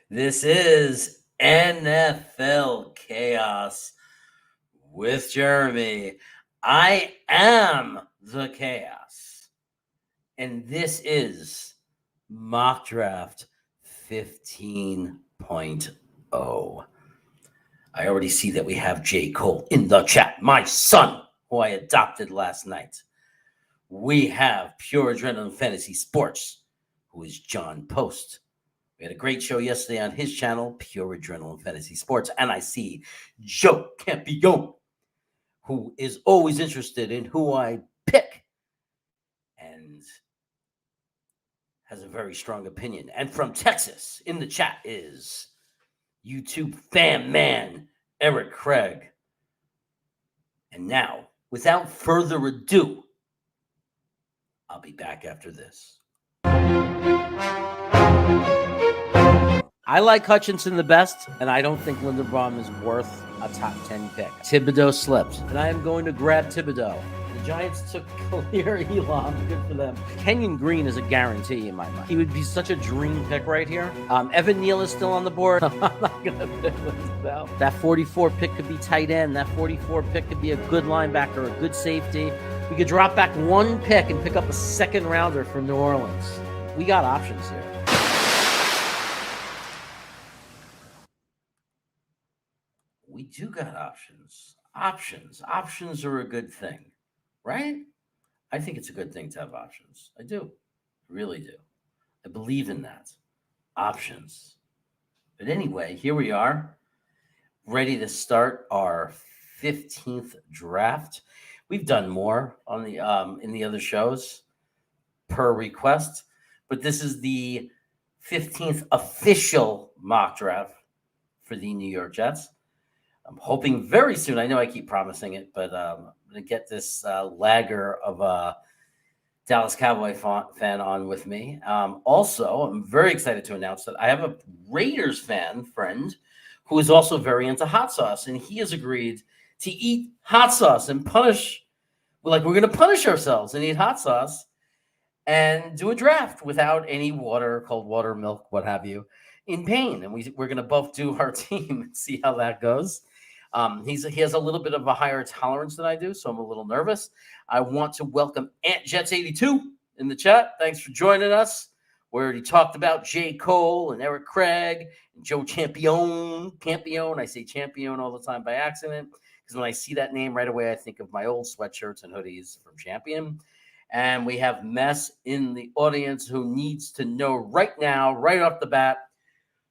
This is NFL Chaos with Jeremy. I am the chaos. And this is Mock Draft 15.0. I already see that we have J. Cole in the chat, my son, who I adopted last night. We have Pure Adrenaline Fantasy Sports, who is John Post. We had a great show yesterday on his channel, Pure Adrenaline Fantasy Sports. And I see Joe Campione, who is always interested in who I pick and has a very strong opinion. And from Texas, in the chat is YouTube fan man, Eric Craig. And now, without further ado, I'll be back after this. I like Hutchinson the best, and I don't think Linderbaum is worth a top 10 pick. Thibodeau slipped, and I am going to grab Thibodeau. The Giants took Khalil Elam. Good for them. Kenyon Green is a guarantee in my mind. He would be such a dream pick right here. Evan Neal is still on the board. I'm not going to pick Linderbaum. That 44 pick could be tight end. That 44 pick could be a good linebacker, a good safety. We could drop back one pick and pick up a second rounder from New Orleans. We got options here. We do got options. Options are a good thing, right? I think it's a good thing to have options. I do. I really do. I believe in that. Options. But anyway, here we are, ready to start our 15th draft. We've done more on the in the other shows per request, but this is the 15th official mock draft for the New York Jets. I'm hoping very soon. I know I keep promising it, but I'm going to get this lagger of a Dallas Cowboy fan on with me. Also, I'm very excited to announce that I have a Raiders fan friend who is also very into hot sauce, and he has agreed to eat hot sauce and punish, we're going to punish ourselves and eat hot sauce and do a draft without any water, cold water, milk, what have you, in pain. And we're going to both do our team and see how that goes. He has a little bit of a higher tolerance than I do, so I'm a little nervous. I want to welcome Ant Jets 82 in the chat. Thanks for joining us. We already talked about J. Cole and Eric Craig and Joe Campione. I say Champion all the time by accident because when I see that name right away, I think of my old sweatshirts and hoodies from Champion. And we have Mess in the audience who needs to know right now, right off the bat,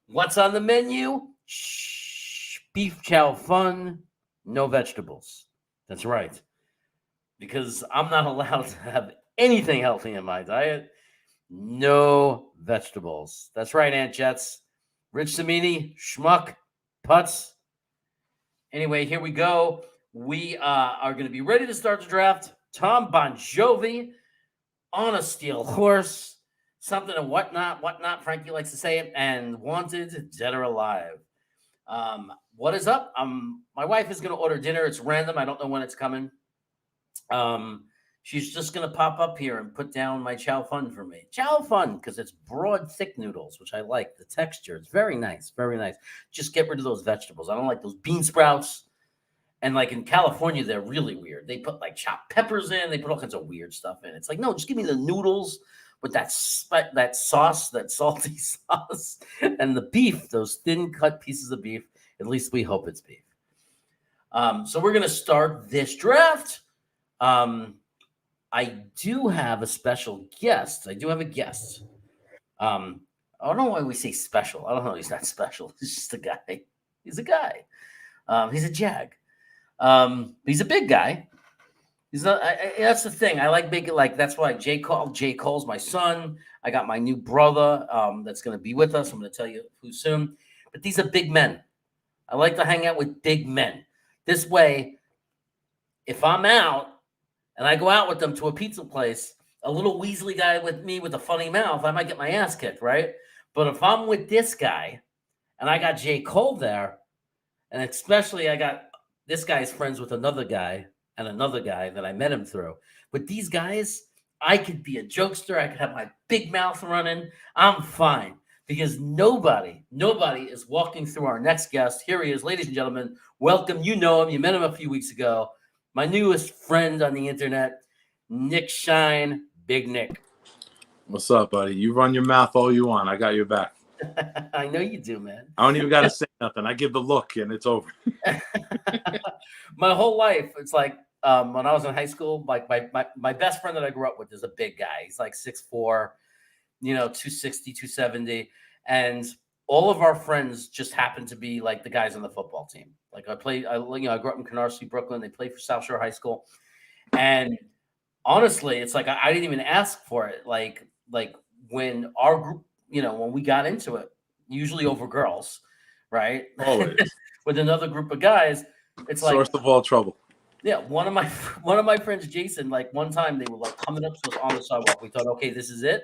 what's on the menu? Beef chow fun, no vegetables. That's right. Because I'm not allowed to have anything healthy in my diet. No vegetables. That's right, Ant Jets. Rich Samini, Schmuck, Putz. Anyway, here we go. We are going to be ready to start the draft. Tom Bon Jovi on a steel horse. Something and whatnot, Frankie likes to say it. And wanted, dead or alive. What is up? My wife is going to order dinner. It's random. I don't know when it's coming. She's just going to pop up here and put down my chow fun for me. Chow fun, because it's broad, thick noodles, which I like. The texture, it's very nice, very nice. Just get rid of those vegetables. I don't like those bean sprouts. And like in California, they're really weird. They put like chopped peppers in. They put all kinds of weird stuff in. It's like, no, just give me the noodles with that sauce, that salty sauce, and the beef, those thin cut pieces of beef. At least we hope it's beef. So we're going to start this draft. I do have a special guest. I do have a guest. I don't know why we say special. I don't know. He's not special. He's just a guy. He's a guy. He's a jag. He's a big guy. He's not. That's the thing. I like big. Like that's why J. Cole's my son. I got my new brother that's going to be with us. I'm going to tell you who soon. But these are big men. I like to hang out with big men. This way, if I'm out and I go out with them to a pizza place, a little Weasley guy with me with a funny mouth, I might get my ass kicked, right? But if I'm with this guy and I got J. Cole there, and especially I got this guy's friends with another guy and another guy that I met him through. With these guys, I could be a jokester. I could have my big mouth running. I'm fine. because nobody is walking through our next guest. Here he is, ladies and gentlemen. Welcome. You know him. You met him a few weeks ago. My newest friend on the internet, Nick Shine, Big Nick. What's up, buddy? You run your mouth all you want. I got your back. I know you do, man. I don't even got to say nothing. I give the look and it's over. My whole life, it's like when I was in high school, like my best friend that I grew up with is a big guy. He's like 6'4", 260, 270. And all of our friends just happened to be like the guys on the football team. Like I grew up in Canarsie, Brooklyn. They played for South Shore High School. And honestly, it's like I didn't even ask for it. Like when our group, when we got into it, usually over girls, right? Always. With another group of guys, it's like source of all trouble. Yeah, one of my friends, Jason, like one time they were like coming up to us on the sidewalk. We thought, okay, this is it.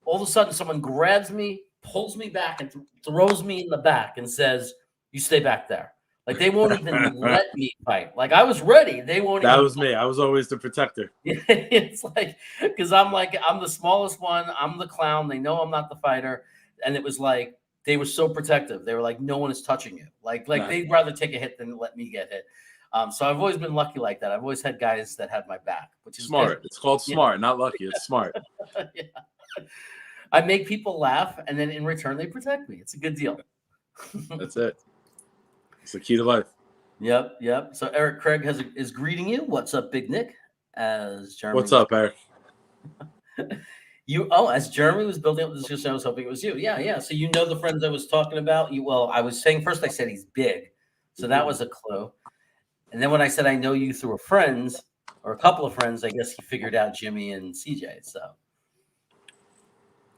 All of a sudden, someone grabs me, pulls me back, and throws me in the back and says, "You stay back there." Like they won't even let me fight. Like I was ready. They won't. That was me. I was always the protector. It's like because I'm the smallest one. I'm the clown. They know I'm not the fighter, and it was like they were so protective. They were like, "No one is touching you." Like they'd rather take a hit than let me get hit. So I've always been lucky like that. I've always had guys that had my back, which is smart. good. It's called smart, not lucky. It's smart. Yeah. I make people laugh, and then in return, they protect me. It's a good deal. That's it. It's the key to life. Yep. So Eric Craig is greeting you. What's up, Big Nick? As Jeremy. What's up, Eric? As Jeremy was building up this discussion, I was hoping it was you. Yeah. So you know the friends I was talking about. I was saying first I said he's big, so that was a clue. And then when I said I know you through a friend or a couple of friends, I guess he figured out Jimmy and CJ. So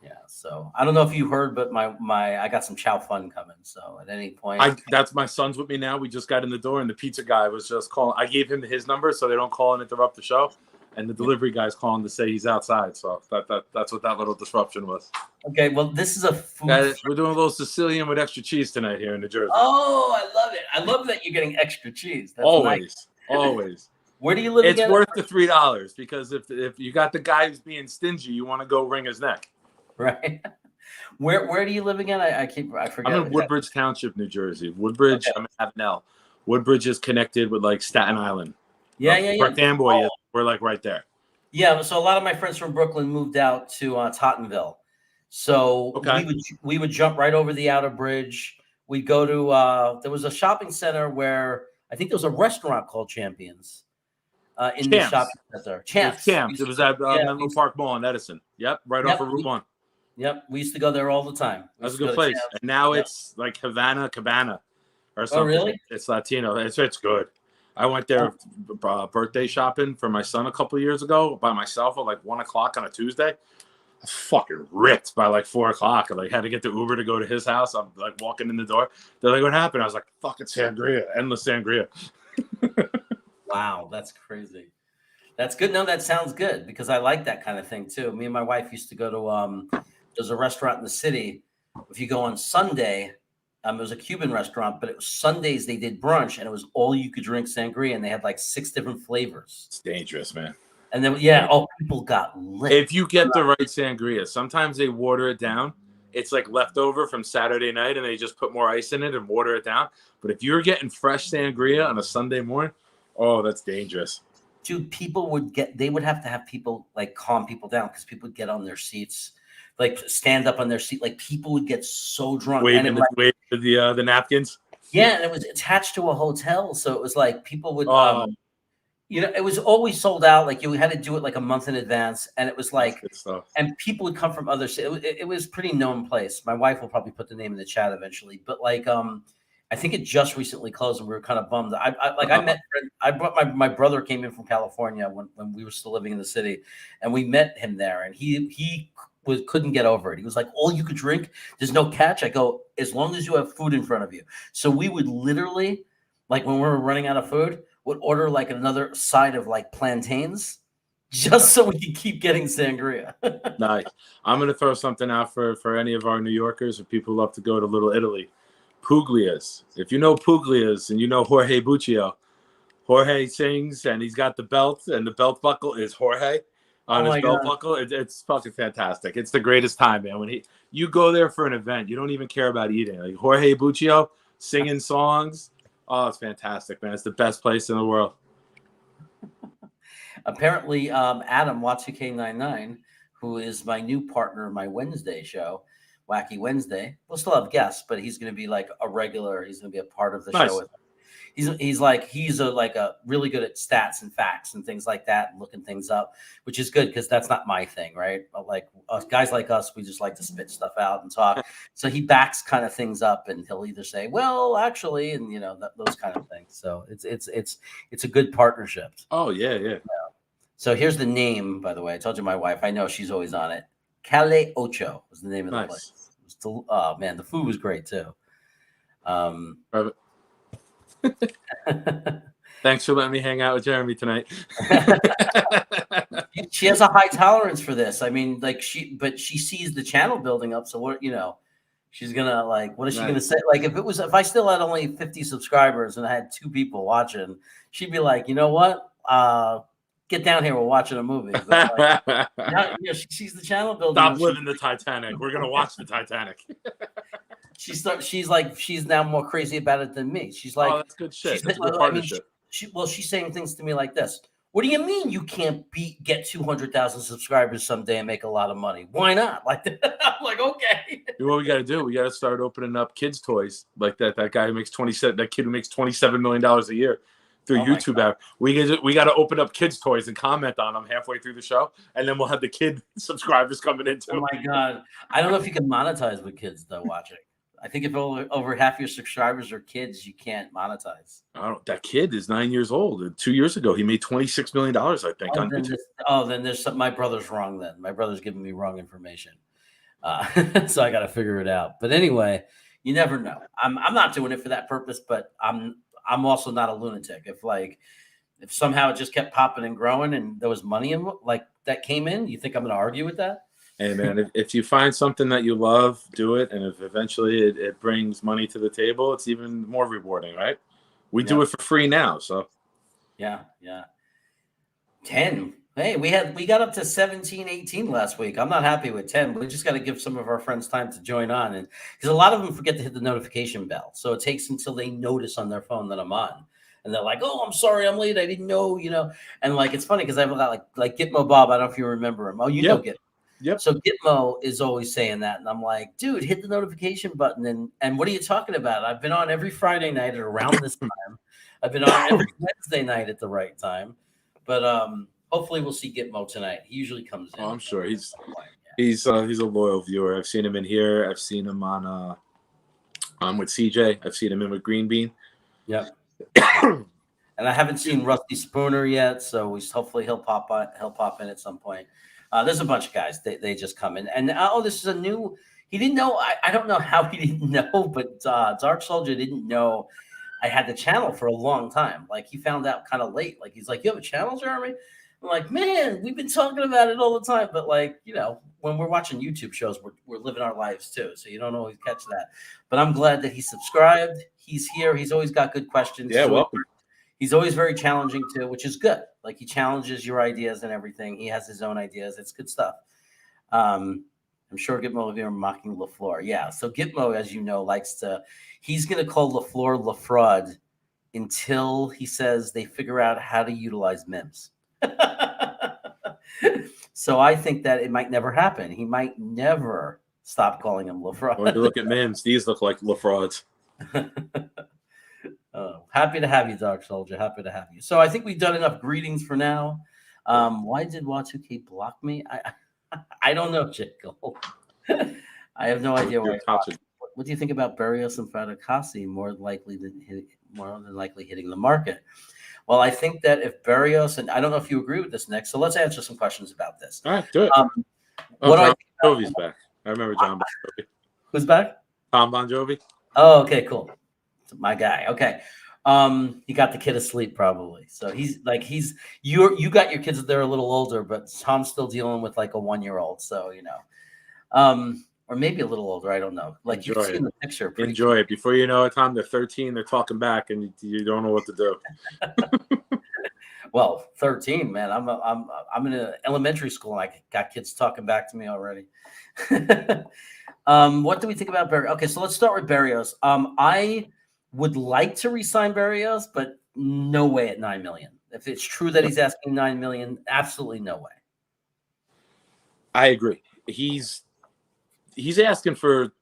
yeah. So I don't know if you heard, but I got some chow fun coming. So at any point, that's my son's with me now. We just got in the door, and the pizza guy was just calling. I gave him his number so they don't call and interrupt the show. And the delivery guy's calling to say he's outside. So that's what that little disruption was. Okay, well, this is a food. We're doing a little Sicilian with extra cheese tonight here in New Jersey. Oh, I love it. I love that you're getting extra cheese. That's always. Where do you live again? It's worth the $3 because if you got the guy who's being stingy, you want to go wring his neck. Right. Where do you live again? I forget. I'm in Woodbridge Township, New Jersey. Woodbridge, okay. I'm in Avenel. Woodbridge is connected with like Staten Island. Yeah. Where Danboy is, we're like right there. Yeah, so a lot of my friends from Brooklyn moved out to Tottenville. So we would jump right over the outer bridge. We'd go to there was a shopping center where I think there was a restaurant called Champions in the shopping center. Champs. It was at Menlo Park Mall in Edison. Yep, off of Route 1. Yep, we used to go there all the time. That's a good place. And now it's like Havana Cabana or something. Oh, really? It's Latino. It's good. I went there birthday shopping for my son a couple of years ago by myself at like 1 o'clock on a Tuesday. I was fucking ripped by like 4 o'clock. I had to get the Uber to go to his house. I'm like walking in the door. They're like, "What happened?" I was like, "Fucking sangria, endless sangria." Wow, that's crazy. That's good. No, that sounds good because I like that kind of thing too. Me and my wife used to go to there's a restaurant in the city. If you go on Sunday, it was a Cuban restaurant, but it was Sundays they did brunch and it was all you could drink sangria and they had like 6 different flavors. It's dangerous, man. And then people got lit. If you get the right sangria, sometimes they water it down. It's like leftover from Saturday night and they just put more ice in it and water it down. But if you're getting fresh sangria on a Sunday morning, oh, that's dangerous. Dude, they would have to have people like calm people down because people would get on their seats, like stand up on their seat. Like people would get so drunk. Wait for the napkins. Yeah, and it was attached to a hotel. So it was like people would, it was always sold out. Like you had to do it like a month in advance. And it was like, and people would come from other cities. It was a pretty known place. My wife will probably put the name in the chat eventually. But like, I think it just recently closed and we were kind of bummed. I brought my brother came in from California when we were still living in the city and we met him there and he couldn't get over it. He was like, all you could drink, there's no catch. I go, as long as you have food in front of you. So we would literally, like when we were running out of food, would order like another side of like plantains just so we could keep getting sangria. Nice. I'm going to throw something out for any of our New Yorkers or people who love to go to Little Italy. Puglia's. If you know Puglia's and you know Jorge Buccio, Jorge sings and he's got the belt and the belt buckle is Jorge. on Oh his my belt God. buckle. It's fucking fantastic. It's the greatest time, man. When you go there for an event, you don't even care about eating. Like Jorge Buccio singing songs. Oh, it's fantastic, man. It's the best place in the world. Apparently, Adam Y2K99, who is my new partner in my Wednesday show, Wacky Wednesday. We'll still have guests, but he's going to be like a regular. He's going to be a part of the show Nice. with. He's a really good at stats and facts and things like that, and looking things up, which is good because that's not my thing, right? But like us guys like us, we just like to spit stuff out and talk. So he backs kind of things up, and he'll either say, "Well, actually," and those kind of things. So it's a good partnership. Oh yeah. So here's the name, by the way. I told you my wife. I know she's always on it. Calle Ocho was the name of the Nice. place. Oh man, the food was great too. Private. Thanks for letting me hang out with Jeremy tonight. She has a high tolerance for this. I mean, she sees the channel building up. So she's gonna what is she gonna say? Like if I still had only 50 subscribers and I had 2 people watching, she'd be like, you know what? Get down here. We're watching a movie. But now, she sees the channel building. Stop living the Titanic. We're gonna watch the Titanic. She's now more crazy about it than me. She's like, oh, that's good shit. That's a good partnership. She's saying things to me like this. What do you mean you can't get 200,000 subscribers someday and make a lot of money? Why not? Like I'm like, okay. What we got to do? We got to start opening up kids' toys like that. That guy who makes that kid who makes $27 million a year through YouTube app. We got to open up kids' toys and comment on them halfway through the show, and then we'll have the kid subscribers coming in too. Oh my God! I don't know if you can monetize with kids though watching. I think if over half your subscribers are kids, you can't monetize. That kid is 9 years old. 2 years ago, he made $26 million, I think, on YouTube. Then there's my brother's wrong. Then my brother's giving me wrong information, so I got to figure it out. But anyway, you never know. I'm not doing it for that purpose, but I'm also not a lunatic. If somehow it just kept popping and growing, and there was money in that came in, you think I'm going to argue with that? Hey man, if you find something that you love, do it. And if eventually it brings money to the table, it's even more rewarding, right? We do it for free now. So yeah. 10. Hey, we got up to 17, 18 last week. I'm not happy with 10. We just got to give some of our friends time to join on. And because a lot of them forget to hit the notification bell. So it takes until they notice on their phone that I'm on. And they're like, "Oh, I'm sorry, I'm late. I didn't know, And it's funny because I've got like Gitmo Bob. I don't know if you remember him. Oh, you know Gitmo. Yep. So Gitmo is always saying that, and I'm like, dude, hit the notification button. And what are you talking about? I've been on every Friday night at around this time. I've been on every Wednesday night at the right time. But hopefully we'll see Gitmo tonight. He usually comes in. Oh, I'm sure he's a loyal viewer. I've seen him in here. I've seen him on with CJ. I've seen him in with Green Bean. Yep. And I haven't seen Rusty Spooner yet, so hopefully he'll pop in at some point. There's a bunch of guys. They just come in. And this is a new – he didn't know – I don't know how he didn't know, but Dark Soldier didn't know I had the channel for a long time. He found out kind of late. He's like, you have a channel, Jeremy? I'm like, man, we've been talking about it all the time. But when we're watching YouTube shows, we're living our lives too. So you don't always catch that. But I'm glad that he's subscribed. He's here. He's always got good questions. Yeah, welcome. He's always very challenging too, which is good. He challenges your ideas and everything. He has his own ideas. It's good stuff. I'm sure Gitmo will be mocking LaFleur. Yeah. So Gitmo, as you know, he's going to call LaFleur LaFraud until he says they figure out how to utilize MIMS. So I think that it might never happen. He might never stop calling him LaFraud. When you look at MIMS, these look like LaFrauds. Happy to have you, Dark Soldier. Happy to have you. So I think we've done enough greetings for now. Why did Y2K block me? I don't know, Jekyll. I have no idea why. What do you think about Barrios and Fatakasi more than likely hitting the market? Well, I think that if Barrios, and I don't know if you agree with this, Nick, so let's answer some questions about this. All right, do it. John Bon Jovi's back. I remember John Bon Jovi. Who's back? Tom Bon Jovi. Oh, okay, cool. My guy. Okay. He got the kid asleep probably. So you got your kids that they're a little older, but Tom's still dealing with a 1-year-old. So, or maybe a little older. I don't know. You can see in the picture. Enjoy it. Before you know it, Tom, they're 13. They're talking back and you don't know what to do. Well, 13, man. I'm in an elementary school and I got kids talking back to me already. What do we think about Berrios? Okay, so let's start with Berrios. I would like to re-sign Berrios, but no way at $9 million. If it's true that he's asking $9 million, absolutely no way. I agree. He's asking for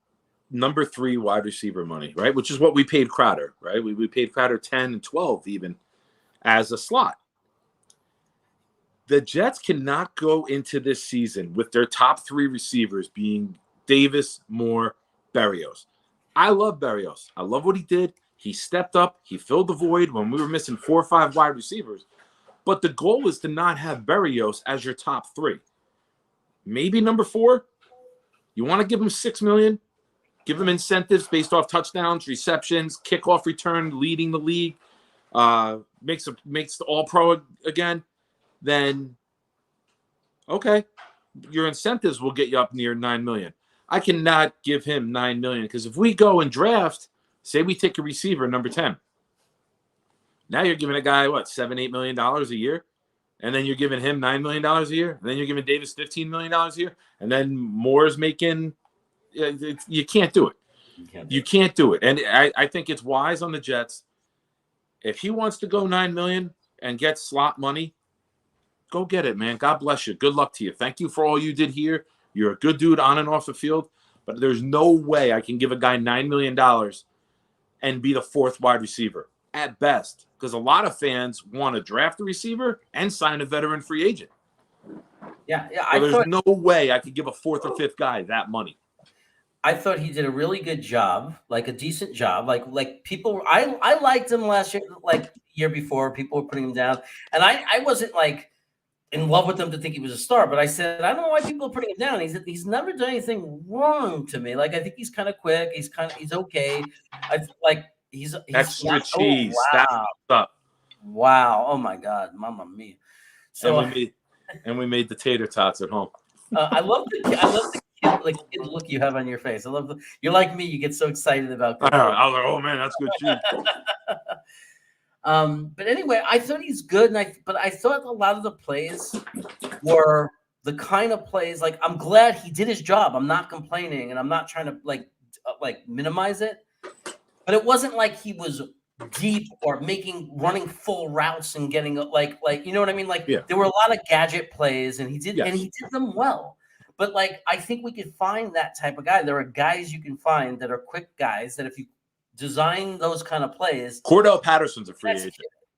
number 3 wide receiver money, right? Which is what we paid Crowder, right? We paid Crowder 10 and 12 even as a slot. The Jets cannot go into this season with their top 3 receivers being Davis, Moore, Berrios. I love Berrios. I love what he did. He stepped up. He filled the void when we were missing 4 or 5 wide receivers. But the goal is to not have Berrios as your top 3. Maybe number 4. You want to give him $6 million? Give him incentives based off touchdowns, receptions, kickoff return, leading the league, makes the All-Pro again. Then, okay, your incentives will get you up near $9 million. I cannot give him $9 million because if we go and draft, say we take a receiver number 10, now you're giving a guy $7-8 million a year, and then you're giving him $9 million a year, and then you're giving Davis $15 million a year, and then Moore's making. You can't do it. You can't do it, and I think it's wise on the Jets. If he wants to go $9 million and get slot money, go get it, man. God bless you. Good luck to you. Thank you for all you did here. You're a good dude on and off the field, but there's no way I can give a guy $9 million and be the 4th wide receiver at best, because a lot of fans want to draft a receiver and sign a veteran free agent. Yeah. So there's no way I could give a 4th or 5th guy that money. I thought he did a really good job, like a decent job. Like people, I liked him last year, like year before. People were putting him down, and I wasn't like in love with him to think he was a star, but I said, I don't know why people are putting him down. He's never done anything wrong to me. Like, I think he's kind of quick. He's okay. I like he's extra not, cheese. Oh, wow. That's what's up. Wow. Oh my God. Mamma mia. So and we made the tater tots at home. I love the kid look you have on your face. I love you're like me. You get so excited about good I was like, oh man, that's good cheese. But anyway, I thought he's good, but I thought a lot of the plays were the kind of plays. Like, I'm glad he did his job. I'm not complaining, and I'm not trying to like minimize it. But it wasn't like he was deep or running full routes and getting like you know what I mean. Like there were a lot of gadget plays, and he did them well. But like I think we could find that type of guy. There are guys you can find that are quick guys that if you design those kind of plays. Cordell Patterson's a free agent.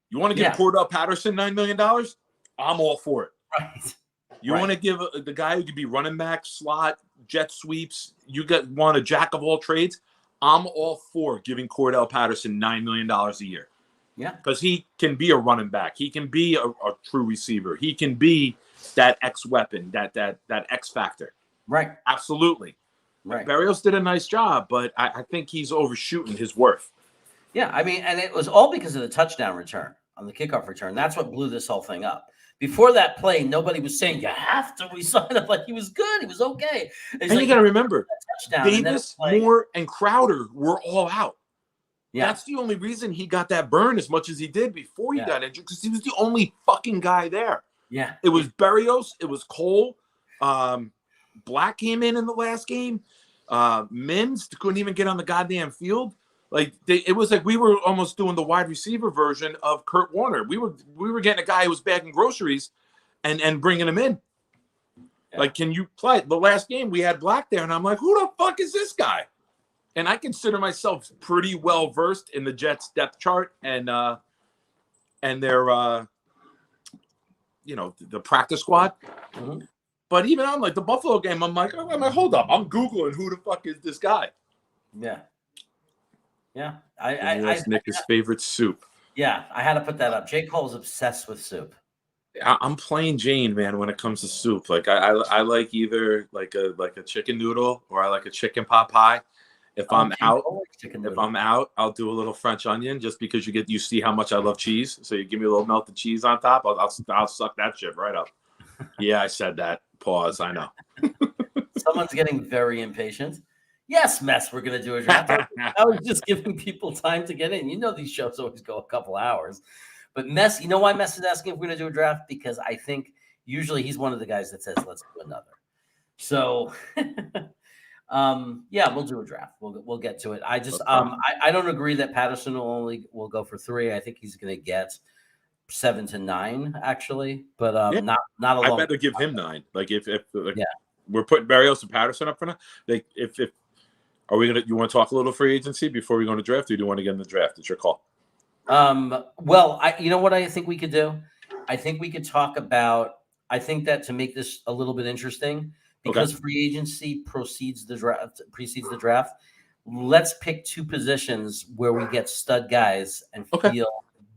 You want to give Cordell Patterson $9 million? I'm all for it. Right. You want to give the guy who could be running back, slot, jet sweeps, want a jack of all trades? I'm all for giving Cordell Patterson $9 million a year. Yeah. Because he can be a running back. He can be a true receiver. He can be that X weapon, that X factor. Right. Absolutely. Right. Berrios did a nice job, but I think he's overshooting his worth. Yeah, I mean, and it was all because of the touchdown return on the kickoff return. That's what blew this whole thing up. Before that play, nobody was saying you have to resign him. Like, he was good, he was okay. And you got to remember, Davis, Moore, and Crowder were all out. Yeah. That's the only reason he got that burn as much as he did before he got injured, because he was the only fucking guy there. Yeah, it was Berrios, it was Cole. Black came in the last game. Mims couldn't even get on the goddamn field. Like it was like we were almost doing the wide receiver version of Kurt Warner. We were getting a guy who was bagging groceries and bringing him in. Yeah. Like, can you play? The last game we had Black there, and I'm like, who the fuck is this guy? And I consider myself pretty well versed in the Jets depth chart and their the practice squad. Mm-hmm. But even on like the Buffalo game, I'm like, hold up, I'm Googling who the fuck is this guy? Yeah. Yeah. That's Nick's favorite soup. Yeah, I had to put that up. J. Cole's obsessed with soup. I'm plain Jane, man, when it comes to soup. Like I like either like a chicken noodle or I like a chicken pot pie. If I'm out, I'll do a little French onion just because you see how much I love cheese. So you give me a little melted cheese on top, I'll suck that shit right up. Yeah, I said that. Pause. I know. Someone's getting very impatient. Yes, Mess, we're going to do a draft. I was just giving people time to get in. You know, these shows always go a couple hours. But Mess, you know why Mess is asking if we're going to do a draft? Because I think usually he's one of the guys that says, let's do another. So, yeah, we'll do a draft. We'll get to it. I just, I don't agree that Patterson will go for 3. I think he's going to get 7 to 9 actually, but not a long. I'd rather give him 9. Like if like, yeah, we're putting Barrios and Patterson up for now. Like if are we gonna? You want to talk a little free agency before we go to draft? Or do you want to get in the draft? It's your call. Well, you know what I think we could do? I think we could talk about. I think that to make this a little bit interesting, because free agency precedes the draft. Let's pick 2 positions where we get stud guys and feel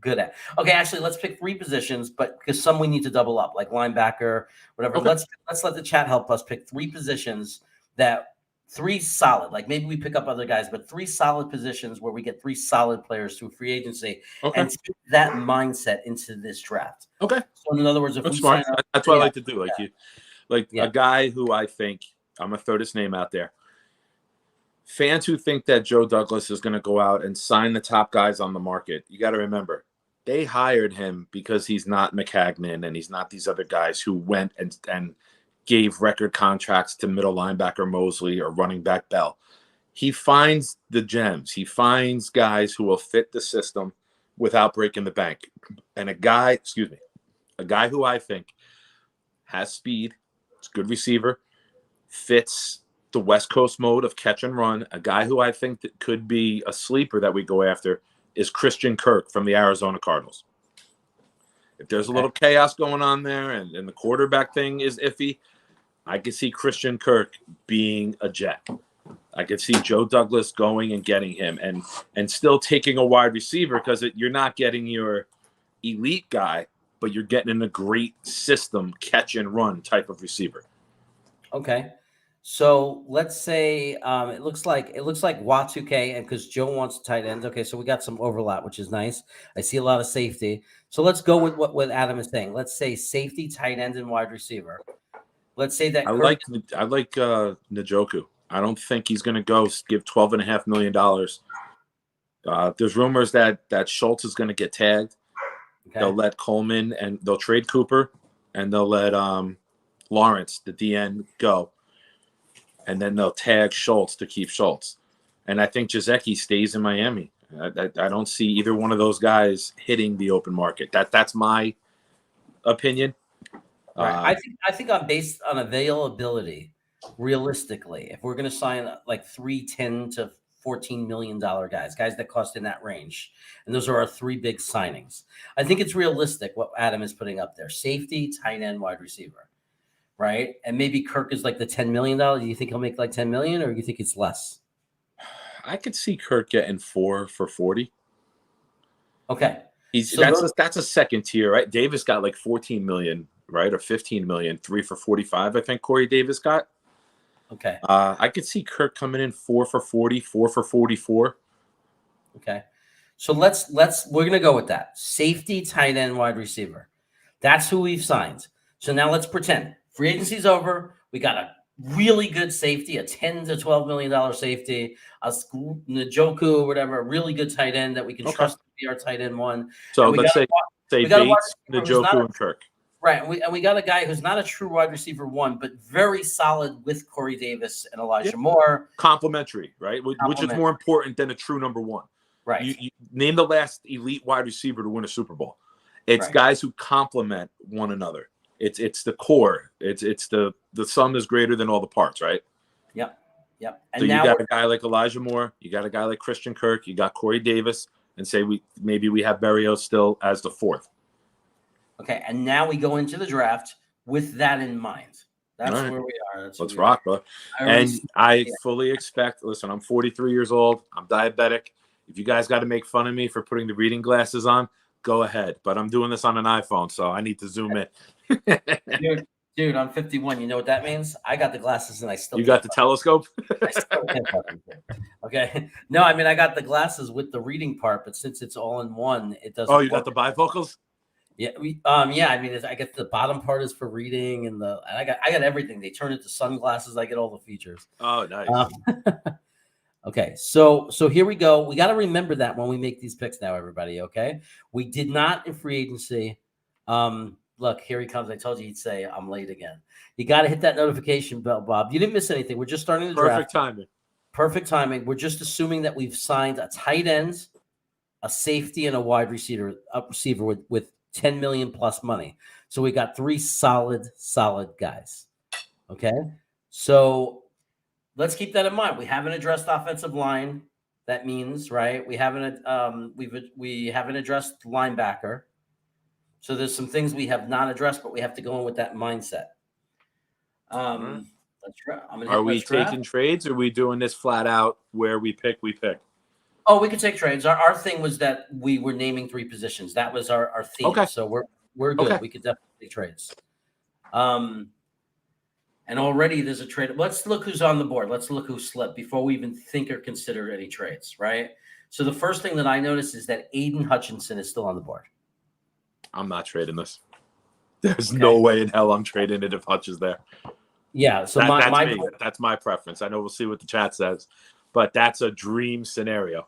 good at. Okay, actually, let's pick 3 positions, but because some we need to double up, like linebacker, whatever. Let's let the chat help us pick 3 positions that 3 solid. Like maybe we pick up other guys, but 3 solid positions where we get 3 solid players through free agency, and take that mindset into this draft. Okay. So in other words, if that's we smart. sign up, that's what I like to do. Like a guy who I think I'm gonna throw this name out there. Fans who think that Joe Douglas is going to go out and sign the top guys on the market, you got to remember, they hired him because he's not McCagnon and he's not these other guys who went and gave record contracts to middle linebacker Mosley or running back Bell. He finds the gems. He finds guys who will fit the system without breaking the bank. And a guy who I think has speed, it's a good receiver, fits the West Coast mode of catch and run. A guy who I think that could be a sleeper that we go after is Christian Kirk from the Arizona Cardinals. If there's a little chaos going on there and the quarterback thing is iffy, I could see Christian Kirk being a Jet. I could see Joe Douglas going and getting him and still taking a wide receiver because you're not getting your elite guy, but you're getting in a great system, catch and run type of receiver. Okay. So let's say it looks like Y2K, and because Joe wants tight ends. Okay, so we got some overlap, which is nice. I see a lot of safety. So let's go with what Adam is saying. Let's say safety, tight end, and wide receiver. Let's say that I like Njoku. I don't think he's going to go give $12.5 million. There's rumors that Schultz is going to get tagged. Okay. They'll let Coleman and they'll trade Cooper, and they'll let Lawrence, the DN, go. And then they'll tag Schultz to keep Schultz. And I think Gesicki stays in Miami. I don't see either one of those guys hitting the open market. That's my opinion. Right. I think I'm based on availability. Realistically, if we're going to sign like 3 $10 to $14 million guys that cost in that range, and those are our 3 big signings, I think it's realistic what Adam is putting up there: safety, tight end, wide receiver. Right. And maybe Kirk is like the $10 million. Do you think he'll make like 10 million, or do you think it's less? I could see Kirk getting 4 for 40. Okay. That's a second tier, right? Davis got like 14 million, right? Or 15 million, 3 for 45. I think Corey Davis got. Okay. I could see Kirk coming in 4 for 40, 4 for 44. Okay. So we're going to go with that. Safety, tight end, wide receiver. That's who we've signed. So now let's pretend free agency's over. We got a really good safety, a $10 to $12 million safety, a Njoku or whatever, a really good tight end that we can trust to be our tight end one. So let's say Bates, Njoku, and Kirk. Right, and we got a guy who's not a true wide receiver 1, but very solid with Corey Davis and Elijah Moore. Complementary, right? Which is more important than a true number 1. Right. You name the last elite wide receiver to win a Super Bowl. It's guys who complement one another. It's the core. It's the sum is greater than all the parts, right? Yep. And so you got a guy like Elijah Moore, you got a guy like Christian Kirk, you got Corey Davis, and say we have Berrios still as the 4th. Okay, and now we go into the draft with that in mind. That's where we are. Let's rock, bro. And I fully expect. Listen, I'm 43 years old. I'm diabetic. If you guys got to make fun of me for putting the reading glasses on, go ahead. But I'm doing this on an iPhone, so I need to zoom in. Dude, I'm 51. You know what that means? I got the glasses and I still. You got the telescope? I still can't fucking do it. Okay. No, I mean I got the glasses with the reading part, but since it's all in one, it doesn't. Oh, you got the bifocals? Yeah, I mean, I get the bottom part is for reading, and I got everything. They turn it to sunglasses. I get all the features. Oh, nice. Okay, so here we go. We got to remember that when we make these picks now, everybody. Okay, we did not in free agency. Look, here he comes. I told you he'd say I'm late again. You got to hit that notification bell, Bob. You didn't miss anything. We're just starting the Perfect draft. timing. Perfect timing. We're just assuming that we've signed a tight end, a safety, and a wide receiver, with 10 million plus money. So we got 3 solid guys. Okay, so let's keep that in mind. We haven't addressed offensive line. That means, right? We haven't we haven't addressed linebacker. So there's some things we have not addressed, but we have to go in with that mindset. Right. I'm gonna Are hit we let's draft. taking trades, or are we doing this flat out where we pick? Oh, we could take trades. Our thing was that we were naming 3 positions. That was our theme. Okay. So we're good. Okay. We could definitely take trades. And already there's a trade. Let's look who's on the board. Let's look who slipped before we even think or consider any trades, right? So the first thing that I noticed is that Aiden Hutchinson is still on the board. I'm not trading this. There's no way in hell I'm trading it if Hutch is there. Yeah, so that's me. That's my preference. I know we'll see what the chat says, but that's a dream scenario.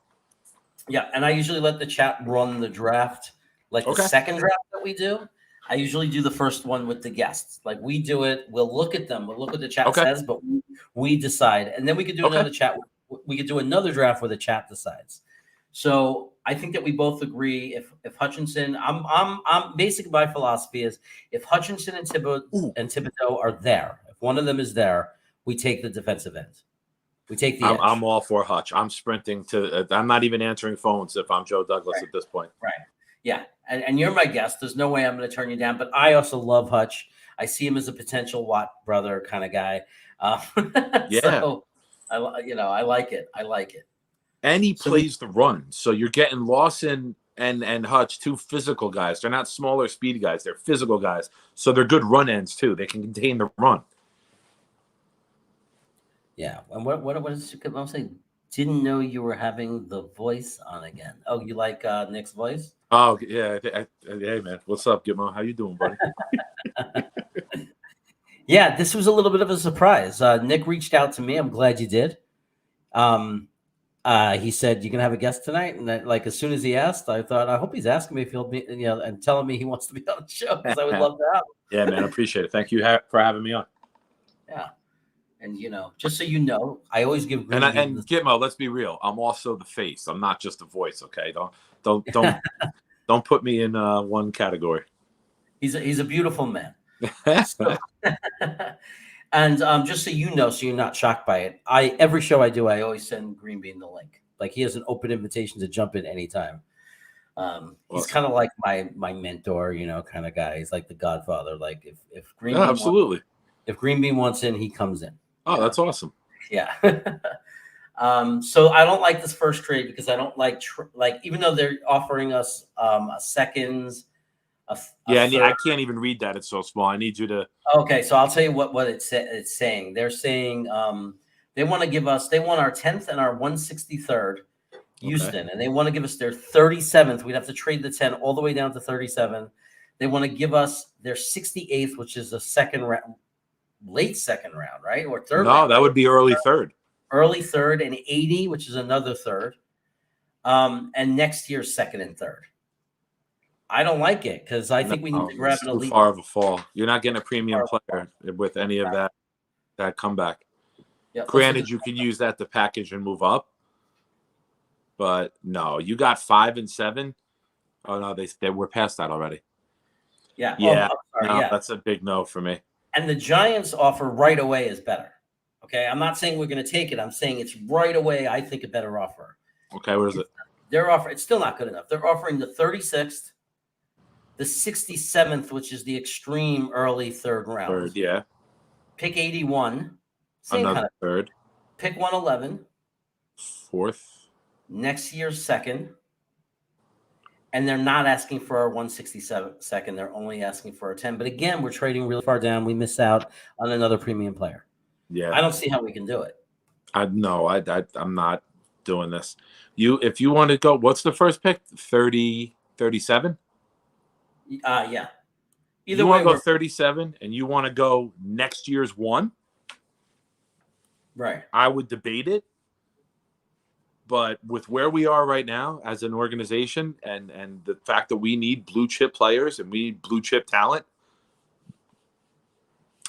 Yeah, and I usually let the chat run the draft, like the second draft that we do. I usually do the first one with the guests. Like we do it, we'll look at them, we'll look what the chat says, but we decide, and then we could do another chat. We could do another draft where the chat decides. So I think that we both agree if Hutchinson, I'm basically my philosophy is if Hutchinson and Thibodeau are there, if one of them is there, we take the defensive end. We take the edge. I'm all for Hutch. I'm sprinting to. I'm not even answering phones if I'm Joe Douglas at this point. Right. Yeah, and you're my guest. There's no way I'm going to turn you down. But I also love Hutch. I see him as a potential Watt brother kind of guy. Yeah. So I like it. I like it. And he plays the run. So you're getting Lawson and Hutch, 2 physical guys. They're not smaller, speedy guys. They're physical guys. So they're good run ends too. They can contain the run. Yeah. And what is I'm saying? Didn't know you were having the voice on again. Oh, you like Nick's voice? Oh yeah. Hey man, what's up, Gitmo? How you doing, buddy? Yeah, this was a little bit of a surprise. Nick reached out to me. I'm glad you did. He said, "You can have a guest tonight," and like as soon as he asked, I thought, I hope he's asking me if he'll be, and telling me he wants to be on the show because I would love to have him. Yeah, man, I appreciate it. Thank you for having me on. Yeah, and just so you know, I always give and Gitmo. Let's be real. I'm also the face. I'm not just a voice. Okay, don't put me in one category. He's a beautiful man. So, and just so you know, so you're not shocked by it, every show I do, I always send Green Bean the link. Like he has an open invitation to jump in anytime. He's kind of like my mentor, kind of guy. He's like the Godfather. Like if Green Bean absolutely. If Green Bean wants in, he comes in. Oh, that's awesome. Yeah. So I don't like this first trade because I don't like even though they're offering us a seconds. I can't even read that. It's so small. I need you to. Okay, so I'll tell you what it's saying. They're saying they want our 10th and our 163rd Houston, and they want to give us their 37th. We'd have to trade the 10 all the way down to 37. They want to give us their 68th, which is a second round, late second round, right? Or third. No, that would be early third. Early third, and 80, which is another third. And next year's second and third. I don't like it because I think we need to grab an elite. Too far of a fall. You're not getting a premium player with any of that comeback. Yep. Granted, you can use that to package and move up, but no, you got 5 and 7. Oh no, they were past that already. Yeah, that's a big no for me. And the Giants offer right away is better. Okay, I'm not saying we're going to take it. I'm saying it's right away. I think a better offer. Okay, what is it? Their offer. It's still not good enough. They're offering the 36th. The 67th, which is the extreme early third round. Third, yeah. Pick 81. Same Another kind of third. Pick 111. Fourth. Next year's second. And they're not asking for our 167 second. They're only asking for a 10. But again, we're trading really far down. We miss out on another premium player. Yeah. I don't see how we can do it. I'm not doing this. If you want to go, what's the first pick? 30, 37? Yeah. Either way, you want to go 37 and you want to go next year's 1? Right. I would debate it. But with where we are right now as an organization and the fact that we need blue chip players and we need blue chip talent,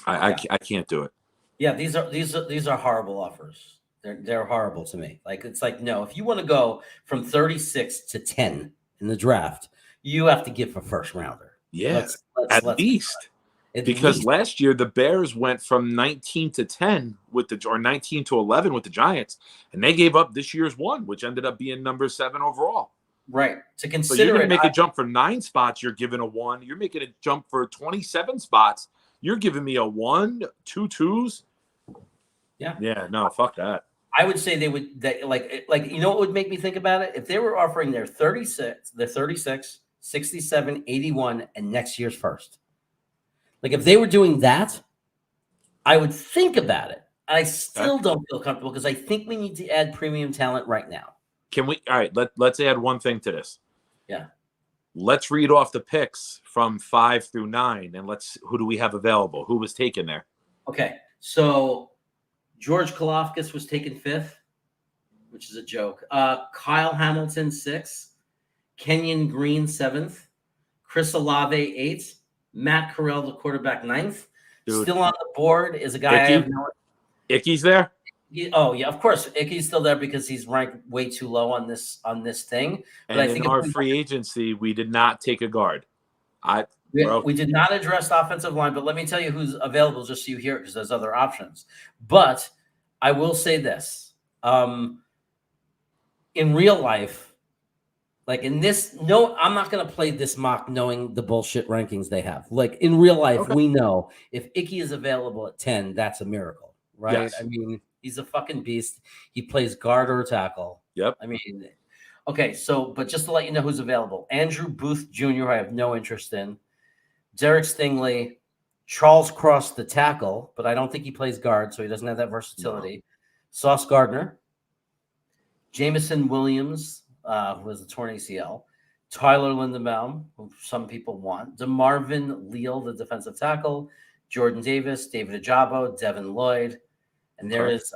I can't do it. Yeah, these are horrible offers. They're horrible to me. Like it's like no, if you want to go from 36 to 10 in the draft, you have to give a first rounder. Yeah, at least. Because last year the Bears went from 19 to 10 or 19 to 11 with the Giants, and they gave up this year's one, which ended up being number 7 overall. Right. To consider, so you're going to make a jump for 9 spots. You're giving a 1. You're making a jump for 27 spots. You're giving me a 1, 2 twos. Yeah. Yeah. No, fuck that. I would say they would like you know what would make me think about it if they were offering their 36, 67, 81, and next year's first. Like if they were doing that, I would think about it. I still don't feel comfortable because I think we need to add premium talent right now. Can we? All right, let's add one thing to this. Yeah. Let's read off the picks from 5 through 9, and who do we have available? Who was taken there? Okay, so George Kalafkas was taken 5th, which is a joke. Kyle Hamilton 6th, Kenyon Green 7th, Chris Olave 8th. Matt Corral, the quarterback, 9th. Dude. Still on the board is a guy I have no. Icky's there? Oh yeah, of course. Icky's still there because he's ranked way too low on this thing. But and I think in our free agency, we did not take a guard. We did not address offensive line, but let me tell you who's available just so you hear it because there's other options. But I will say this: in real life. Like in this, no, I'm not going to play this mock knowing the bullshit rankings they have. Like in real life, we know if Icky is available at 10, that's a miracle, right? Yes. I mean, he's a fucking beast. He plays guard or tackle. Yep. I mean, okay, so, but just to let you know who's available. Andrew Booth Jr., I have no interest in. Derek Stingley, Charles Cross, the tackle, but I don't think he plays guard, so he doesn't have that versatility. No. Sauce Gardner, Jameson Williams, who has a torn ACL, Tyler Lindenbaum, who some people want, DeMarvin Leal, the defensive tackle, Jordan Davis, David Ajabo, Devin Lloyd, and there's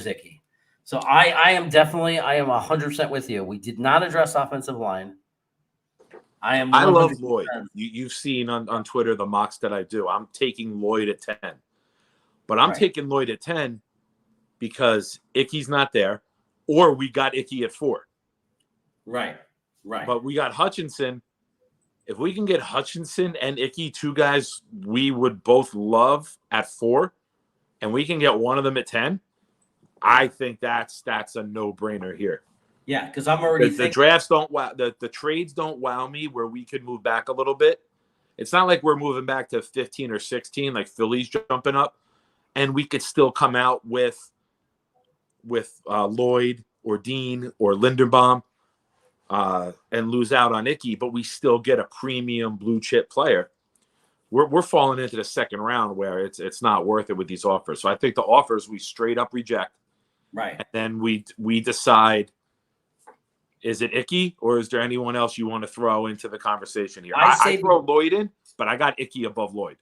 Icky. So I am 100% with you. We did not address offensive line. I love Lloyd. You've seen on Twitter the mocks that I do. I'm taking Lloyd at 10, but I'm taking Lloyd at 10 because Icky's not there, or we got Icky at 4. Right. But we got Hutchinson. If we can get Hutchinson and Icky, 2 guys we would both love at 4, and we can get one of them at 10, I think that's a no-brainer here. Yeah, because I'm already the drafts don't wow, the trades don't wow me where we could move back a little bit. It's not like we're moving back to 15 or 16 like Philly's jumping up, and we could still come out with Lloyd or Dean or Linderbaum. And lose out on Icky, but we still get a premium blue chip player. We're falling into the second round where it's not worth it with these offers. So I think the offers we straight up reject. Right. And then we decide, is it Icky or is there anyone else you want to throw into the conversation here? I throw Lloyd in, but I got Icky above Lloyd.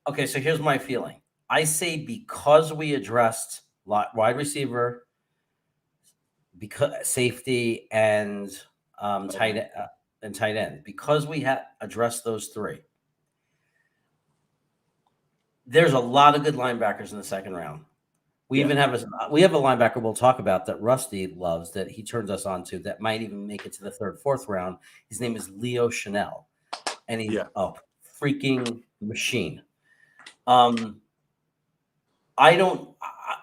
Okay, so here's my feeling. I say because we addressed wide receiver, because safety and tight end, because we had addressed those 3. There's a lot of good linebackers in the second round. We even have a linebacker we'll talk about that Rusty loves that he turns us on to that might even make it to the 3rd, 4th round. His name is Leo Chanel, and he's a freaking machine.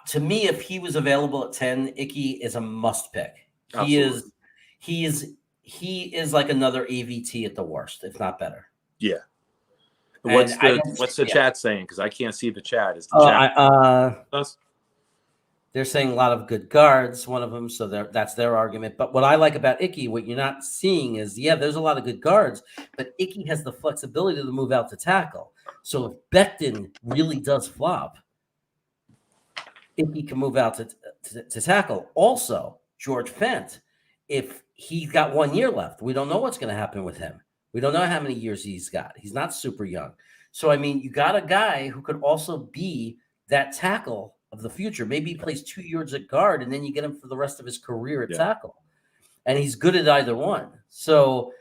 To me, if he was available at 10, Icky is a must pick. He is like another AVT at the worst, if not better. Yeah. What's the chat saying? Because I can't see the chat. Is the chat? They're saying a lot of good guards, one of them, so that's their argument. But what I like about Icky, what you're not seeing is, there's a lot of good guards, but Icky has the flexibility to move out to tackle. So if Becton really does flop, Icky can move out to tackle. Also, George Fent, if he's got 1 year left, we don't know what's going to happen with him. We don't know how many years he's got. He's not super young. So, I mean, you got a guy who could also be that tackle of the future. Maybe he plays 2 years at guard, and then you get him for the rest of his career at Yeah. tackle, and he's good at either one. So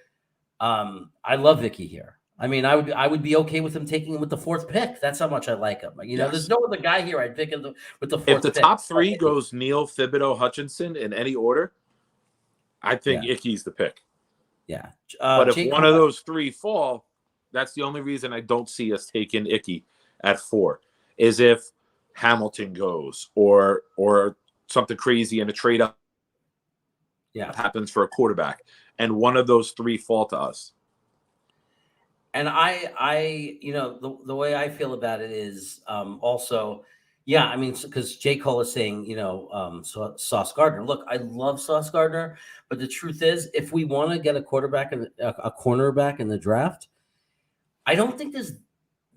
I love Vicky here. I mean, I would be okay with him taking him with the 4th pick. That's how much I like him. You know, Yes. there's no other guy here I'd pick with the 4th If the pick. top 3 goes Neal, Thibodeau, Hutchinson in any order, I think Icky's the pick. Yeah. But if one of those 3 fall, that's the only reason I don't see us taking Icky at 4, is if Hamilton goes or something crazy and a trade up happens for a quarterback, and one of those 3 fall to us. And I, you know, the way I feel about it is also, yeah, I mean, because J. Cole is saying, you know, Sauce Gardner. Look, I love Sauce Gardner, but the truth is, if we want to get a quarterback and a cornerback in the draft, I don't think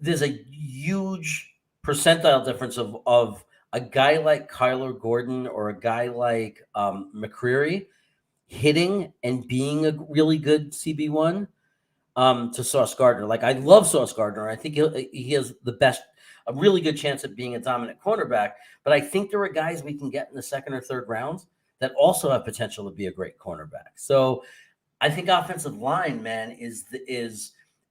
there's a huge percentile difference of a guy like Kyler Gordon or a guy like Mccreery hitting and being a really good CB1 to Sauce Gardner. Like, I love Sauce Gardner. I think he has a really good chance at being a dominant cornerback. But I think there are guys we can get in the 2nd or 3rd rounds that also have potential to be a great cornerback. So I think offensive line, man, is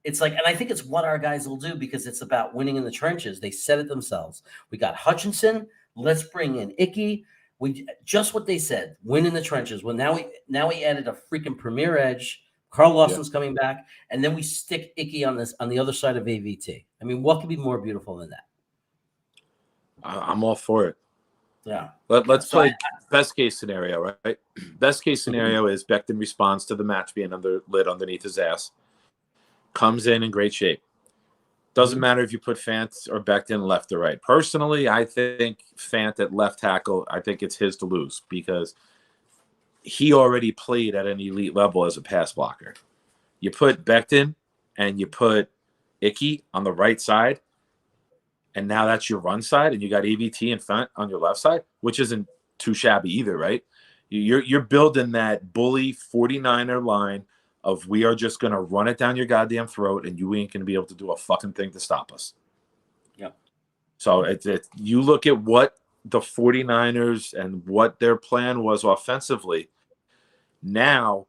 it's like, and I think it's what our guys will do because it's about winning in the trenches. They said it themselves. We got Hutchinson. Let's bring in Icky. We just what they said. Win in the trenches. Well, now we added a freaking premier edge. Carl Lawson's coming back, and then we stick Icky on the other side of AVT. I mean, what could be more beautiful than that? I'm all for it. Yeah. Let's play best case scenario, right? Best case scenario is Becton responds to the match being lit underneath his ass, comes in great shape. Doesn't matter if you put Fant or Becton left or right. Personally, I think Fant at left tackle, I think it's his to lose because he already played at an elite level as a pass blocker. You put Becton and you put Icky on the right side, and now that's your run side, and you got AVT and Fant on your left side, which isn't too shabby either, right? You're building that bully 49er line of we are just going to run it down your goddamn throat, and you ain't going to be able to do a fucking thing to stop us. Yep. So you look at what the 49ers and what their plan was offensively. Now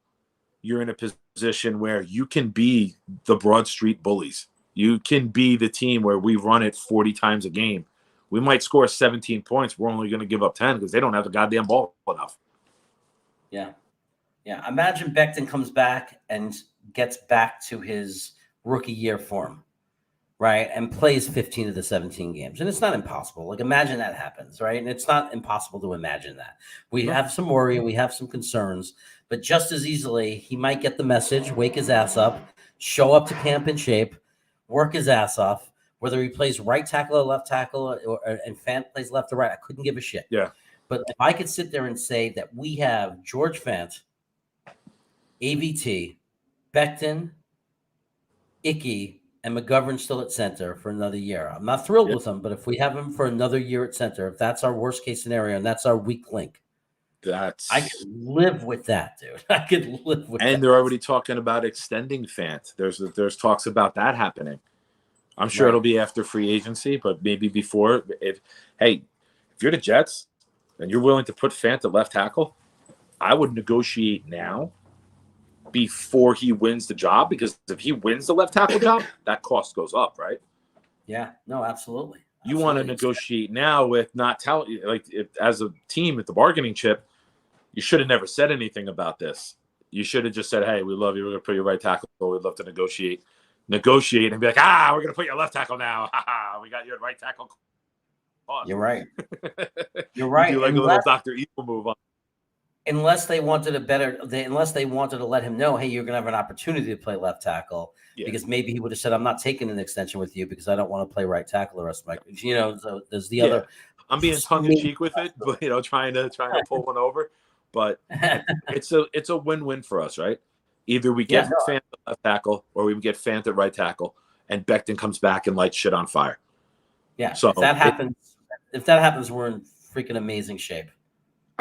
you're in a position where you can be the Broad Street Bullies. You can be the team where we run it 40 times a game. We might score 17 points. We're only going to give up 10 because they don't have the goddamn ball enough. Yeah. Yeah. Imagine Becton comes back and gets back to his rookie year form, right? And plays 15 of the 17 games. And it's not impossible. Like, imagine that happens, right? And it's not impossible to imagine that. We have some worry and we have some concerns, but just as easily, he might get the message, wake his ass up, show up to camp in shape, work his ass off, whether he plays right tackle or left tackle and Fant plays left or right. I couldn't give a shit. Yeah. But if I could sit there and say that we have George Fant, AVT, Becton, Icky, and McGovern still at center for another year. I'm not thrilled with him, but if we have him for another year at center, if that's our worst case scenario and that's our weak link, I could live with that, dude. I could live with that. And they're already talking about extending Fant. There's talks about that happening. I'm sure it'll be after free agency, but maybe before. If you're the Jets and you're willing to put Fant at left tackle, I would negotiate now before he wins the job, because if he wins the left tackle job, that cost goes up, right? Yeah, no, absolutely. You want to negotiate now with not telling, like, as a team at the bargaining chip, you should have never said anything about this. You should have just said, hey, we love you. We're going to put you right tackle. We'd love to negotiate and be like, we're going to put you left tackle now. We got your right tackle. You're right. You're right. You like a little Dr. Evil move on. Unless they wanted to let him know, hey, you're going to have an opportunity to play left tackle, because maybe he would have said, I'm not taking an extension with you because I don't want to play right tackle the rest of my, so there's the other. I'm being tongue in cheek with it, but trying to pull one over, but it's a win-win for us, right? Either we get Fant at left tackle or we get Fant at right tackle and Becton comes back and lights shit on fire. Yeah. So if that happens, we're in freaking amazing shape.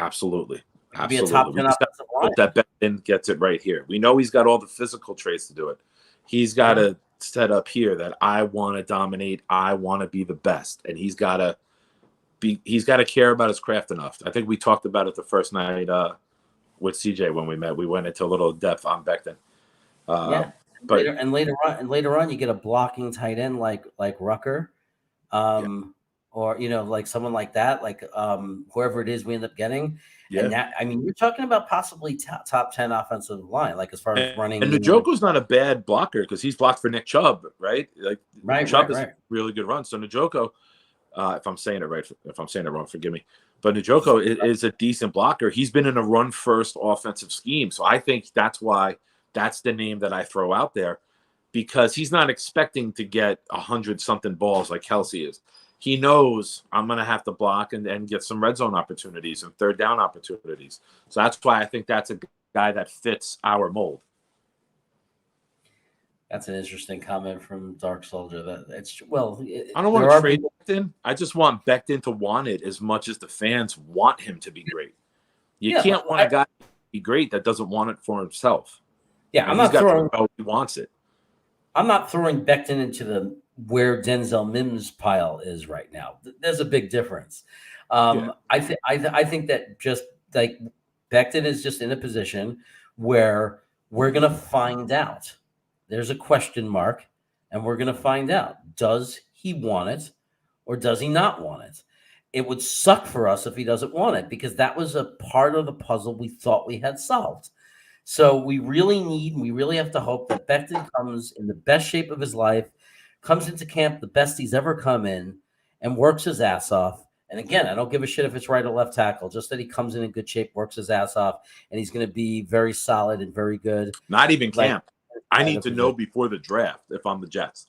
Absolutely. Be a top 10 offensive line. That Becton gets it right here. We know he's got all the physical traits to do it. He's got to set up here that I want to dominate. I want to be the best. And he's got to he's got to care about his craft enough. I think we talked about it the first night with CJ when we met. We went into a little depth on Becton. Yeah. But Later on, you get a blocking tight end like Rucker, yeah, or like someone like that, like whoever it is we end up getting. yeah. And that, I mean, you're talking about possibly top 10 offensive line, like as far as running. And Njoku's not a bad blocker because he's blocked for Nick Chubb, right? Like Chubb is a really good run. So Njoku, if I'm saying it right, if I'm saying it wrong, forgive me. But Njoku is a decent blocker. He's been in a run-first offensive scheme. So I think that's why that's the name that I throw out there, because he's not expecting to get 100-something balls like Kelsey is. He knows I'm going to have to block and get some red zone opportunities and third down opportunities. So that's why I think that's a guy that fits our mold. That's an interesting comment from Dark Soldier. I don't want to trade Becton. I just want Becton to want it as much as the fans want him to be great. You can't want a guy to be great that doesn't want it for himself. Yeah, I'm not throwing. He wants it. I'm not throwing Becton into where Denzel Mims' pile is right now. There's a big difference. I think that just like Becton is just in a position where we're going to find out. There's a question mark, and we're going to find out. Does he want it or does he not want it? It would suck for us if he doesn't want it, because that was a part of the puzzle we thought we had solved. So we really have to hope that Becton comes in the best shape of his life, comes into camp the best he's ever come in, and works his ass off. And again, I don't give a shit if it's right or left tackle, just that he comes in good shape, works his ass off, and he's going to be very solid and very good. Not even camp. I need to know before the draft if I'm the Jets.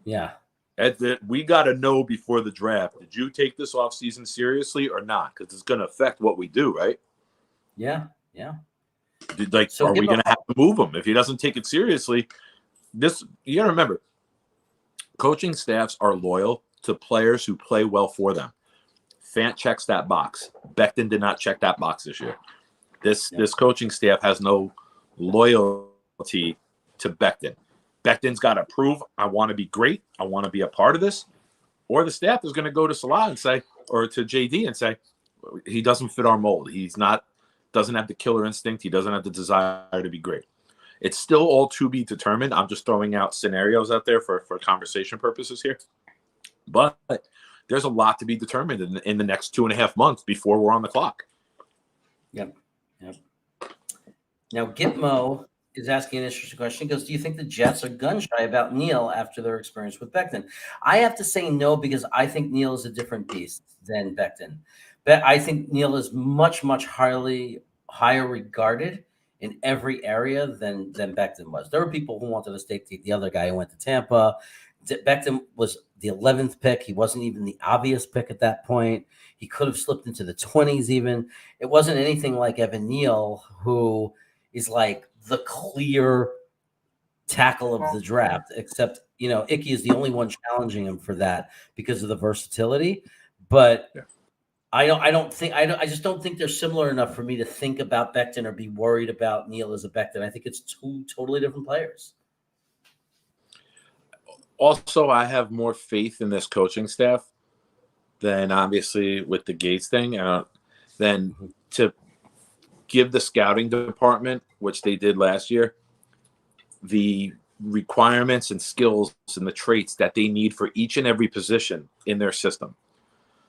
Yeah. We got to know before the draft. Did you take this offseason seriously or not? Because it's going to affect what we do, right? Yeah. Are we going to have to move him? If he doesn't take it seriously, you got to remember, coaching staffs are loyal to players who play well for them. Fant checks that box. Becton did not check that box this year. This coaching staff has no loyalty to Becton. Becton's got to prove, I want to be great. I want to be a part of this. Or the staff is going to go to Salah and say, or to JD and say, he doesn't fit our mold. Doesn't have the killer instinct. He doesn't have the desire to be great. It's still all to be determined. I'm just throwing out scenarios out there for conversation purposes here. But there's a lot to be determined in the next 2.5 months before we're on the clock. Yep. Now, Gitmo is asking an interesting question. He goes, do you think the Jets are gun-shy about Neal after their experience with Becton? I have to say no, because I think Neal is a different beast than Becton. But I think Neal is much, much higher regarded in every area than Becton was. There were people who wanted to take the other guy who went to Tampa. Becton was the 11th pick. He wasn't even the obvious pick at that point. He could have slipped into the 20s even. It wasn't anything like Evan Neal, who is like the clear tackle of the draft, except, Icky is the only one challenging him for that because of the versatility. But I just don't think they're similar enough for me to think about Becton or be worried about Neal as a Becton. I think it's two totally different players. Also, I have more faith in this coaching staff than obviously with the Gates thing, than to give the scouting department, which they did last year, the requirements and skills and the traits that they need for each and every position in their system.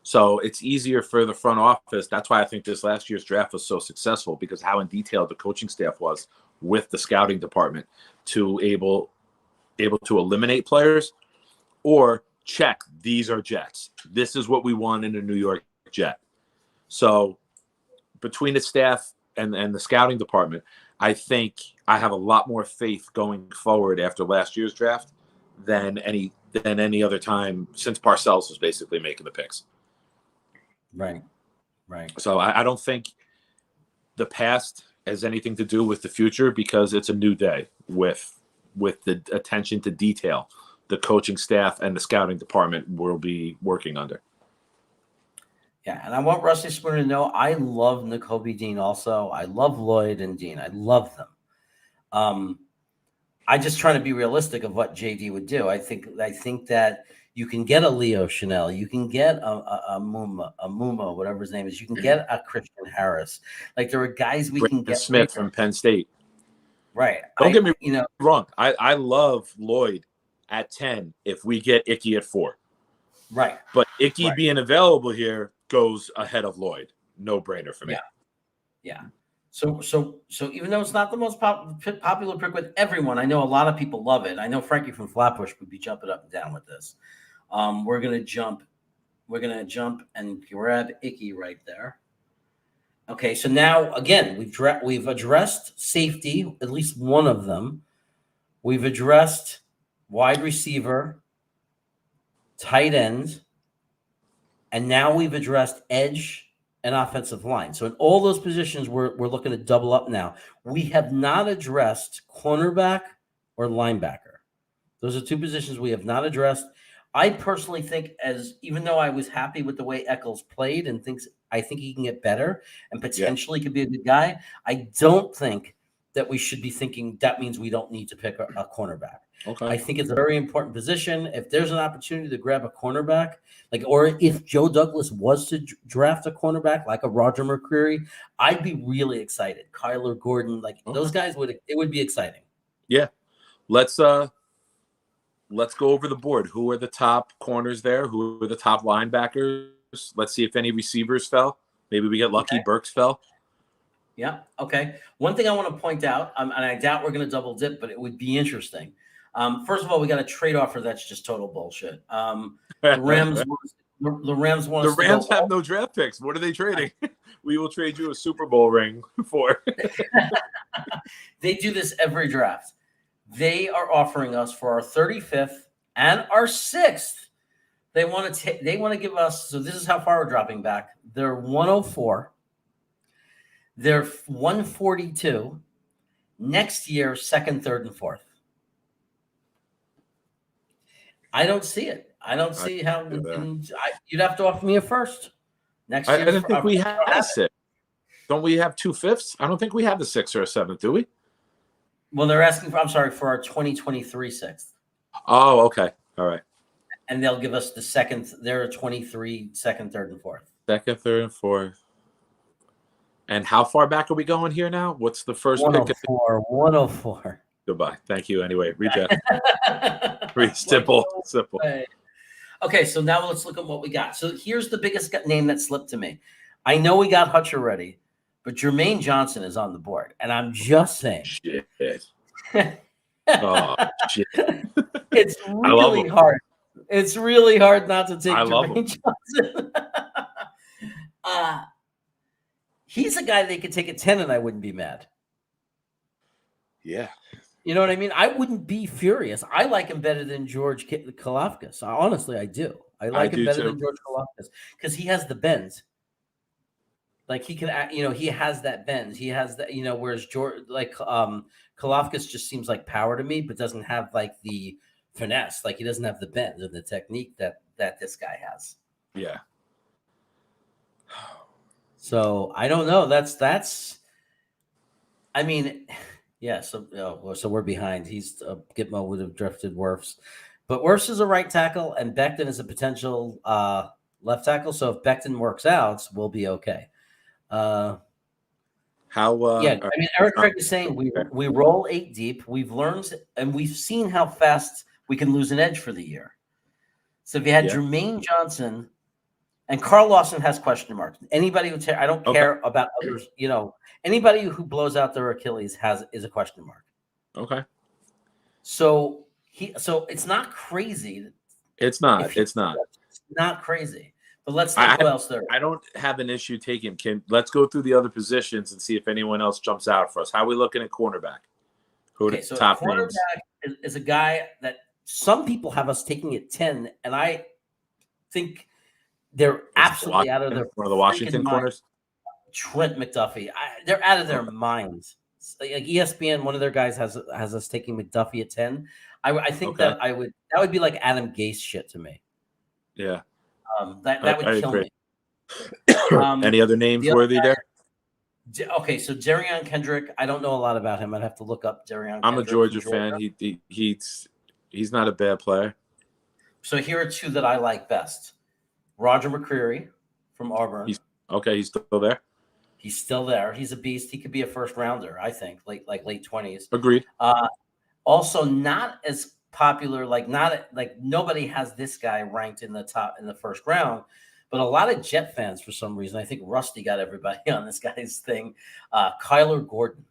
So it's easier for the front office. That's why I think this last year's draft was so successful, because how in detail the coaching staff was with the scouting department to able to eliminate players or check, these are Jets. This is what we want in a New York Jet. So between the staff and the scouting department, I think I have a lot more faith going forward after last year's draft than any other time since Parcells was basically making the picks. Right. So I don't think the past has anything to do with the future, because it's a new day with the attention to detail the coaching staff and the scouting department will be working under. Yeah, and I want Rusty Spooner to know I love Nakobe Dean also. I love Lloyd and Dean. I love them. I'm just trying to be realistic of what JD would do. I think that You can get a Leo Chanel. You can get a Muma, whatever his name is. You can get a Christian Harris. Like there are guys we can Brandon get Smith later. from Penn State. Right. Don't get me wrong. I love Lloyd at 10 if we get Icky at 4. Right. But Icky being available here goes ahead of Lloyd. No brainer for me. Yeah. So even though it's not the most popular pick with everyone, I know a lot of people love it. I know Frankie from Flatbush would be jumping up and down with this. We're gonna jump and grab Icky right there. Okay, so now again we've addressed safety, at least one of them. We've addressed wide receiver, tight end, and now we've addressed edge and offensive line. So in all those positions, we're looking to double up now. We have not addressed cornerback or linebacker. Those are two positions we have not addressed. I personally think, even though I was happy with the way Eccles played and I think he can get better and potentially could be a good guy, I don't think that we should be thinking that means we don't need to pick a cornerback. Okay. I think it's a very important position. If there's an opportunity to grab a cornerback, or if Joe Douglas was to draft a cornerback like a Roger Mccreery, I'd be really excited. Kyler Gordon, those guys would be exciting. Yeah. Let's go over the board. Who are the top corners there? Who are the top linebackers? Let's see if any receivers fell. Maybe we get lucky. Okay. Burks fell. Yeah. Okay. One thing I want to point out, and I doubt we're going to double dip, but it would be interesting. First of all, we got a trade offer that's just total bullshit. The Rams have no draft picks. What are they trading? We will trade you a Super Bowl ring for. They do this every draft. They are offering us for our 35th and our 6th. They want to give us. So this is how far we're dropping back. They're 104. They're 142. Next year, 2nd, 3rd, and 4th. I don't see it. I don't see how you'd have to offer me a 1st. Next year. I don't think we have a 6. Don't we have 2 5ths? I don't think we have the 6th or a 7th, do we? Well, they're asking for our 2023 6th. Oh, okay. All right. And they'll give us the 2nd. They're a 23, 2nd, 3rd, and 4th. 2nd, 3rd, and 4th. And how far back are we going here now? What's the first 104, pick? 104. Goodbye. Thank you. Anyway, reject. Simple. Okay, so now let's look at what we got. So here's the biggest name that slipped to me. I know we got Hutch already, but Jermaine Johnson is on the board. And I'm just saying. Shit. Oh, shit. It's really hard. It's really hard not to take Jermaine Johnson. He's a guy they could take at 10 and I wouldn't be mad. Yeah. You know what I mean? I wouldn't be furious. I like him better than George Kalafkas. Honestly, I do. I like him better than George Kalafkas because he has the bends. Like he can, he has that bend. He has that, whereas George, Kalafkas just seems like power to me, but doesn't have like the finesse. Like he doesn't have the bend and the technique that this guy has. Yeah. So I don't know. I mean, yeah. So we're behind. Gitmo would have drafted Wirfs, but Wirfs is a right tackle, and Becton is a potential left tackle. So if Becton works out, we'll be okay. Yeah, I mean, Eric Craig is saying we roll 8 deep. We've learned and we've seen how fast we can lose an edge for the year. So if you had Jermaine Johnson. And Carl Lawson has question marks. Anybody who I don't care about others, anybody who blows out their Achilles is a question mark. Okay. So it's not crazy. It's not. It's not crazy. But let's look who else there. I don't have an issue taking him. Let's go through the other positions and see if anyone else jumps out for us. How are we looking at cornerback? So cornerback is a guy that some people have us taking at 10, and I think they're absolutely out of their one of the Washington corners. Trent McDuffie. They're out of their minds. Like ESPN, one of their guys has us taking McDuffie at 10. I think that would be like Adam Gase shit to me. Yeah. That would kill me. Any other names worthy there? Okay, so Darion Kendrick. I don't know a lot about him. I'd have to look up Darion. I'm a Georgia fan. He's not a bad player. So here are two that I like best. Roger McCreery from Auburn. He's still there. He's still there. He's a beast. He could be a first rounder, I think, late 20s. Agreed. Also, not as popular. Like nobody has this guy ranked in the first round, but a lot of Jet fans, for some reason, I think Rusty got everybody on this guy's thing. Kyler Gordon.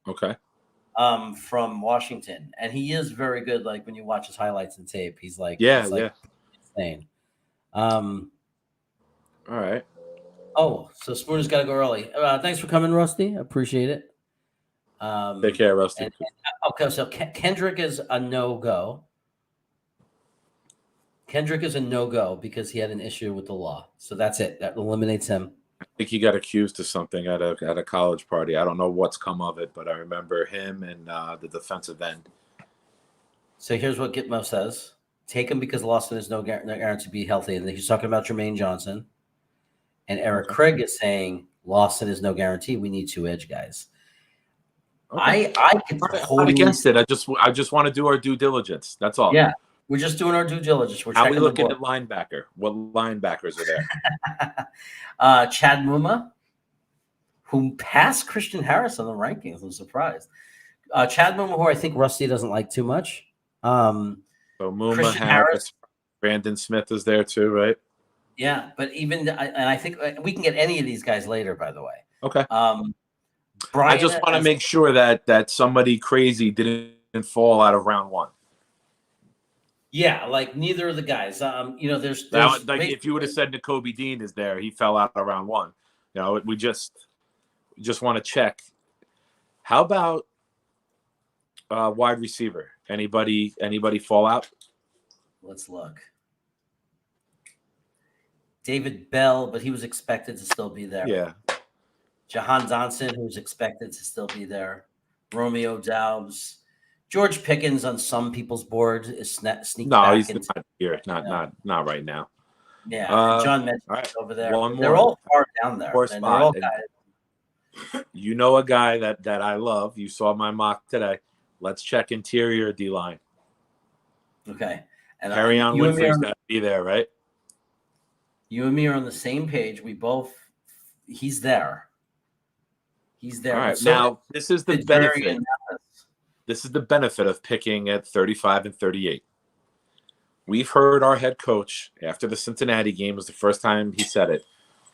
Okay. From Washington, and he is very good. Like when you watch his highlights and tape, he's like insane. All right. Oh, so Spooner's got to go early. Thanks for coming, Rusty. I appreciate it. Take care, Rusty. Okay, so Kendrick is a no-go. Kendrick is a no-go because he had an issue with the law. So that's it. That eliminates him. I think he got accused of something at a college party. I don't know what's come of it, but I remember him and the defensive end. So here's what Gitmo says. Take him because Lawson is no guarantee to be healthy. And he's talking about Jermaine Johnson. And Eric Craig is saying Lawson is no guarantee. We need 2 edge guys. Okay. I could I'm not against it. I just want to do our due diligence. That's all. Yeah. We're just doing our due diligence. How are we looking at linebacker? What linebackers are there? Chad Muma, who passed Christian Harris on the rankings. I'm surprised. Chad Muma, who I think Rusty doesn't like too much. So Muma, Harris, Brandon Smith is there too, right? Yeah, but I think we can get any of these guys later, by the way. Okay. Brian, I just want to make sure that somebody crazy didn't fall out of round 1. Yeah, like neither of the guys. There's like if you would have said Nakobe Dean is there, he fell out of round 1. We just want to check. How about wide receiver? Anybody fall out? Let's look. David Bell, but he was expected to still be there. Yeah. Jahan Johnson, who was expected to still be there. Romeo Doubs. George Pickens on some people's board is sneaking back. No, he's not here. Not right now. Yeah. John mentioned over there. They're all far down there. They're all guys. You know a guy that I love. You saw my mock today. Let's check interior D-line. Okay. And Carry-on Winfrey's got to be there, right? You and me are on the same page. He's there. He's there. All right. So now, this is the benefit. This is the benefit of picking at 35 and 38. We've heard our head coach after the Cincinnati game was the first time he said it.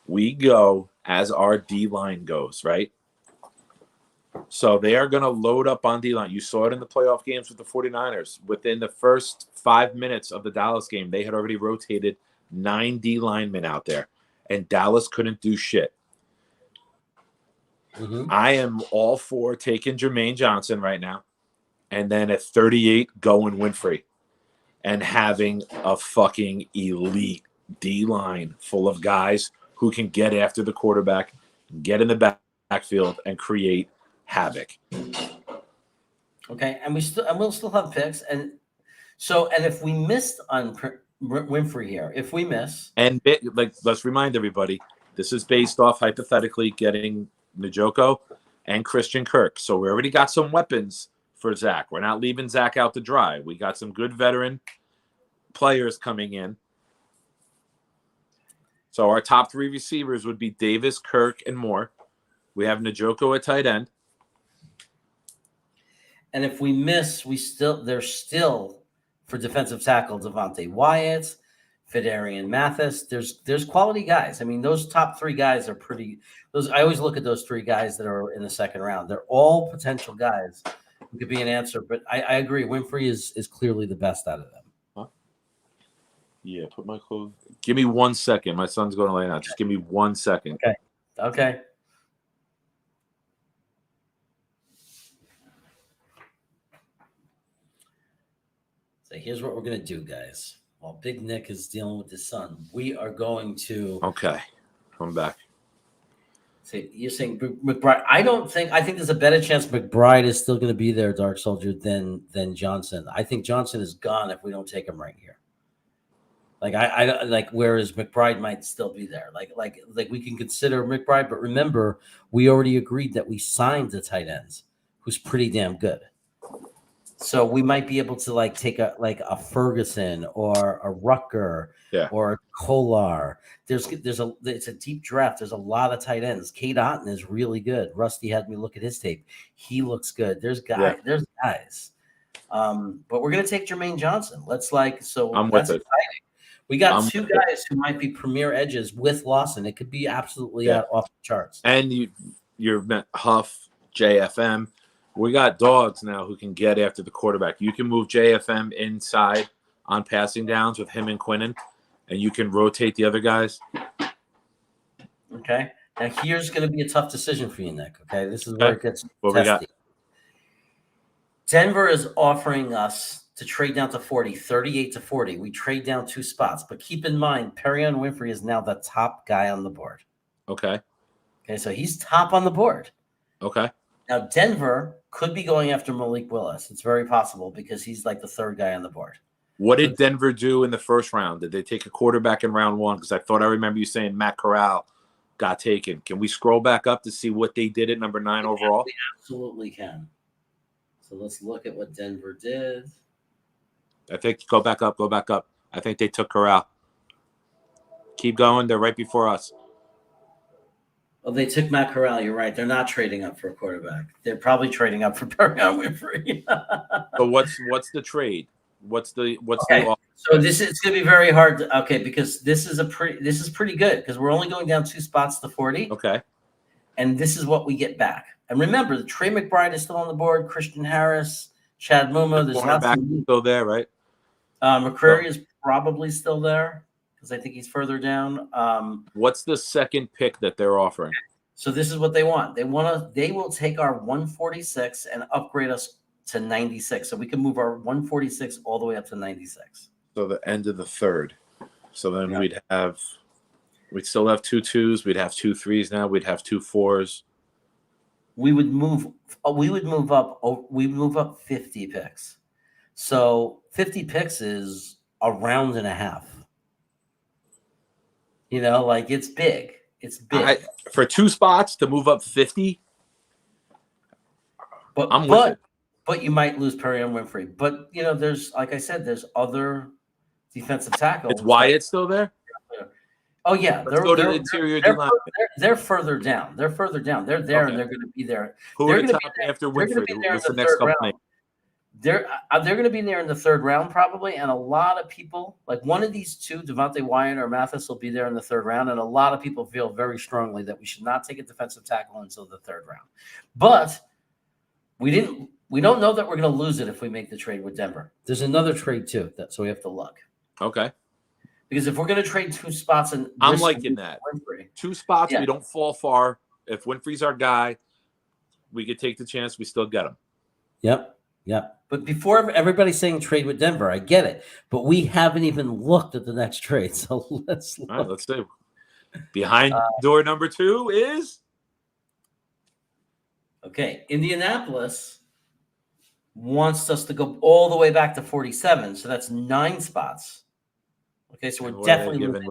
We go as our D-line goes, right? So they are going to load up on D-line. You saw it in the playoff games with the 49ers. Within the first 5 minutes of the Dallas game, they had already rotated 9 D linemen out there, and Dallas couldn't do shit. Mm-hmm. I am all for taking Jermaine Johnson right now, and then at 38, going Winfrey, and having a fucking elite D line full of guys who can get after the quarterback, get in the backfield, and create havoc. Okay, and we'll still have picks, and if we missed on Winfrey here, if we miss, and let's remind everybody, this is based off hypothetically getting Njoku and Christian Kirk. So we already got some weapons for Zach. We're not leaving Zach out to dry. We got some good veteran players coming in. So our top 3 receivers would be Davis, Kirk, and Moore. We have Njoku at tight end. And if we miss, there's still for defensive tackle Devontae Wyatt, Fedarian Mathis. There's quality guys. I mean, those top 3 guys are pretty. I always look at those 3 guys that are in the second round. They're all potential guys who could be an answer. But I agree, Winfrey is clearly the best out of them. Huh? Yeah, put my clothes. Give me 1 second. My son's going to lay down. Just give me 1 second. Okay. So here's what we're going to do, guys. While Big Nick is dealing with his son, we are going to... Okay. I'm back. So you're saying McBride. I think there's a better chance McBride is still going to be there, Dark Soldier, than Johnson. I think Johnson is gone if we don't take him right here. Whereas McBride might still be there. Like we can consider McBride, but remember, we already agreed that we signed the tight ends, who's pretty damn good. So we might be able to like take a Ferguson or a Rucker Yeah. or a Kolar. It's a deep draft. There's a lot of tight ends. Cade Otton is really good. Rusty had me look at his tape. He looks good. There's guys. Yeah. There's guys. But we're gonna take Jermaine Johnson. Let's I'm that's with it. exciting. We got I'm two with it. guys who might be premier edges with Lawson. It could be absolutely off the charts. And you're Huff, JFM. We got dogs now who can get after the quarterback. You can move JFM inside on passing downs with him and Quinnen, and you can rotate the other guys. Okay. Now here's going to be a tough decision for you, Nick. Okay. This is where it gets What we got? testy. Denver is offering us to trade down to 40, 38 to 40. We trade down 2 spots, but keep in mind, Perion Winfrey is now the top guy on the board. Okay. Okay. So he's top on the board. Okay. Now, Denver could be going after Malik Willis. It's very possible because he's like the 3rd guy on the board. What did Denver do in the first round? Did they take a quarterback in round 1? Because I thought I remember you saying Matt Corral got taken. Can we scroll back up to see what they did at number 9 overall? We absolutely can. So let's look at what Denver did. I think go back up. I think they took Corral. Keep going. They're right before us. Well, they took Matt Corral. You're right. They're not trading up for a quarterback. They're probably trading up for Perion Winfrey. So what's the trade? What's the So this is going to be very hard. Because this is pretty good because we're only going down 2 spots to 40. Okay. And this is what we get back. And remember, Trey McBride is still on the board. Christian Harris, Chad Muma. There's lots of still there, right? Mccreery is probably still there because I think he's further down. What's the second pick that they're offering? So this is what they want. They will take our 146 and upgrade us to 96. So we can move our 146 all the way up to 96. So the end of the 3rd. So then we'd still have 2 2s. We'd have 2 3s now. We'd have 2 4s. We would move up 50 picks. So 50 picks is a round and a half. Like it's big. It's big. For 2 spots to move up 50. But I'm with it. But you might lose Perion Winfrey. But there's, like I said, there's other defensive tackles. Is Wyatt still there? Oh yeah, Let's go to the interior D-line. They're further down. They're further down. They're there, and they're going to be there. Who are the top after Winfrey? What's the next couple names? They're going to be there in the 3rd round probably, and a lot of people, like one of these 2, Devontae Wyatt or Mathis, will be there in the 3rd round, and a lot of people feel very strongly that we should not take a defensive tackle until the 3rd round. But we don't know that we're going to lose it if we make the trade with Denver. There's another trade too, so we have to look. Okay. Because if we're going to trade 2 spots, and I'm liking that. Winfrey, 2 spots, we don't fall far. If Winfrey's our guy, we could take the chance. We still get him. Yep. But before everybody's saying trade with Denver, I get it. But we haven't even looked at the next trade, so let's look. All right, let's see. Behind door number 2 is Indianapolis wants us to go all the way back to 47, so that's 9 spots. Okay, so we're definitely losing.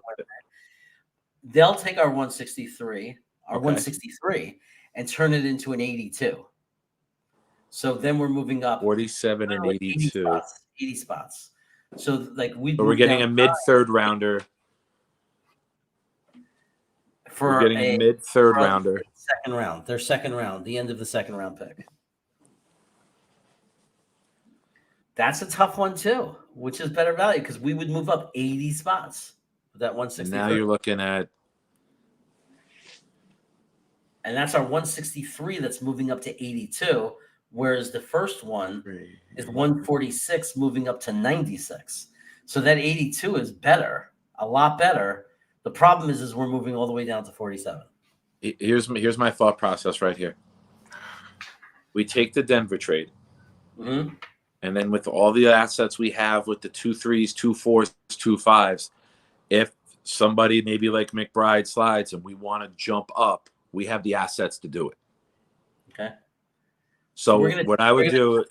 They'll take our 163, 163, and turn it into an 82. So then we're moving up 47 and 82. 80 spots. So we're getting a mid-3rd rounder. We're getting a mid-3rd rounder. Second round. Their second round, the end of the 2nd round pick. That's a tough one too. Which is better value because we would move up 80 spots with that 163. Now you're looking at, and that's our 163 that's moving up to 82, whereas the first one is 146 moving up to 96. So that 82 is better, a lot better. The problem is we're moving all the way down to 47. Here's my thought process right here. We take the Denver trade. Mm-hmm. And then with all the assets we have with the 2 3s, 2 4s, 2 5s, if somebody maybe like McBride slides and we want to jump up, we have the assets to do it. Okay. So what I would do,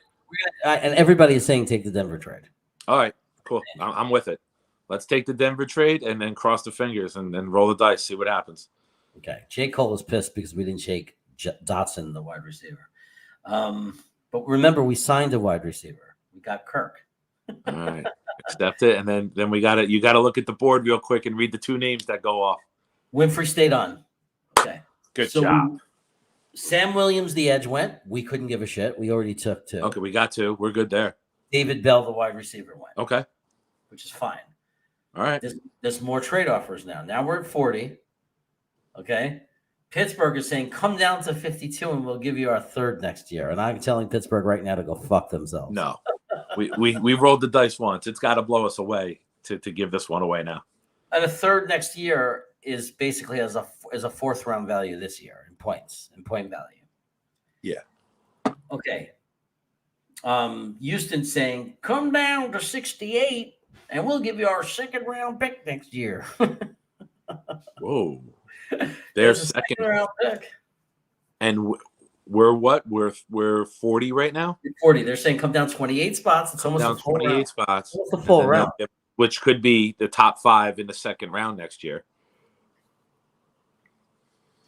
and everybody is saying take the Denver trade. All right, cool. I'm with it. Let's take the Denver trade and then cross the fingers and then roll the dice, see what happens. Okay. J. Cole is pissed because we didn't take Dotson, the wide receiver. But remember, we signed a wide receiver. We got Kirk. All right. Accept it. And then we got it. You got to look at the board real quick and read the two names that go off. Winfrey stayed on. Okay. Good job. Sam Williams, the edge, went. We couldn't give a shit. We already took 2. Okay, we got 2. We're good there. David Bell, the wide receiver, went. Okay. Which is fine. All right. There's more trade offers now. Now we're at 40. Okay. Pittsburgh is saying, come down to 52 and we'll give you our 3rd next year. And I'm telling Pittsburgh right now to go fuck themselves. No. we rolled the dice once. It's got to blow us away to give this one away now. And a 3rd next year is basically as a 4th round value this year in points and point value. Yeah. Okay. Houston saying, come down to 68 and we'll give you our 2nd round pick next year. Whoa. Their second round pick. And we're what? We're 40 right now? 40. They're saying come down 28 spots. It's almost down a full 28 round. spots. Almost a full round. Which could be the top 5 in the 2nd round next year.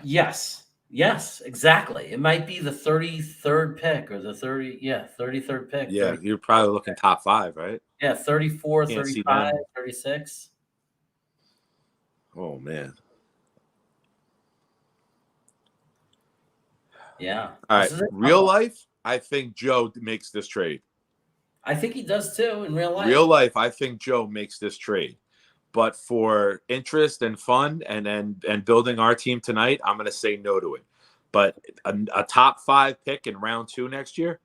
Yes, exactly. It might be the 33rd pick or the 33rd pick. Yeah, 30, you're probably looking top 5, right? Yeah, 34, Can't 35, 36. Oh, man. Yeah. All right. Real life, I think Joe makes this trade. I think he does too in real life. Real life, I think Joe makes this trade. But for interest and fun and building our team tonight, I'm going to say no to it. But a top 5 pick in round 2 next year,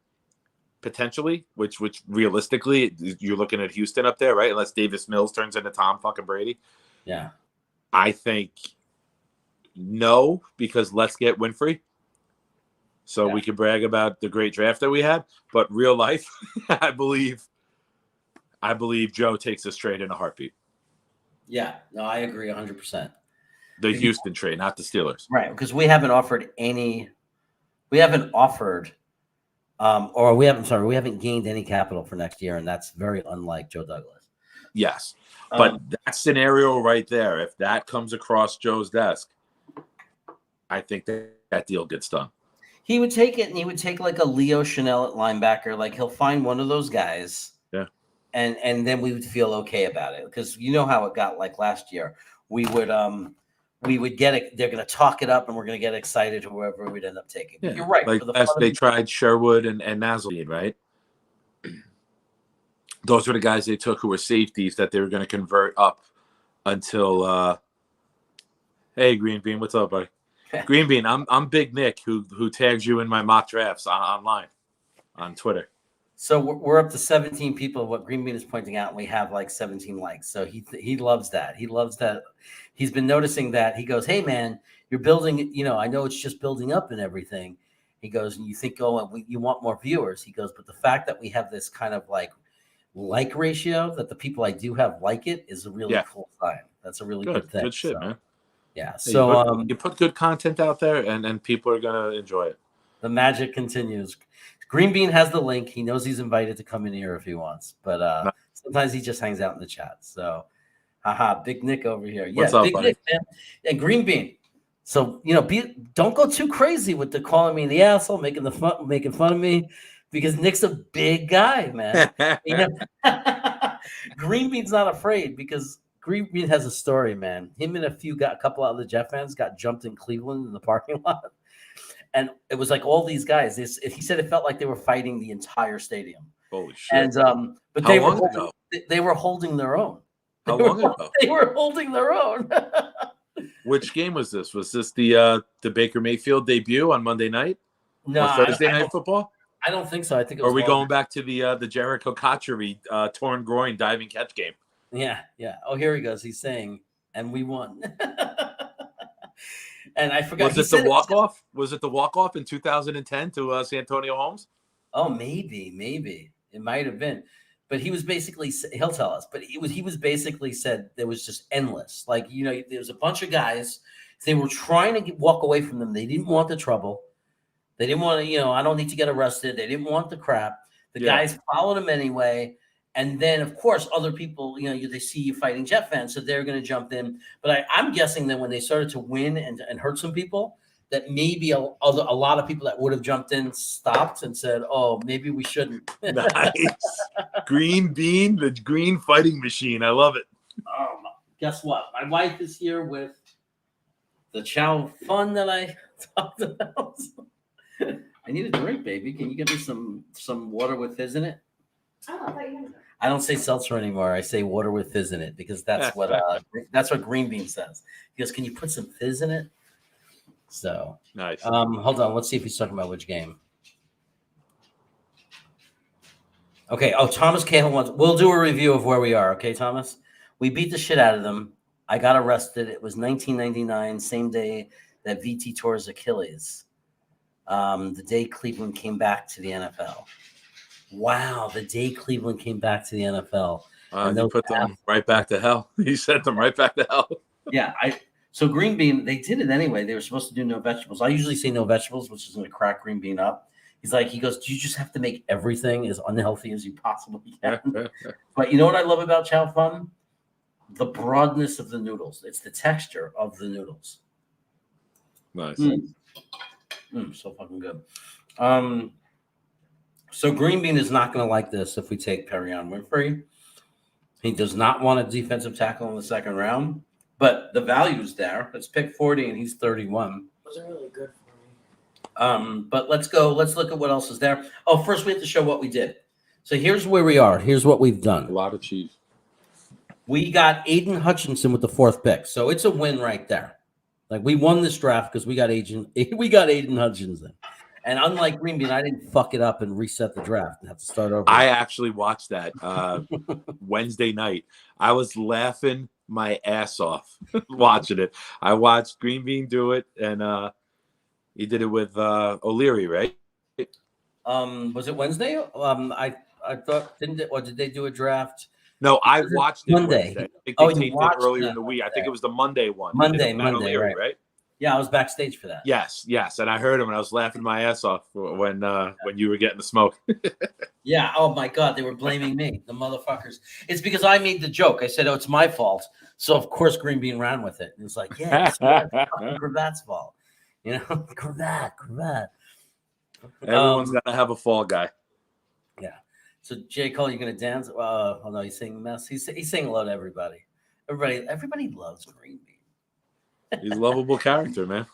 potentially, which realistically, you're looking at Houston up there, right? Unless Davis Mills turns into Tom fucking Brady. Yeah. I think no, because let's get Winfrey. So we can brag about the great draft that we had. But real life, I believe Joe takes this trade in a heartbeat. Yeah, no, I agree 100%. The Houston trade, not the Steelers. Right, because we haven't offered we haven't gained any capital for next year, and that's very unlike Joe Douglas. Yes, but that scenario right there, if that comes across Joe's desk, I think that deal gets done. He would take it, and he would take like a Leo Chanel at linebacker. Like he'll find one of those guys. Yeah. And then we would feel okay about it because you know how it got like last year. We would get it. They're going to talk it up, and we're going to get excited whoever we'd end up taking. Yeah. You're right. Like they tried Sherwood and Nazeline, right? Those were the guys they took who were safeties that they were going to convert up until. Hey, Green Bean, what's up, buddy? Green Bean, I'm Big Nick who tags you in my mock drafts online on Twitter. So we're up to 17 people. What Green Bean is pointing out, and we have like 17 likes. So he loves that. He loves that. He's been noticing that. He goes, "Hey man, you're building. You know, I know it's just building up and everything." He goes, "And you think, you want more viewers?" He goes, "But the fact that we have this kind of like ratio that the people I do have like it is a really cool sign. That's a really good thing. Good shit, man. Yeah. So you put good content out there, and people are gonna enjoy it. The magic continues. Green Bean has the link. He knows he's invited to come in here if he wants, but sometimes he just hangs out in the chat. So, Big Nick over here. Yeah, what's up, Big buddy? Nick, man. And Green Bean. So don't go too crazy with the calling me the asshole, making fun of me, because Nick's a big guy, man. Green Bean's not afraid because Green Bean has a story, man. Him and a couple other Jet fans got jumped in Cleveland in the parking lot. And it was like all these guys. He said it felt like they were fighting the entire stadium. Holy shit! And but they were holding their own. How long ago? They were holding their own. Which game was this? Was this the Baker Mayfield debut on Monday night? No, or Thursday night football. I don't think so. I think it was. Or are we going back to the Jericho Cotchery torn groin diving catch game? Yeah. Oh, here he goes. He's saying, and we won. And I forgot. Was it the walk-off? Was it the walk-off in 2010 to Santonio Holmes? Oh, maybe. It might have been. But he was basically, he'll tell us, but he was basically said there was just endless. Like, there was a bunch of guys. They were trying to walk away from them. They didn't want the trouble. They didn't want to, I don't need to get arrested. They didn't want the crap. The guys followed him anyway. And then, of course, other people, they see you fighting Jet fans, so they're going to jump in. But I'm guessing that when they started to win and hurt some people, that maybe a lot of people that would have jumped in stopped and said, "Oh, maybe we shouldn't." Nice. Green Bean, the green fighting machine. I love it. Guess what? My wife is here with the chow fun that I talked about. I need a drink, baby. Can you get me some water with fizz in it? Oh, I thought you had I don't say seltzer anymore. I say water with fizz in it because that's what Green Bean says. He goes, "Can you put some fizz in it?" So Nice. hold on. Let's see if he's talking about which game. Okay. Oh, Thomas Cahill wants. We'll do a review of where we are. Okay, Thomas. We beat the shit out of them. I got arrested. It was 1999, same day that VT tore his Achilles. The day Cleveland came back to the NFL. Wow, the day Cleveland came back to the NFL. And he put them right back to hell. He sent them right back to hell. Yeah, so Green Bean, they did it anyway. They were supposed to do no vegetables. I usually say no vegetables, which is going to crack Green Bean up. He goes, "Do you just have to make everything as unhealthy as you possibly can?" But you know what I love about Chow Fun? The broadness of the noodles. It's the texture of the noodles. Nice. So fucking good. So Green Bean is not going to like this if we take Perion Winfrey. He does not want a defensive tackle in the second round, but the value's there. Let's pick 40, and he's 31. Those are really good for me. But let's go. Let's look at what else is there. Oh, first we have to show what we did. So here's where we are. Here's what we've done. A lot of cheese. We got Aiden Hutchinson with the 4th pick, so it's a win right there. Like we won this draft because we got Aiden Hutchinson. And unlike Green Bean, I didn't fuck it up and reset the draft and have to start over. I actually watched that Wednesday night. I was laughing my ass off watching it. I watched Green Bean do it, and he did it with O'Leary, right? Was it Wednesday? I thought did they do a draft? No, I watched it Monday. Wednesday. I think Oh, they you taped it watched earlier that in the week. I Monday. think it was the Monday one. Monday, O'Leary, right? Yeah, I was backstage for that. Yes. And I heard him, and I was laughing my ass off when you were getting the smoke. Yeah. Oh my God, they were blaming me, the motherfuckers. It's because I made the joke. I said, "Oh, it's my fault." So of course Green Bean ran with it. And it's like, yeah, it's fucking Cravat's fault. You know, Cravat. Everyone's got to have a fall guy. Yeah. So J. Cole, you're gonna dance? Oh no, he's singing mess. He's saying hello to everybody. Everybody loves Green Bean. He's a lovable character, man.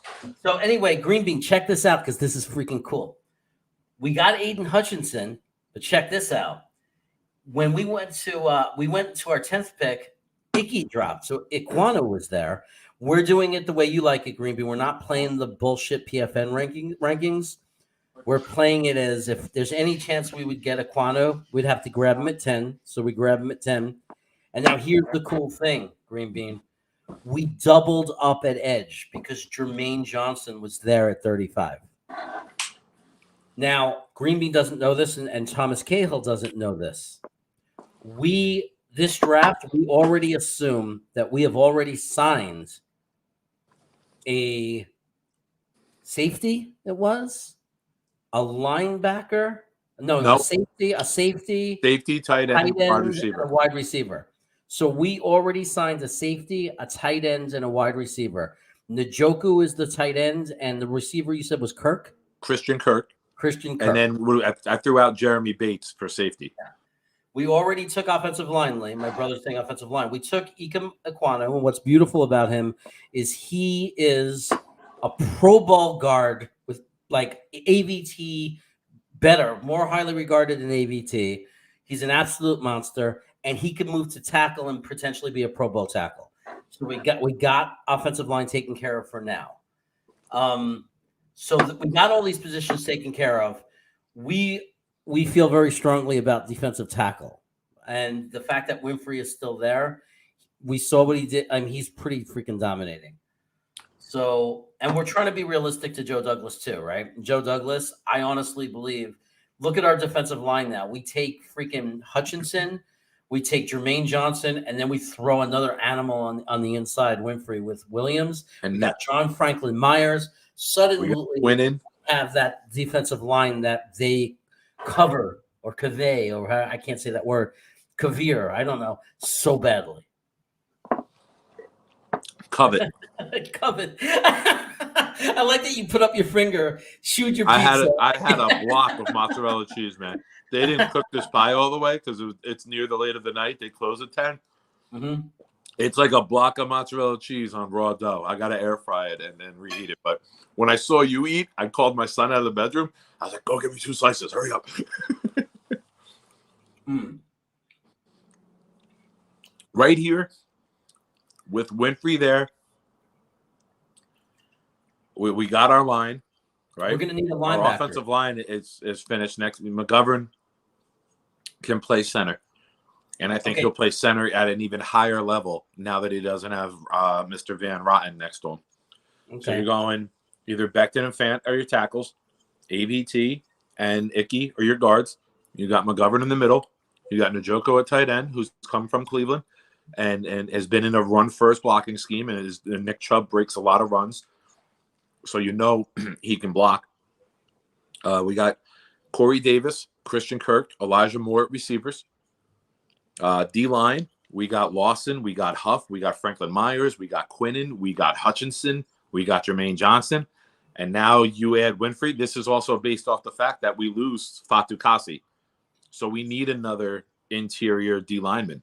So anyway, Green Bean, check this out because this is freaking cool. We got Aiden Hutchinson, but check this out. When we went to our 10th pick, Icky dropped. So Iquano was there. We're doing it the way you like it, Green Bean. We're not playing the bullshit PFN rankings. We're playing it as if there's any chance we would get Iquano, we'd have to grab him at 10. So we grab him at 10. And now here's the cool thing, Green Bean. We doubled up at edge because Jermaine Johnson was there at 35. Now, Green Bean doesn't know this, and Thomas Cahill doesn't know this. This draft, we already assume that we have already signed a safety, a linebacker. No, a safety, tight end, wide receiver. and a wide receiver. So we already signed a safety, a tight end, and a wide receiver. Njoku is the tight end, and the receiver you said was Christian Kirk. And then I threw out Jeremy Bates for safety. Yeah. We already took offensive line, Lee. My brother's saying offensive line. We took Ikem Ekwonu, and what's beautiful about him is he is a pro ball guard with like AVT better, more highly regarded than AVT. He's an absolute monster. And he could move to tackle and potentially be a Pro Bowl tackle. So we got offensive line taken care of for now. So we got all these positions taken care of. We feel very strongly about defensive tackle, and the fact that Winfrey is still there. We saw what he did. I mean, he's pretty freaking dominating. So, and we're trying to be realistic to Joe Douglas too, right? Joe Douglas, I honestly believe. Look at our defensive line now. We take freaking Hutchinson. We take Jermaine Johnson, and then we throw another animal on the inside, Winfrey, with Williams. And we got John Franklin Myers. Suddenly winning. Have that defensive line that they cover or convey, or I can't say that word, Kavir, I don't know, so badly. Covet. Covet. I like that you put up your finger, shoot your I pizza. had a block of mozzarella cheese, man. They didn't cook this pie all the way because it's near the late of the night. They close at 10. Mm-hmm. It's like a block of mozzarella cheese on raw dough. I got to air fry it and then reheat it. But when I saw you eat, I called my son out of the bedroom. I was like, go get me 2 slices. Hurry up. Right here with Winfrey there. We got our line, right? We're going to need a linebacker. Our offensive line is finished. Next, McGovern can play center. And I think he'll play center at an even higher level now that he doesn't have Mr. Van Rotten next to him. Okay. So you're going either Becton and Fant are your tackles, AVT and Icky are your guards. You got McGovern in the middle. You got Njoku at tight end, who's come from Cleveland and has been in a run-first blocking scheme. And Nick Chubb breaks a lot of runs. So you know he can block. We got Corey Davis, Christian Kirk, Elijah Moore at receivers. D-line, we got Lawson, we got Huff, we got Franklin Myers, we got Quinnen, we got Hutchinson, we got Jermaine Johnson, and now you add Winfrey. This is also based off the fact that we lose Fatu Kasi. So we need another interior D-lineman.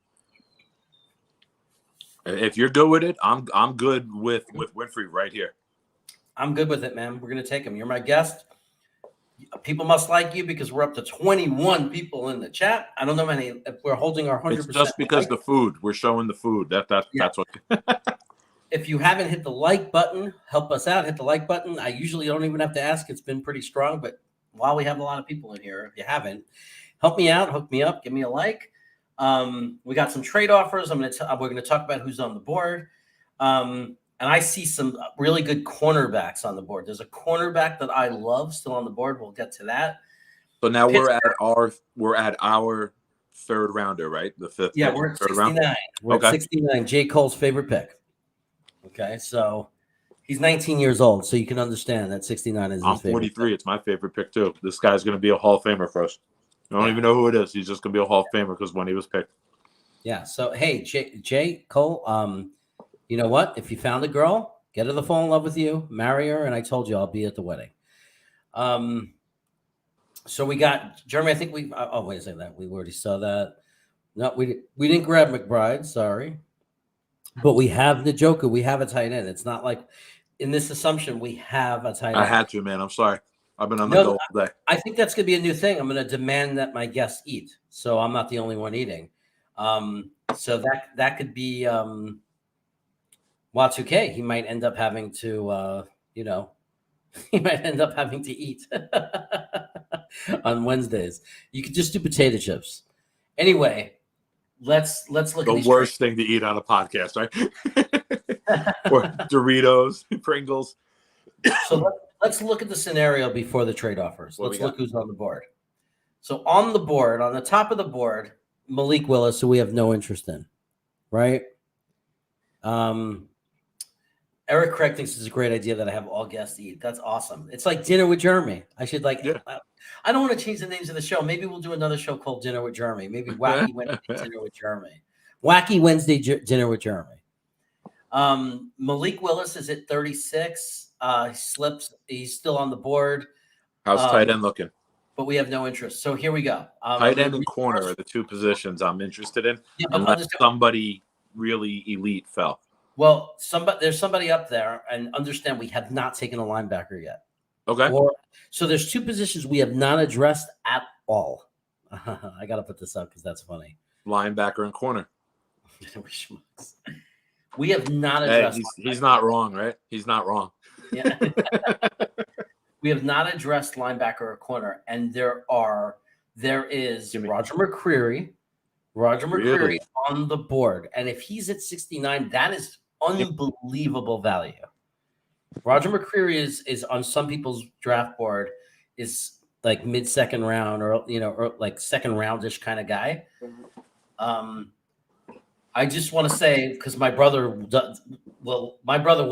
If you're good with it, I'm good with Winfrey right here. I'm good with it, man. We're going to take him. You're my guest. People must like you because we're up to 21 people in the chat. I don't know if we're holding our 100%. It's just because the food. We're showing the food. That's what. If you haven't hit the like button, help us out. Hit the like button. I usually don't even have to ask. It's been pretty strong. But while we have a lot of people in here, if you haven't, help me out. Hook me up. Give me a like. We got some trade offers. We're going to talk about who's on the board. And I see some really good cornerbacks on the board. There's a cornerback that I love still on the board. We'll get to that. So now we're at our third rounder, right? The fifth. Yeah, we're at 69. We're at 69. J. Cole's favorite pick. Okay, so he's 19 years old, so you can understand that 69 is his favorite. 43. Pick. It's my favorite pick too. This guy's going to be a Hall of Famer for us. I don't even know who it is. He's just going to be a Hall of Famer because when he was picked. Yeah. So hey, J. Cole. You know what? If you found a girl, get her to fall in love with you, marry her, and I told you I'll be at the wedding. So we got Jeremy. I think we. Oh, wait a second. We already saw that. No, we didn't grab McBride. Sorry, but we have Njoku. We have a tight end. It's not like in this assumption we have a tight end. I had to, man. I'm sorry. I've been on the go all day. I think that's going to be a new thing. I'm going to demand that my guests eat, so I'm not the only one eating. So that could be. Y2K, he might end up having to, he might end up having to eat on Wednesdays. You could just do potato chips. Anyway, let's look at the worst thing to eat on a podcast, right? Or Doritos, Pringles. So let's look at the scenario before the trade offers. Let's look who's on the board. So on the board, on the top of the board, Malik Willis, who we have no interest in, right? Eric Craig thinks it's a great idea that I have all guests eat. That's awesome. It's like Dinner with Jeremy. I should I don't want to change the names of the show. Maybe we'll do another show called Dinner with Jeremy. Maybe Wacky Wednesday Dinner with Jeremy. Wacky Wednesday Dinner with Jeremy. Malik Willis is at 36. He slips. He's still on the board. How's tight end looking? But we have no interest. So here we go. Tight end and corner are the two positions I'm interested in. Yeah, unless somebody really elite fell. Well, there's somebody up there, and understand we have not taken a linebacker yet. Okay. So there's two positions we have not addressed at all. I got to put this up because that's funny. Linebacker and corner. We have not addressed. Hey, he's not wrong, right? He's not wrong. Yeah. We have not addressed linebacker or corner, and there is Roger Mccreery. Really? On the board, and if he's at 69, that is unbelievable value. Roger Mccreery is on some people's draft board is like mid-second round or like second roundish kind of guy. I just want to say because my brother will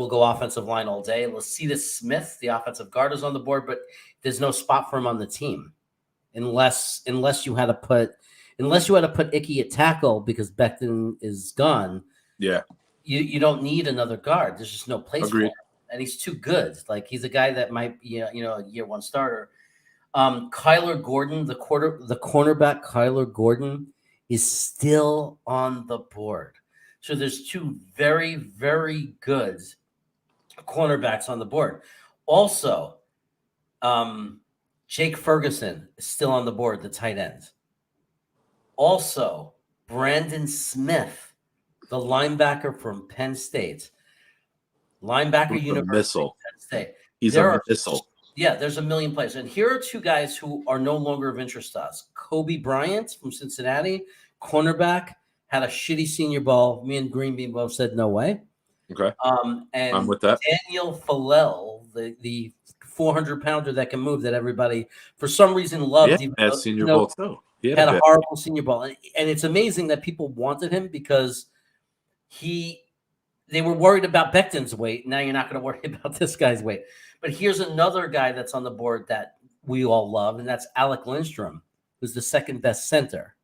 go offensive line all day. Let's see this Smith, the offensive guard, is on the board, but there's no spot for him on the team unless you had to put Icky at tackle because Becton is gone. Yeah. you don't need another guard. There's just no place for Agreed. him, and he's too good. Like he's a guy that might be a year one starter. Kyler Gordon, the cornerback Kyler Gordon is still on the board. So there's two very, very good cornerbacks on the board. Also, Jake Ferguson is still on the board, the tight end. Also, Brandon Smith, the linebacker from Penn State. Linebacker He's a University, missile. Penn State. He's There a are- missile. Yeah, there's a million players. And here are two guys who are no longer of interest to us. Kobe Bryant from Cincinnati, cornerback, had a shitty senior ball. Me and Greenbean both said no way. Okay. And I'm with that. Daniel Fallell, the 400-pounder that can move that everybody, for some reason, loved. Yeah, even had though, senior ball too. He had a bit. horrible senior ball. And it's amazing that people wanted him because they were worried about Becton's weight. Now you're not going to worry about this guy's weight. But here's another guy that's on the board that we all love, and that's Alec Lindstrom, who's the second best center.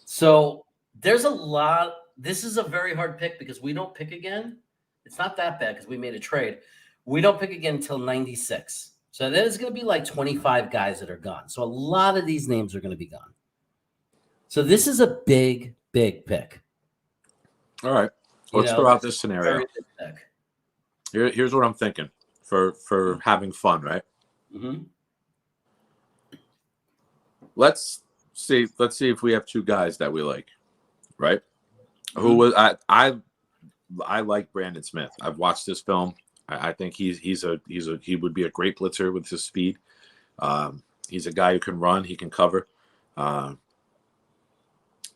So there's a lot. This is a very hard pick because we don't pick again. It's not that bad because we made a trade. We don't pick again until 96. So that is going to be like 25 guys that are gone. So a lot of these names are going to be gone. So this is a big, big pick. All right. Let's throw out this scenario. Very big pick. Here's what I'm thinking for having fun, right? Mm-hmm. Let's see if we have two guys that we like, right? Who was I like Brandon Smith. I've watched this film. I think he would be a great blitzer with his speed. He's a guy who can run, he can cover.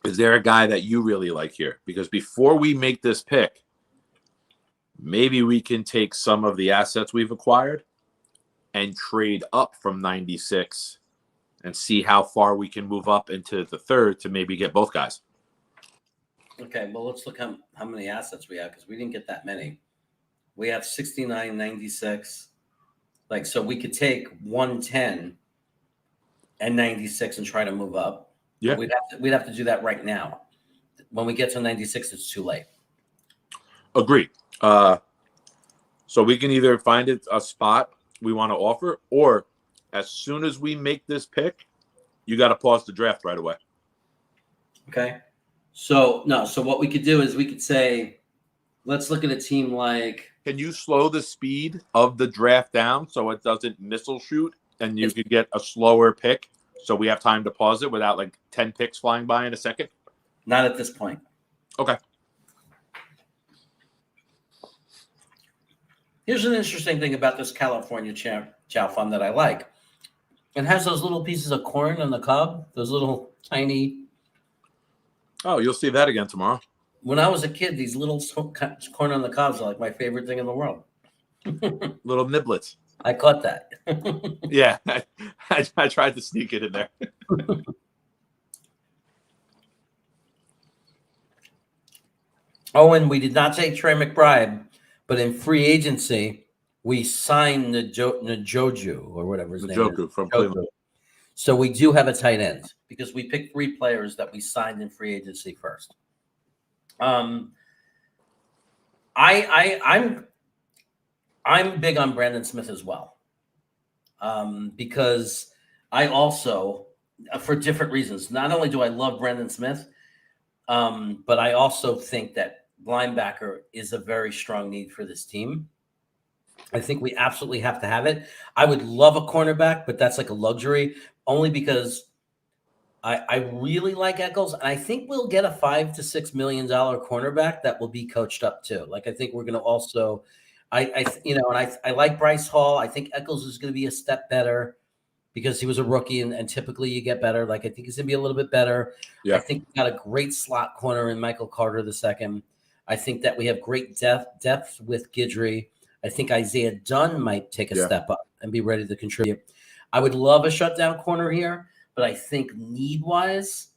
Is there a guy that you really like here? Because before we make this pick, maybe we can take some of the assets we've acquired and trade up from 96 and see how far we can move up into the third to maybe get both guys. Okay, well, let's look how many assets we have because we didn't get that many. We have 69, 96. Like, so we could take 110 and 96 and try to move up. Yeah. We'd have to do that right now. When we get to 96, it's too late. Agreed. So we can either find a spot we want to offer, or as soon as we make this pick, you got to pause the draft right away. Okay. So what we could do is we could say, let's look at a team like. Can you slow the speed of the draft down so it doesn't missile shoot and you could get a slower pick so we have time to pause it without like 10 picks flying by in a second? Not at this point. Okay. Here's an interesting thing about this California Chow Fund that I like. It has those little pieces of corn on the cob, those little tiny. Oh, you'll see that again tomorrow. When I was a kid, these little corn on the cobs are like my favorite thing in the world. Little niblets. I caught that. Yeah, I tried to sneak it in there. Oh, and we did not take Trey McBride, but in free agency, we signed Njoku or whatever his name is. From Cleveland. So we do have a tight end because we picked 3 players that we signed in free agency first. I'm big on Brandon Smith as well, because I also, for different reasons, not only do I love Brandon Smith, but I also think that linebacker is a very strong need for this team. I think we absolutely have to have it. I would love a cornerback, but that's like a luxury only because I really like Eccles, and I think we'll get a $5 to $6 million cornerback that will be coached up too. Like I think we're going to also, I like Bryce Hall. I think Eccles is going to be a step better because he was a rookie, and typically you get better. Like I think he's going to be a little bit better. Yeah. I think we got a great slot corner in Michael Carter II. I think that we have great depth with Guidry. I think Isaiah Dunn might take a step up and be ready to contribute. I would love a shutdown corner here. But I think need-wise,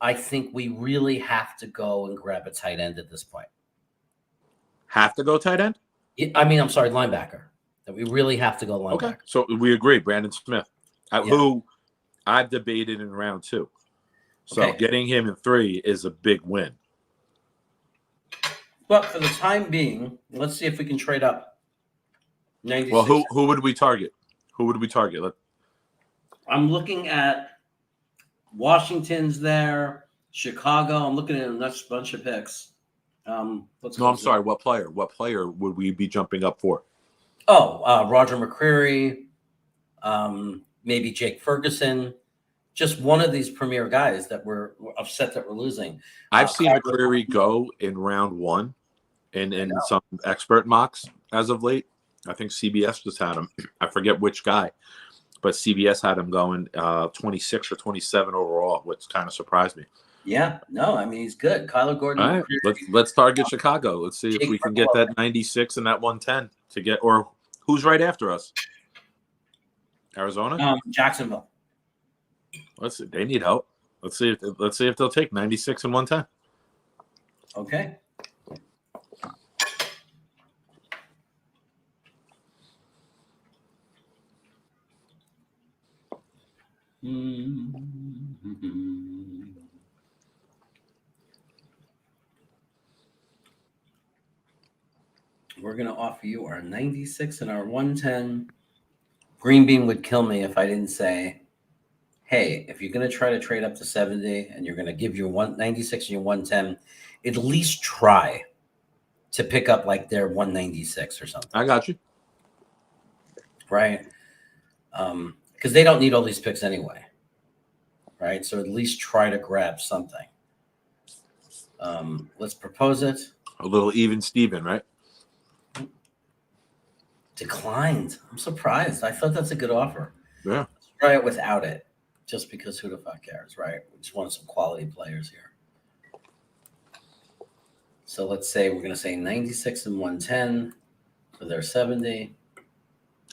I think we really have to go and grab a tight end at this point. Have to go tight end? I'm sorry, linebacker. That we really have to go linebacker. Okay, so we agree, Brandon Smith, who I've debated in round 2. So getting him in 3 is a big win. But for the time being, let's see if we can trade up. 96. Well, who would we target? Who would we target? I'm looking at Washington's there, Chicago. I'm looking at a nice bunch of picks. No, I'm sorry. What player? What player would we be jumping up for? Oh, Roger Mccreery, maybe Jake Ferguson. Just one of these premier guys that we're upset that we're losing. I've seen Mccreery go in round 1 in some expert mocks as of late. I think CBS just had him. I forget which guy, but CBS had him going 26 or 27 overall, which kind of surprised me. Yeah, no, I mean, he's good. Kyler Gordon. All right, let's target Chicago. Let's see if we can get that 96 and that 110 to get, or who's right after us? Arizona? Jacksonville. Let's see. They need help. Let's see if they'll take 96 and 110. Okay. We're going to offer you our 96 and our 110. Green Bean would kill me if I didn't say, hey, if you're going to try to trade up to 70 and you're going to give your 96 and your 110, at least try to pick up like their 196 or something. I got you. Right? Because they don't need all these picks anyway. Right? So at least try to grab something. Let's propose it. A little even Steven, right? Declined. I'm surprised. I thought that's a good offer. Yeah. Let's try it without it. Just because who the fuck cares, right? We just want some quality players here. So let's say we're going to say 96 and 110 for their 70.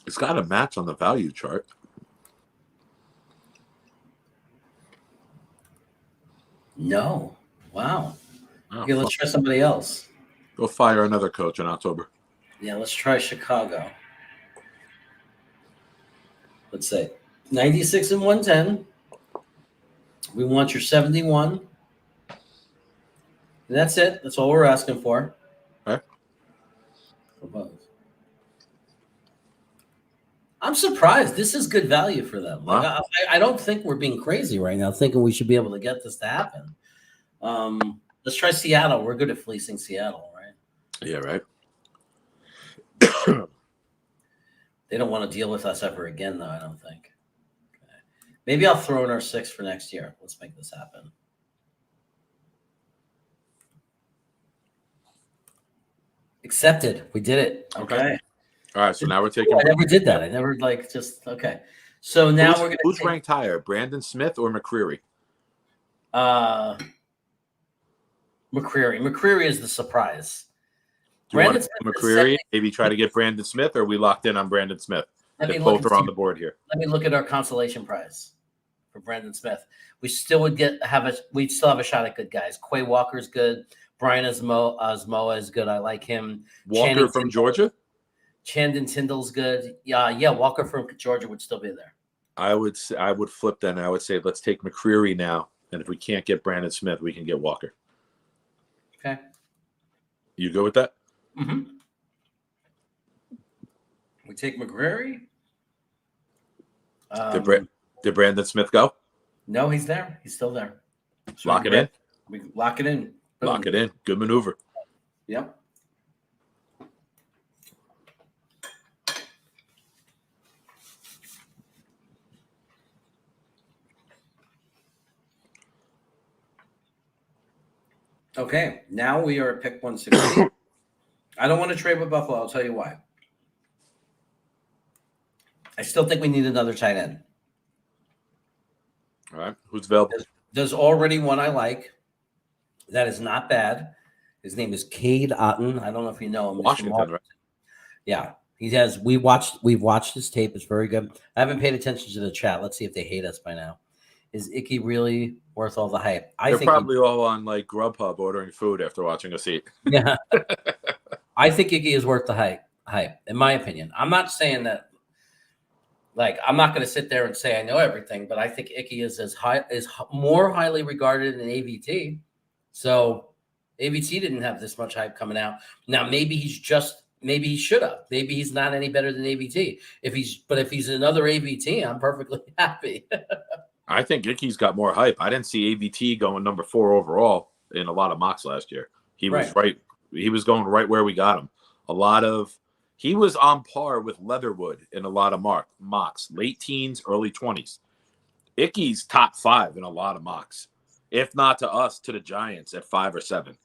It's got a match on the value chart. No. Wow. Oh, Okay, let's try somebody else. Go fire another coach in October. Yeah, let's try Chicago. Let's say 96 and 110. We want your 71. And that's it. That's all we're asking for. Okay. I'm surprised. This is good value for them. Like, Wow. I don't think we're being crazy right now, thinking we should be able to get this to happen. Let's try Seattle. We're good at fleecing Seattle, right? Yeah, right. They don't want to deal with us ever again, though, I don't think. Okay. Maybe I'll throw in our 6 for next year. Let's make this happen. Accepted. We did it. Okay. All right, so now we're taking. I never did that. I never okay. So now we're gonna. Who's ranked higher, Brandon Smith or McCreery? McCreery. McCreery is the surprise. Do you want McCreery? Maybe try to get Brandon Smith, or are we locked in on Brandon Smith? Both are on the board here. Let me look at our consolation prize for Brandon Smith. We still would have a shot at good guys. Quay Walker's good. Brian Osmoa is good. I like him. Walker from Georgia. Chandon Tyndall's good. Yeah. Walker from Georgia would still be there. I would flip then. I would say let's take McCreery now, and if we can't get Brandon Smith, we can get Walker. Okay. You go with that? Mm-hmm. We take McCreery. Did Brandon Smith go? No, he's there. He's still there. So lock it in. We lock it in. Boom. Lock it in. Good maneuver. Yep. Okay, now we are at pick 160. I don't want to trade with Buffalo. I'll tell you why. I still think we need another tight end. All right. Who's available? There's already one I like. That is not bad. His name is Cade Otton. I don't know if you know him. Washington, right? Yeah. He has. We've watched his tape. It's very good. I haven't paid attention to the chat. Let's see if they hate us by now. Is Icky really worth all the hype? They're probably all on like Grubhub ordering food after watching us eat. Yeah. I think Icky is worth the hype, in my opinion. I'm not saying that. Like, I'm not going to sit there and say I know everything, but I think Icky is more highly regarded than AVT. So AVT didn't have this much hype coming out. Now maybe he should have. Maybe he's not any better than AVT. If he's another AVT, I'm perfectly happy. I think Icky's got more hype. I didn't see AVT going number 4 overall in a lot of mocks last year. He was right. He was going right where we got him. He was on par with Leatherwood in a lot of mocks, late teens, early 20s. Icky's top 5 in a lot of mocks, if not to us, to the Giants at 5 or 7.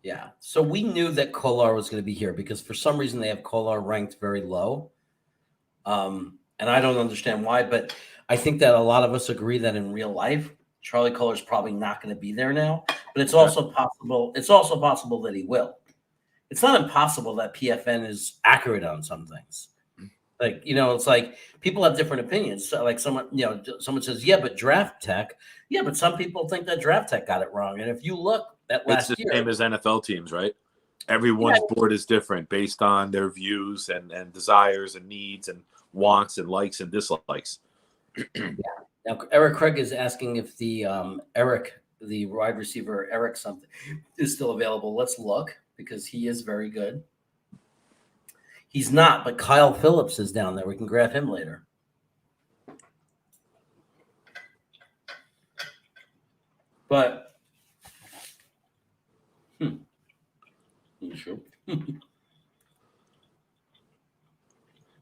Yeah. So we knew that Kolar was going to be here because for some reason they have Kolar ranked very low. And I don't understand why, but I think that a lot of us agree that in real life, Charlie Kolar's probably not going to be there now, but it's also possible. It's also possible that he will. It's not impossible that PFN is accurate on some things. Like, it's like people have different opinions. So like someone says, yeah, but Draft Tech. Yeah, but some people think that Draft Tech got it wrong. And if you look at last year. It's the same as NFL teams, right? Everyone's board is different based on their views and desires and needs and wants and likes and dislikes. Yeah. Now, Eric Craig is asking if the wide receiver, Eric something, is still available. Let's look because he is very good. He's not, but Kyle Phillips is down there. We can grab him later. But, sure.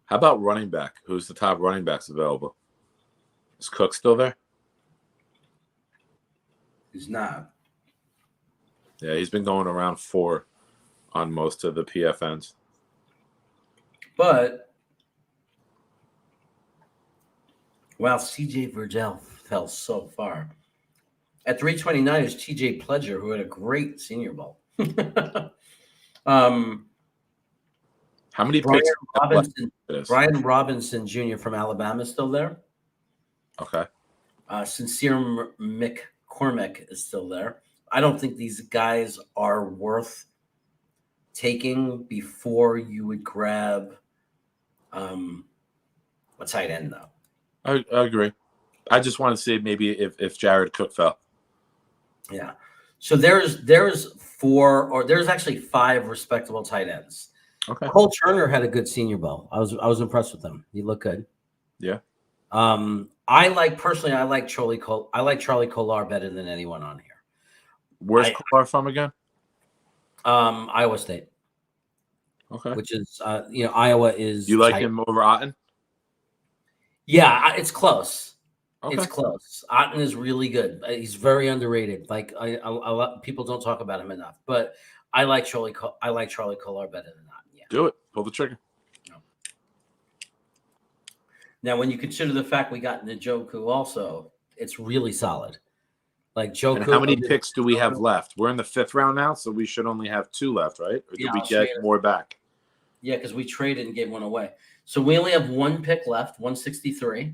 How about running back? Who's the top running backs available? Is Cook still there? He's not. Yeah, he's been going around 4 on most of the PFNs. But, wow, CJ Virgil fell so far. At 329 is TJ Pledger, who had a great Senior Bowl. How many picks? Brian Robinson Jr. from Alabama is still there. Okay. Sincere McCormick is still there. I don't think these guys are worth taking before you would grab a tight end, though. I agree. I just want to see maybe if Jared Cook fell. Yeah. So there's actually 5 respectable tight ends. Okay. Cole Turner had a good Senior Bowl. I was impressed with him. He looked good. Yeah. I like Charlie Kolar better than anyone on here. Where's Kolar from again? Iowa State. Okay. Which is Iowa is. You like him over Otten? Yeah, it's close. Okay. It's close. Otten is really good. He's very underrated. Like a lot people don't talk about him enough. But I like Charlie Kolar better than Otten. Yeah. Do it. Pull the trigger. No. Now, when you consider the fact we got Njoku also, it's really solid. Like Joku. And how many picks do we have left? We're in the 5th round now, so we should only have 2 left, right? Or did we get more back? Yeah, because we traded and gave one away. So we only have 1 pick left, 163.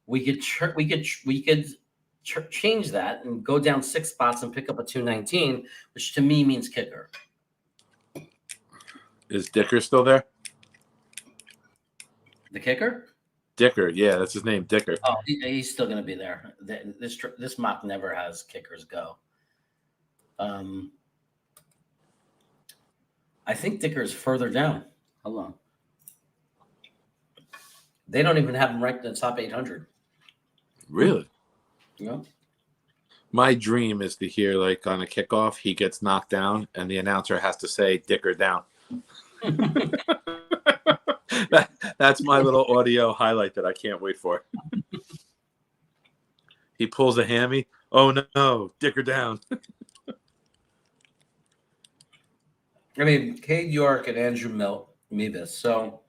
We could change that and go down 6 spots and pick up a 219, which to me means kicker. Is Dicker still there? The kicker? Dicker, yeah, that's his name, Dicker. Oh, he's still going to be there. This mock never has kickers go. I think Dicker is further down. Hold on. They don't even have him ranked in the top 800. Really? Yeah. My dream is to hear, like, on a kickoff, he gets knocked down, and the announcer has to say, Dicker down. That's my little audio highlight that I can't wait for. He pulls a hammy. Oh, no, Dicker down. I mean, Cade York and Andrew Mevis. So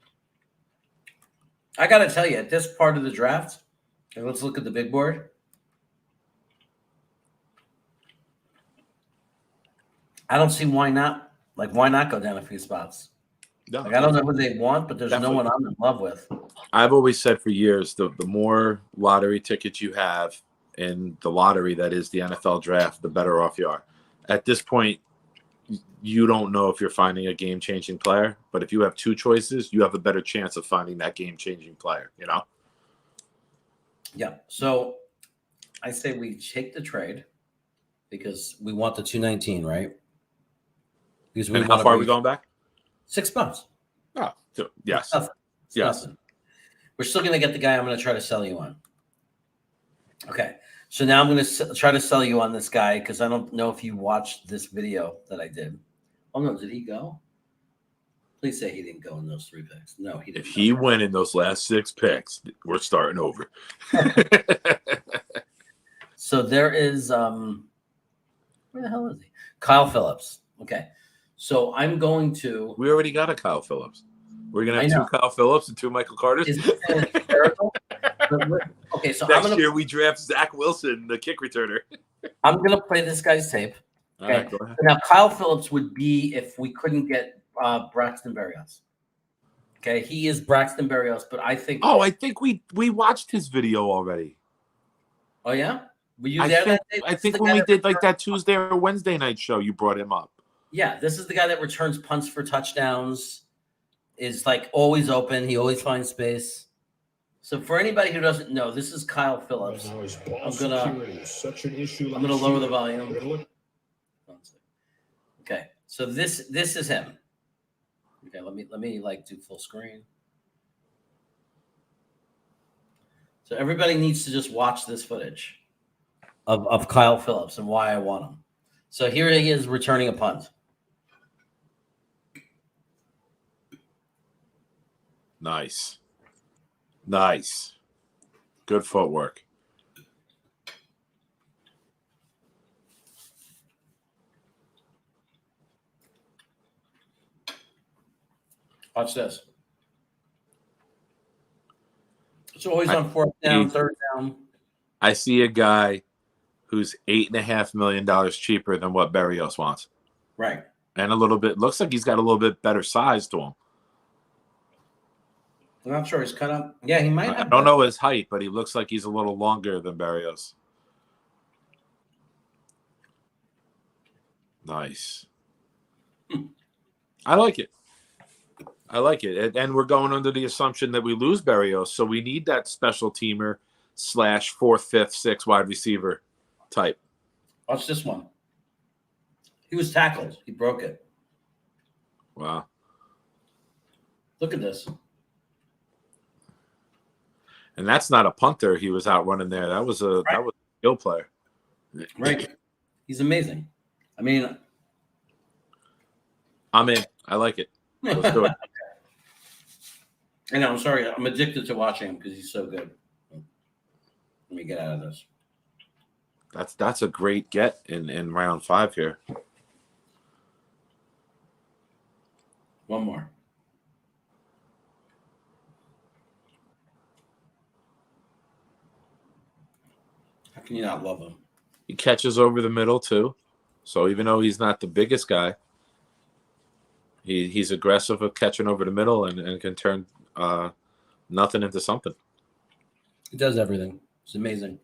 I got to tell you, at this part of the draft, and let's look at the big board. I don't see why not. Like, why not go down a few spots? No, like, I don't know who they want, but there's definitely. No one I'm in love with. I've always said for years, the more lottery tickets you have in the lottery that is the NFL draft, the better off you are. At this point, you don't know if you're finding a game-changing player, but if you have 2 choices, you have a better chance of finding that game-changing player, you know? Yeah. So I say we take the trade because we want the 219, right? because we And want how far are to we going back? $6. Oh, yes. Nothing. It's Yes. nothing. We're still going to get the guy I'm going to try to sell you on. Okay. So now I'm going to try to sell you on this guy because I don't know if you watched this video that I did. Oh, no. Did he go? Please say he didn't go in those 3 picks. No, he didn't. If he went in those last 6 picks, we're starting over. So there is, where the hell is he? Kyle Phillips. Okay. So I'm going to. We already got a Kyle Phillips. We're going to I have know. 2 Kyle Phillips and 2 Michael Carters. Is this hysterical? Okay, so Next year we draft Zach Wilson, the kick returner. I'm gonna play this guy's tape. All Okay. right, go ahead. Now Kyle Phillips would be if we couldn't get Braxton Berrios. Okay, he is Braxton Berrios, but I think. Oh, I think we watched his video already. Oh yeah, were you there that day? I think when we did like that Tuesday or Wednesday night show, you brought him up. Yeah, this is the guy that returns punts for touchdowns. Is like always open. He always finds space. So for anybody who doesn't know, this is Kyle Phillips. I'm gonna lower the volume. Okay, so this is him. Okay, let me like do full screen. So everybody needs to just watch this footage of Kyle Phillips and why I want him. So here he is returning a punt. Nice. Good footwork. Watch this. It's always on 4th down, 3rd down. I see a guy who's $8.5 million cheaper than what Berrios wants. Right. And a little bit, looks like he's got a little bit better size to him. I'm not sure he's cut up. Yeah, he might I have. don't know his height, but he looks like he's a little longer than Berrios. Nice. I like it. And we're going under the assumption that we lose Berrios, so we need that special teamer / 4th, 5th, 6th wide receiver type. Watch this one. He was tackled. He broke it. Wow. Look at this. And that's not a punter he was out running there. That was a skill player. Right. He's amazing. I mean, I'm in. I like it. Let's do it. I know. I'm sorry. I'm addicted to watching him because he's so good. Let me get out of this. That's a great get in round 5 here. One more. How can you not love him? He catches over the middle too. So even though he's not the biggest guy, he's aggressive at catching over the middle and can turn nothing into something. He does everything. It's amazing.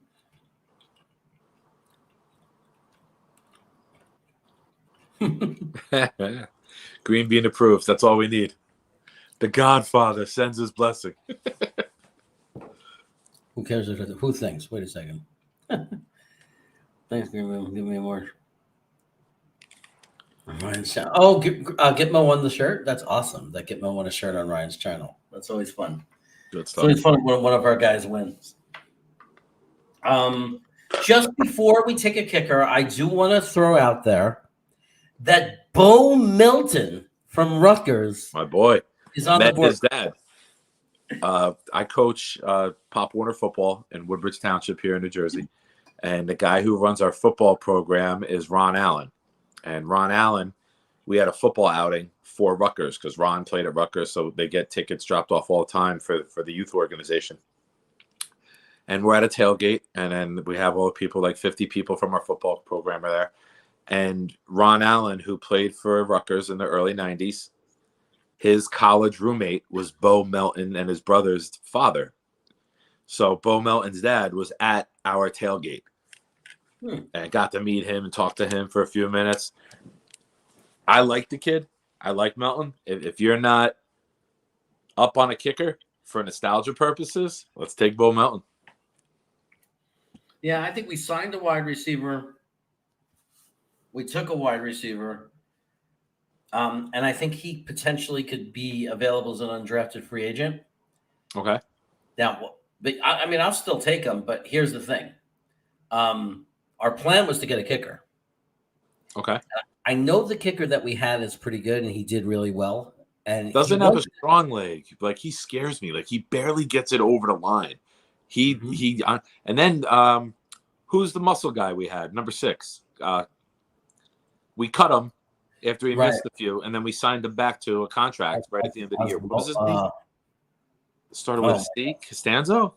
Green bean approved. That's all we need. The Godfather sends his blessing. Who cares? Who thinks? Wait a second. Thanks, give me more. Oh, Gitmo won the shirt. That's awesome. That Gitmo won a shirt on Ryan's channel. That's always fun. Good It's stuff. always fun when one of our guys wins. Just before we take a kicker, I do want to throw out there that Bo Milton from Rutgers, My boy, is on met the board. his dad. I coach Pop Warner football in Woodbridge Township here in New Jersey. And the guy who runs our football program is Ron Allen. And Ron Allen, we had a football outing for Rutgers because Ron played at Rutgers, so they get tickets dropped off all the time for the youth organization. And we're at a tailgate, and then we have all the people, like 50 people from our football program are there. And Ron Allen, who played for Rutgers in the early 90s, his college roommate was Bo Melton and his brother's father. So Bo Melton's dad was at our tailgate. And got to meet him and talk to him for a few minutes. I like the kid. I like Melton. If you're not up on a kicker for nostalgia purposes, let's take Bo Melton. Yeah, I think we signed a wide receiver. We took a wide receiver. And I think he potentially could be available as an undrafted free agent. Okay. Now, but I mean, I'll still take him. But here's the thing: our plan was to get a kicker. Okay. I know the kicker that we had is pretty good, and he did really well. And Doesn't have a strong leg. Like, he scares me. Like, he barely gets it over the line. And then who's the muscle guy we had? Number 6. We cut him after he missed a few, and then we signed him back to a contract right at the end of the year. What was his name? Started with a C. Costanzo?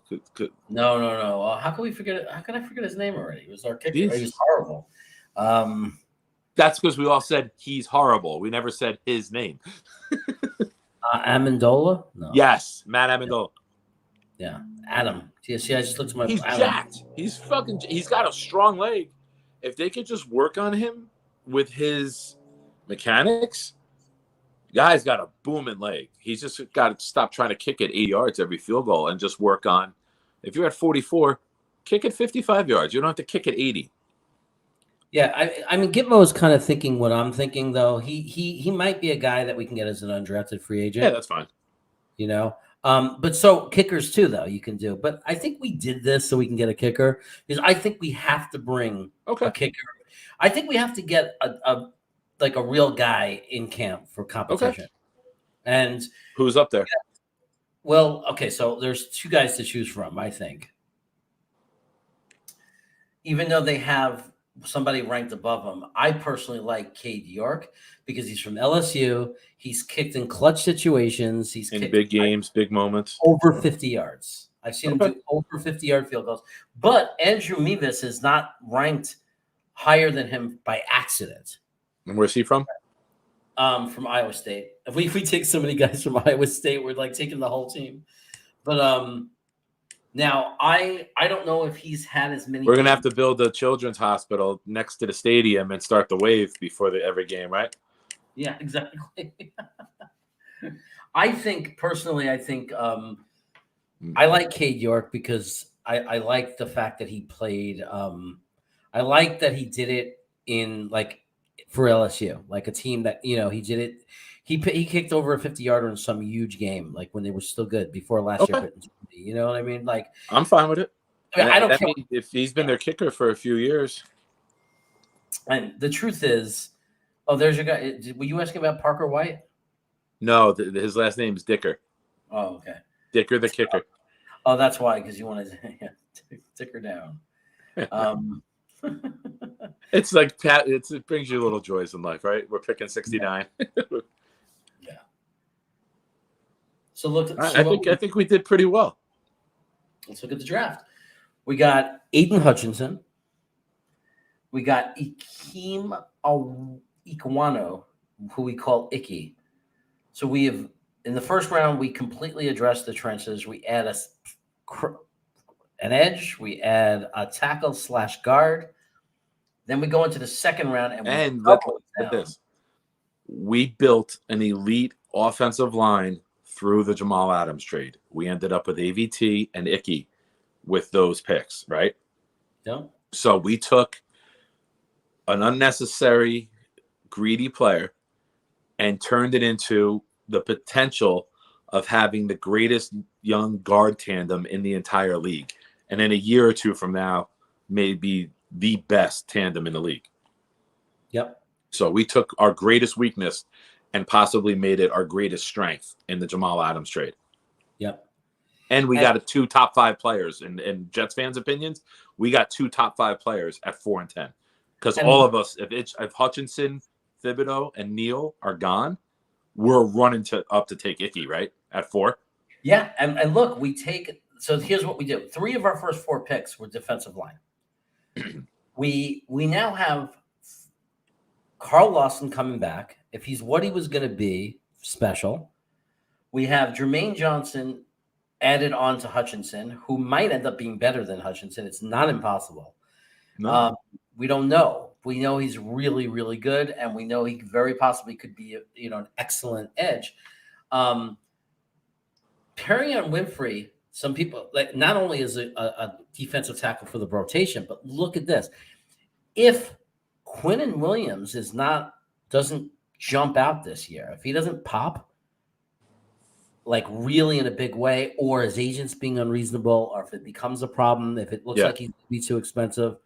No. How can we forget it? How can I forget his name already? He was our kicker. Jeez. He was horrible. That's because we all said he's horrible. We never said his name. Amendola? No. Yes, Matt Amendola. Yeah, Adam. See, I just looked at my. He's jacked. He's got a strong leg. If they could just work on him with his mechanics, guy's got a booming leg. He's just got to stop trying to kick it 80 yards every field goal and just work on. If you're at 44, kick it 55 yards. You don't have to kick it 80. Yeah, I mean, Gitmo is kind of thinking what I'm thinking, though. He might be a guy that we can get as an undrafted free agent. Yeah, that's fine. You know, but so kickers too, though you can do. But I think we did this so we can get a kicker because I think we have to bring a kicker. I think we have to get a real guy in camp for competition. Okay. And who's up there? Yeah, well, okay, so there's 2 guys to choose from. I think, even though they have somebody ranked above him, I personally like Cade York because he's from LSU. He's kicked in clutch situations. He's in kicked big games, big moments. Over 50 yards. I've seen him do over 50-yard field goals. But Andrew Mevis is not ranked higher than him by accident. And where's he from? From Iowa State. If we take so many guys from Iowa State, we're like taking the whole team. But now, I don't know if he's had as many. We're going to have to build a children's hospital next to the stadium and start the wave before every game, right? Yeah, exactly. I think, personally, I like Cade York because I like the fact that he played. I like that he did it in, for LSU, like a team that, he did it. He kicked over a 50-yarder in some huge game, like when they were still good before last year. You know what I mean? Like, I'm fine with it. I don't care if he's been their kicker for a few years. And the truth is, there's your guy. Were you asking about Parker White? No, his last name is Dicker. Oh, okay. Dicker the kicker. Oh, that's why, because you wanted to Dicker down. It's like it brings you little joys in life, right? We're picking 69. Yeah. So look. I think we did pretty well. Let's look at the draft. We got Aiden Hutchinson. We got Ikem Ikwano, who we call Icky. So we have, in the first round, we completely addressed the trenches. We add an edge. We add a tackle/guard. Then we go into the second round and look at this. We built an elite offensive line through the Jamal Adams trade. We ended up with AVT and Icky with those picks, right? Yeah. So we took an unnecessary, greedy player and turned it into the potential of having the greatest young guard tandem in the entire league. And in a year or two from now, maybe the best tandem in the league. Yep. So we took our greatest weakness and possibly made it our greatest strength in the Jamal Adams trade. Yep. And we got 2 top 5 players. In Jets fans' opinions, we got 2 top 5 players at 4 and 10. Because all of us, if Hutchinson, Thibodeau, and Neal are gone, we're running up to take Icky, right? At 4. Yeah. And look, so here's what we do. 3 of our first 4 picks were defensive line. We now have Carl Lawson coming back. If he's what he was going to be, special. We have Jermaine Johnson added on to Hutchinson, who might end up being better than Hutchinson. It's not impossible. No. We don't know. We know he's really, really good, and we know he very possibly could be, an excellent edge. Perrion Winfrey. Some people, not only is a defensive tackle for the rotation, but look at this. If Quinnen Williams doesn't jump out this year, if he doesn't pop, like really in a big way, or his agents being unreasonable, or if it becomes a problem, if it looks like he's going to be too expensive,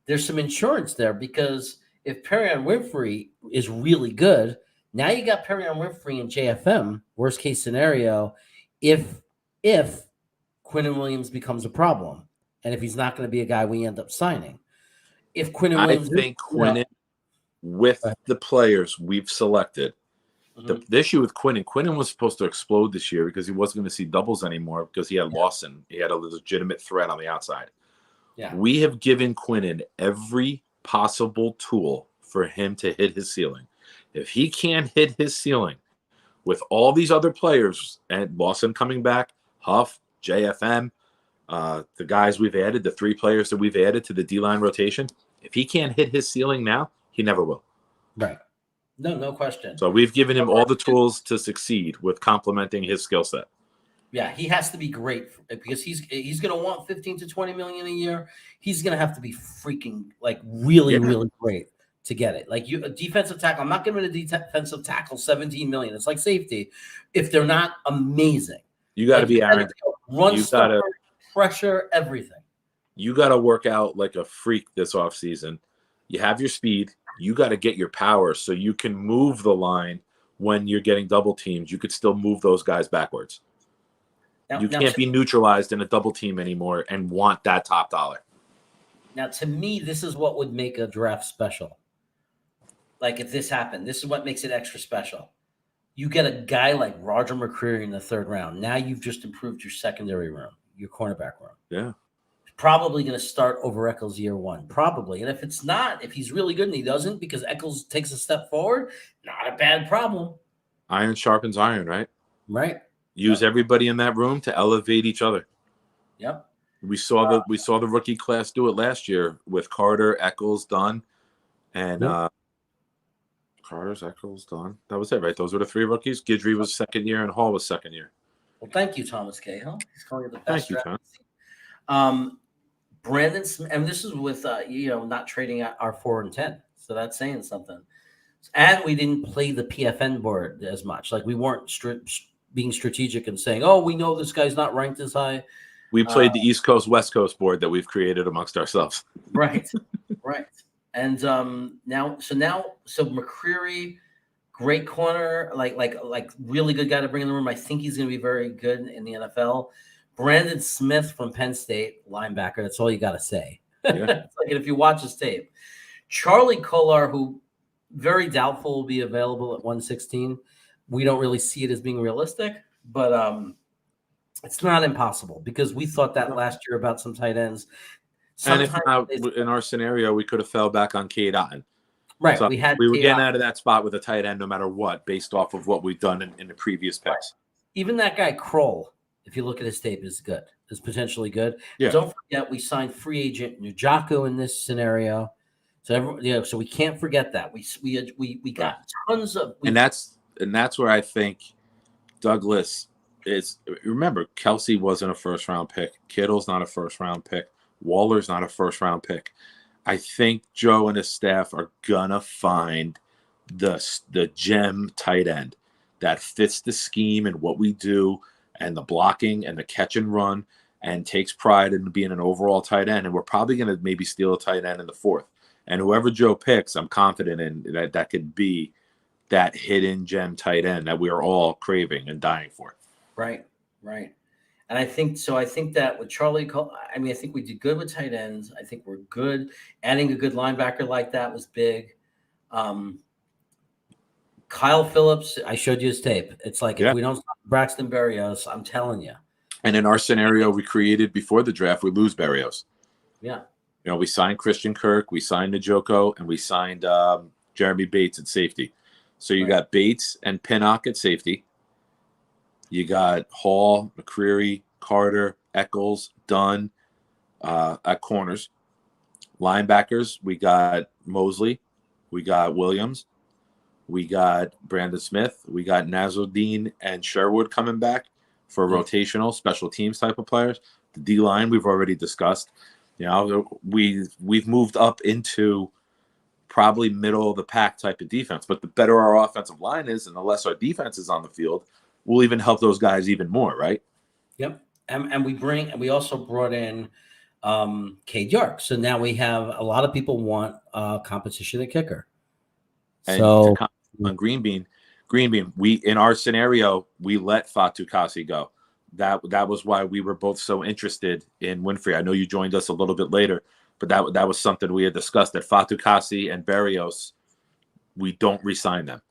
there's some insurance there, because if Perion Winfrey is really good, now you got Perion Winfrey and JFM, worst case scenario, if Quinnen Williams becomes a problem, and if he's not going to be a guy we end up signing. If Quinnen Williams, I think Quinnen, with the players we've selected, the issue with Quinnen was supposed to explode this year because he wasn't going to see doubles anymore because he had Lawson. He had a legitimate threat on the outside. Yeah. We have given Quinnen every possible tool for him to hit his ceiling. If he can't hit his ceiling with all these other players, and Lawson coming back, Huff, JFM, the guys we've added, the 3 players that we've added to the D-line rotation, if he can't hit his ceiling now, he never will. Right. No question. So we've given him all the tools to succeed with complementing his skill set. Yeah, he has to be great because he's going to want 15 to 20 million a year. He's going to have to be freaking like really great to get it. Like a defensive tackle, I'm not giving a defensive tackle 17 million. It's like safety. If they're not amazing, you got to be Aaron. Run stopper, pressure, everything. You got to work out like a freak this offseason. You have your speed. You got to get your power so you can move the line when you're getting double teamed. You could still move those guys backwards. You can't be neutralized in a double team anymore and want that top dollar. Now, to me, this is what would make a draft special. Like if this happened, this is what makes it extra special. You get a guy like Roger Mccreery in the 3rd round. Now you've just improved your secondary room, your cornerback room. Yeah. Probably going to start over Eccles year 1. Probably. And if it's not, if he's really good and he doesn't because Eccles takes a step forward, not a bad problem. Iron sharpens iron, right? Right. Use everybody in that room to elevate each other. Yep. We saw the rookie class do it last year with Carter, Eccles, Dunn, and Carter's, Eccles, Dunn. That was it, right? Those were the 3 rookies. Guidry was 2nd year and Hall was 2nd year. Well, thank you, Thomas Cahill. He's calling it the best. Thank you, Tom. Brandon Smith, and this is with not trading our 4 and 10, so that's saying something. And we didn't play the PFN board as much. Like we weren't being strategic and saying, "Oh, we know this guy's not ranked as high." We played the East Coast West Coast board that we've created amongst ourselves. Right. And now McCreery, great corner, like really good guy to bring in the room. I think he's going to be very good in the NFL. Brandon Smith from Penn State, linebacker. That's all you got to say. Yeah. It's like if you watch his tape. Charlie Kolar, who very doubtful will be available at 116. We don't really see it as being realistic, but it's not impossible because we thought that last year about some tight ends. And if not, in our scenario, we could have fell back on Cade Otton. Right. So we were getting out of that spot with a tight end no matter what, based off of what we've done in the previous picks. Right. Even that guy Kroll, if you look at his tape, is good. Is potentially good. Yeah. Don't forget we signed free agent Njoku in this scenario. So so we can't forget that. We got tons of and that's where I think Douglas is. Remember, Kelsey wasn't a 1st round pick. Kittle's not a 1st round pick. Waller's not a 1st round pick. I think Joe and his staff are gonna find the gem tight end that fits the scheme and what we do and the blocking and the catch and run and takes pride in being an overall tight end. And we're probably gonna maybe steal a tight end in the 4th. And whoever Joe picks, I'm confident in that could be that hidden gem tight end that we are all craving and dying for. Right. And I think that with Charlie Cole, I mean, I think we did good with tight ends. I think we're good. Adding a good linebacker like that was big. Kyle Phillips, I showed you his tape. It's like if we don't stop Braxton Berrios, I'm telling you. And in our scenario we created before the draft, we lose Berrios. Yeah. You know, we signed Christian Kirk, we signed Njoku, and we signed Jeremy Bates at safety. So you got Bates and Pinnock at safety. You got Hall, McCreery, Carter, Eccles, Dunn at corners. Linebackers, we got Mosley, we got Williams, we got Brandon Smith, we got Nazoudine and Sherwood coming back for rotational special teams type of players. The D-line we've already discussed. You know, we've moved up into probably middle of the pack type of defense. But the better our offensive line is and the less our defense is on the field, we'll even help those guys even more, right? Yep. And we also brought in Cade York. So now we have a lot of people want competition at kicker. And So to on Green Bean, we in our scenario, we let Fatu Kasi go. That was why we were both so interested in Winfrey. I know you joined us a little bit later, but that was something we had discussed, that Fatu Kasi and Berrios, we don't re-sign them.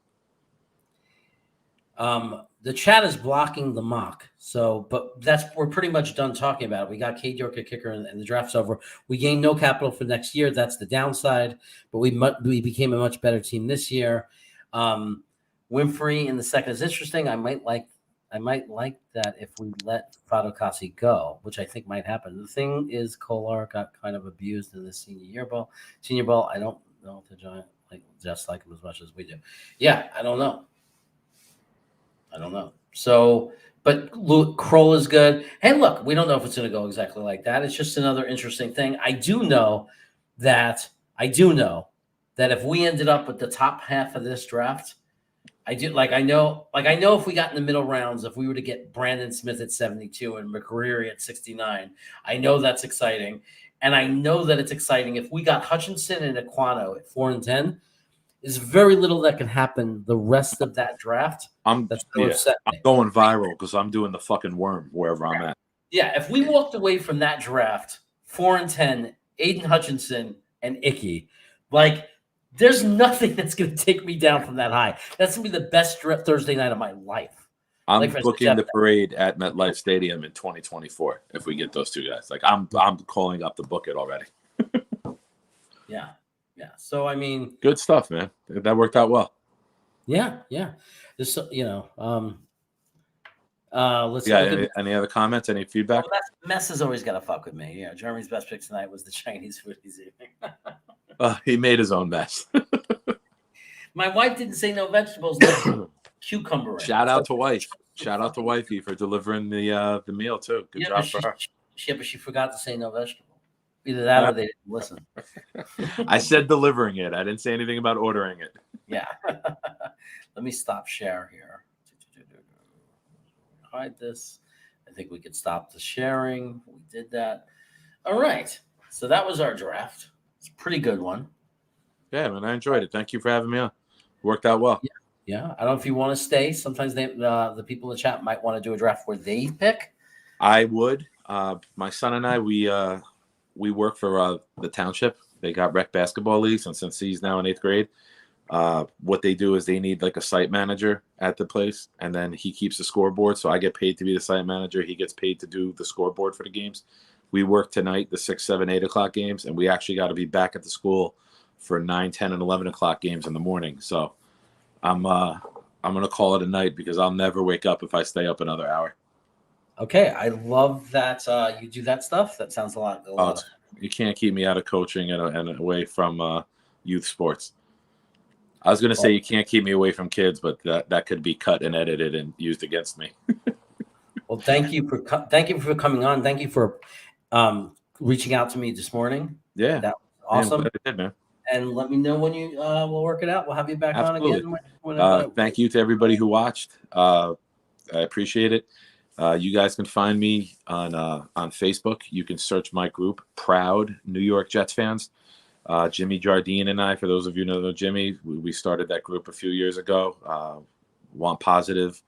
The chat is blocking the mock. So, but we're pretty much done talking about it. We got Cade York at kicker and the draft's over. We gained no capital for next year. That's the downside, but we became a much better team this year. Winfrey in the second is interesting. I might like that if we let Fadokasi go, which I think might happen. The thing is, Kolar got kind of abused in the Senior Bowl. I don't know if the Giants just like him as much as we do. Yeah, I don't know. So, but Kroll is good. Hey, look, we don't know if it's going to go exactly like that. It's just another interesting thing. I do know that if we ended up with the top half of this draft, I know if we got in the middle rounds, if we were to get Brandon Smith at 72 and Mccreery at 69, I know that's exciting. And I know that it's exciting if we got Hutchinson and Aquano at 4 and 10. There's very little that can happen the rest of that draft. I'm going viral because I'm doing the fucking worm wherever I'm at. Yeah, if we walked away from that draft 4 and 10, Aiden Hutchinson and Icky, there's nothing that's going to take me down from that high. That's going to be the best Thursday night of my life. I'm booking the parade at MetLife Stadium in 2024 if we get those two guys. I'm calling up to book it already. Yeah. So I mean, good stuff, man. That worked out well. Yeah. Just let's. Any other comments? Any feedback? Well, Mess has always got to fuck with me. Yeah, Jeremy's best pick tonight was the Chinese food he's eating. He made his own mess. My wife didn't say no vegetables. Cucumber. Shout out to wife. Shout out to wifey for delivering the meal too. Good job for her. But she forgot to say no vegetable. Either that or they didn't listen. I said delivering it. I didn't say anything about ordering it. Yeah. Let me stop share here. Hide this. I think we could stop the sharing. We did that. All right. So that was our draft. It's a pretty good one. Yeah, man, I enjoyed it. Thank you for having me on. Worked out well. Yeah. I don't know if you want to stay. Sometimes the people in the chat might want to do a draft where they pick. I would. My son and I, we work for the township. They got rec basketball leagues, and since he's now in 8th grade, what they do is they need a site manager at the place, and then he keeps the scoreboard. So I get paid to be the site manager. He gets paid to do the scoreboard for the games. We work tonight, the 6, 7, 8 o'clock games, and we actually got to be back at the school for 9, 10, and 11 o'clock games in the morning. So I'm going to call it a night because I'll never wake up if I stay up another hour. Okay, I love that you do that stuff. That sounds a lot. You can't keep me out of coaching and away from youth sports. I was going to say you can't keep me away from kids, but that could be cut and edited and used against me. Well, thank you for coming on. Thank you for reaching out to me this morning. Yeah, that was awesome. Man, I did, man. And let me know when you we'll work it out. We'll have you back Absolutely. on again. Thank you to everybody who watched. I appreciate it. You guys can find me on Facebook. You can search my group, Proud New York Jets Fans. Jimmy Jardine and I, for those of you who know Jimmy, we started that group a few years ago. Want positive.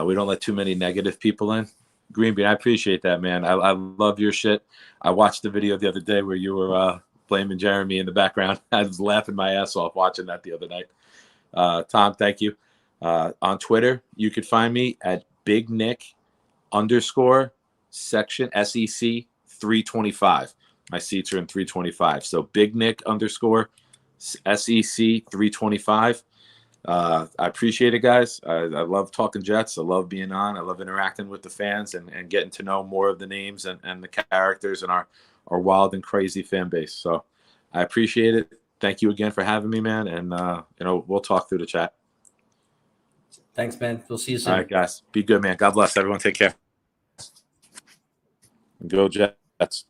We don't let too many negative people in. Green Bean, I appreciate that, man. I love your shit. I watched the video the other day where you were blaming Jeremy in the background. I was laughing my ass off watching that the other night. Tom, thank you. On Twitter, you could find me at Big Nick _ section SEC 325. My seats are in 325. So Big Nick _ SEC 325. I appreciate it, guys. I love talking Jets. I love being on. I love interacting with the fans and getting to know more of the names and the characters and our wild and crazy fan base. So I appreciate it. Thank you again for having me, man. And, we'll talk through the chat. Thanks, man. We'll see you soon. All right, guys. Be good, man. God bless everyone. Take care. Go Jets.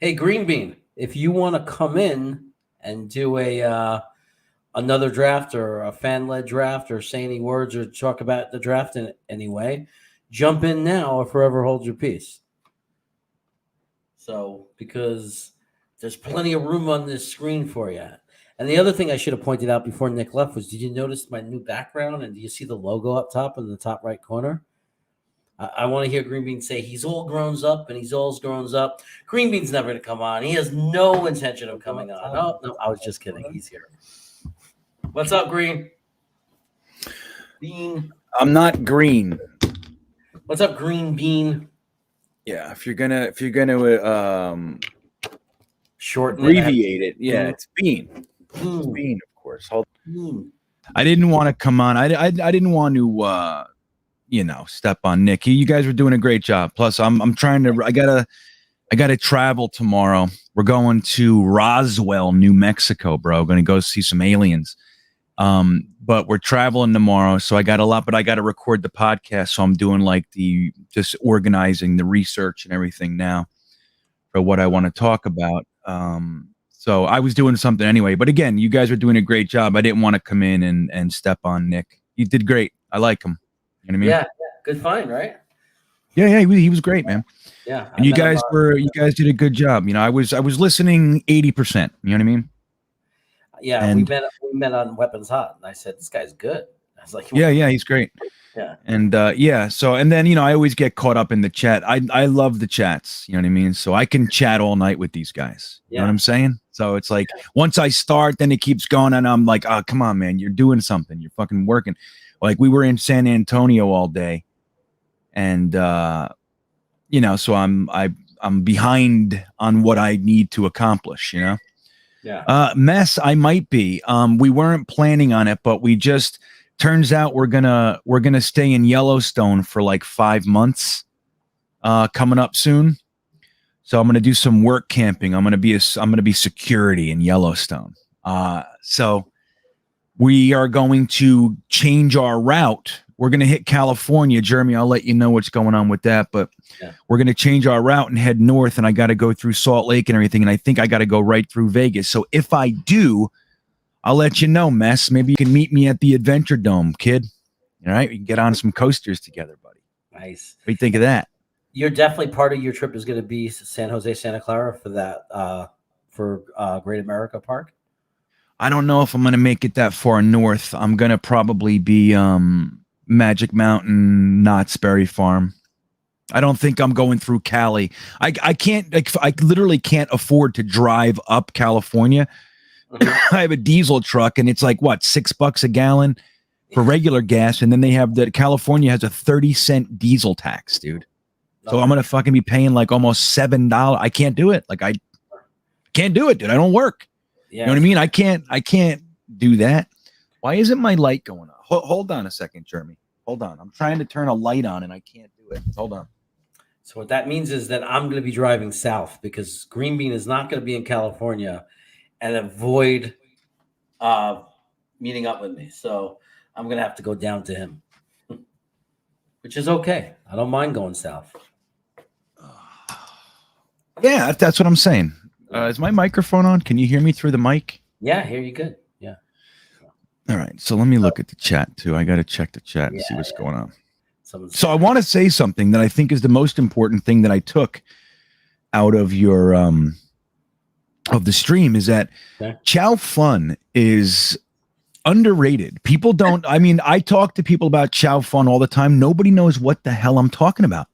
Hey, Green Bean. if you want to come in and do a another draft or a fan led draft or say any words or talk about the draft in any way, jump in now or forever hold your peace. So, because there's plenty of room on this screen for you. And the other thing I should have pointed out before Nick left was, did you notice my new background? And do you see the logo up top in the top right corner? I want to hear Green Bean say he's all grown up and he's all grown up. Green Bean's never going to come on. He has no intention of coming on. Oh, no, I was just kidding. He's here. What's up, Green? Bean. I'm not green. What's up, Green Bean? Yeah, if you're gonna Shorten abbreviate it, yeah, it's bean. It's bean, of course. I didn't want to come on. I didn't want to step on Nick. You guys were doing a great job. Plus, I'm trying to. I gotta travel tomorrow. We're going to Roswell, New Mexico, bro. Going to go see some aliens. But we're traveling tomorrow, so I got a lot. But I got to record the podcast, so I'm doing like just organizing the research and everything now for what I want to talk about. So I was doing something anyway. But again, you guys were doing a great job. I didn't want to come in and step on Nick. You did great. I like him. You know what I mean? Yeah, good find, right? Yeah, he was great, man. Yeah, and you guys did a good job. You know, I was listening 80%. You know what I mean? Yeah, and we met on Weapons Hot, and I said, "This guy's good." I was like, "Yeah, he's great." Yeah, and so and then I always get caught up in the chat. I love the chats. You know what I mean? So I can chat all night with these guys. You know what I'm saying? So it's like once I start, then it keeps going, and I'm like, "Oh, come on, man, you're doing something. You're fucking working." Like we were in San Antonio all day, and so I'm behind on what I need to accomplish. You know. Yeah. Mess, I might be. We weren't planning on it, but we just turns out we're gonna stay in Yellowstone for like 5 months. Coming up soon. So I'm gonna do some work camping. I'm gonna be security in Yellowstone. So we are going to change our route. We're going to hit California. Jeremy, I'll let you know what's going on with that. But we're going to change our route and head north. And I got to go through Salt Lake and everything. And I think I got to go right through Vegas. So if I do, I'll let you know, Mess. Maybe you can meet me at the Adventure Dome, kid. All right. We can get on some coasters together, buddy. Nice. What do you think of that? You're definitely part of your trip is going to be San Jose, Santa Clara for that, for Great America Park. I don't know if I'm going to make it that far north. I'm going to probably be Magic Mountain, Knott's Berry Farm. I don't think I'm going through Cali. I can't. I literally can't afford to drive up California. I have a diesel truck, and it's like what, $6 a gallon for regular gas, and then they have California has a 30-cent diesel tax, dude. So I'm gonna fucking be paying like almost $7. I can't do it. Like I can't do it, dude. I don't work. You know what I mean? I can't do that. Why isn't my light going on? Hold on a second, Jeremy. Hold on. I'm trying to turn a light on and I can't do it. Hold on. So what that means is that I'm going to be driving south because Green Bean is not going to be in California and avoid meeting up with me. So I'm going to have to go down to him, which is okay. I don't mind going south. Yeah, that's what I'm saying. Is my microphone on? Can you hear me through the mic? Yeah, hear you good. Yeah. All right. So let me look at the chat too. I got to check the chat and see what's going on. So I want to say something that I think is the most important thing that I took out of your of the stream is that Chow Fun is underrated. People don't. I mean, I talk to people about Chow Fun all the time. Nobody knows what the hell I'm talking about,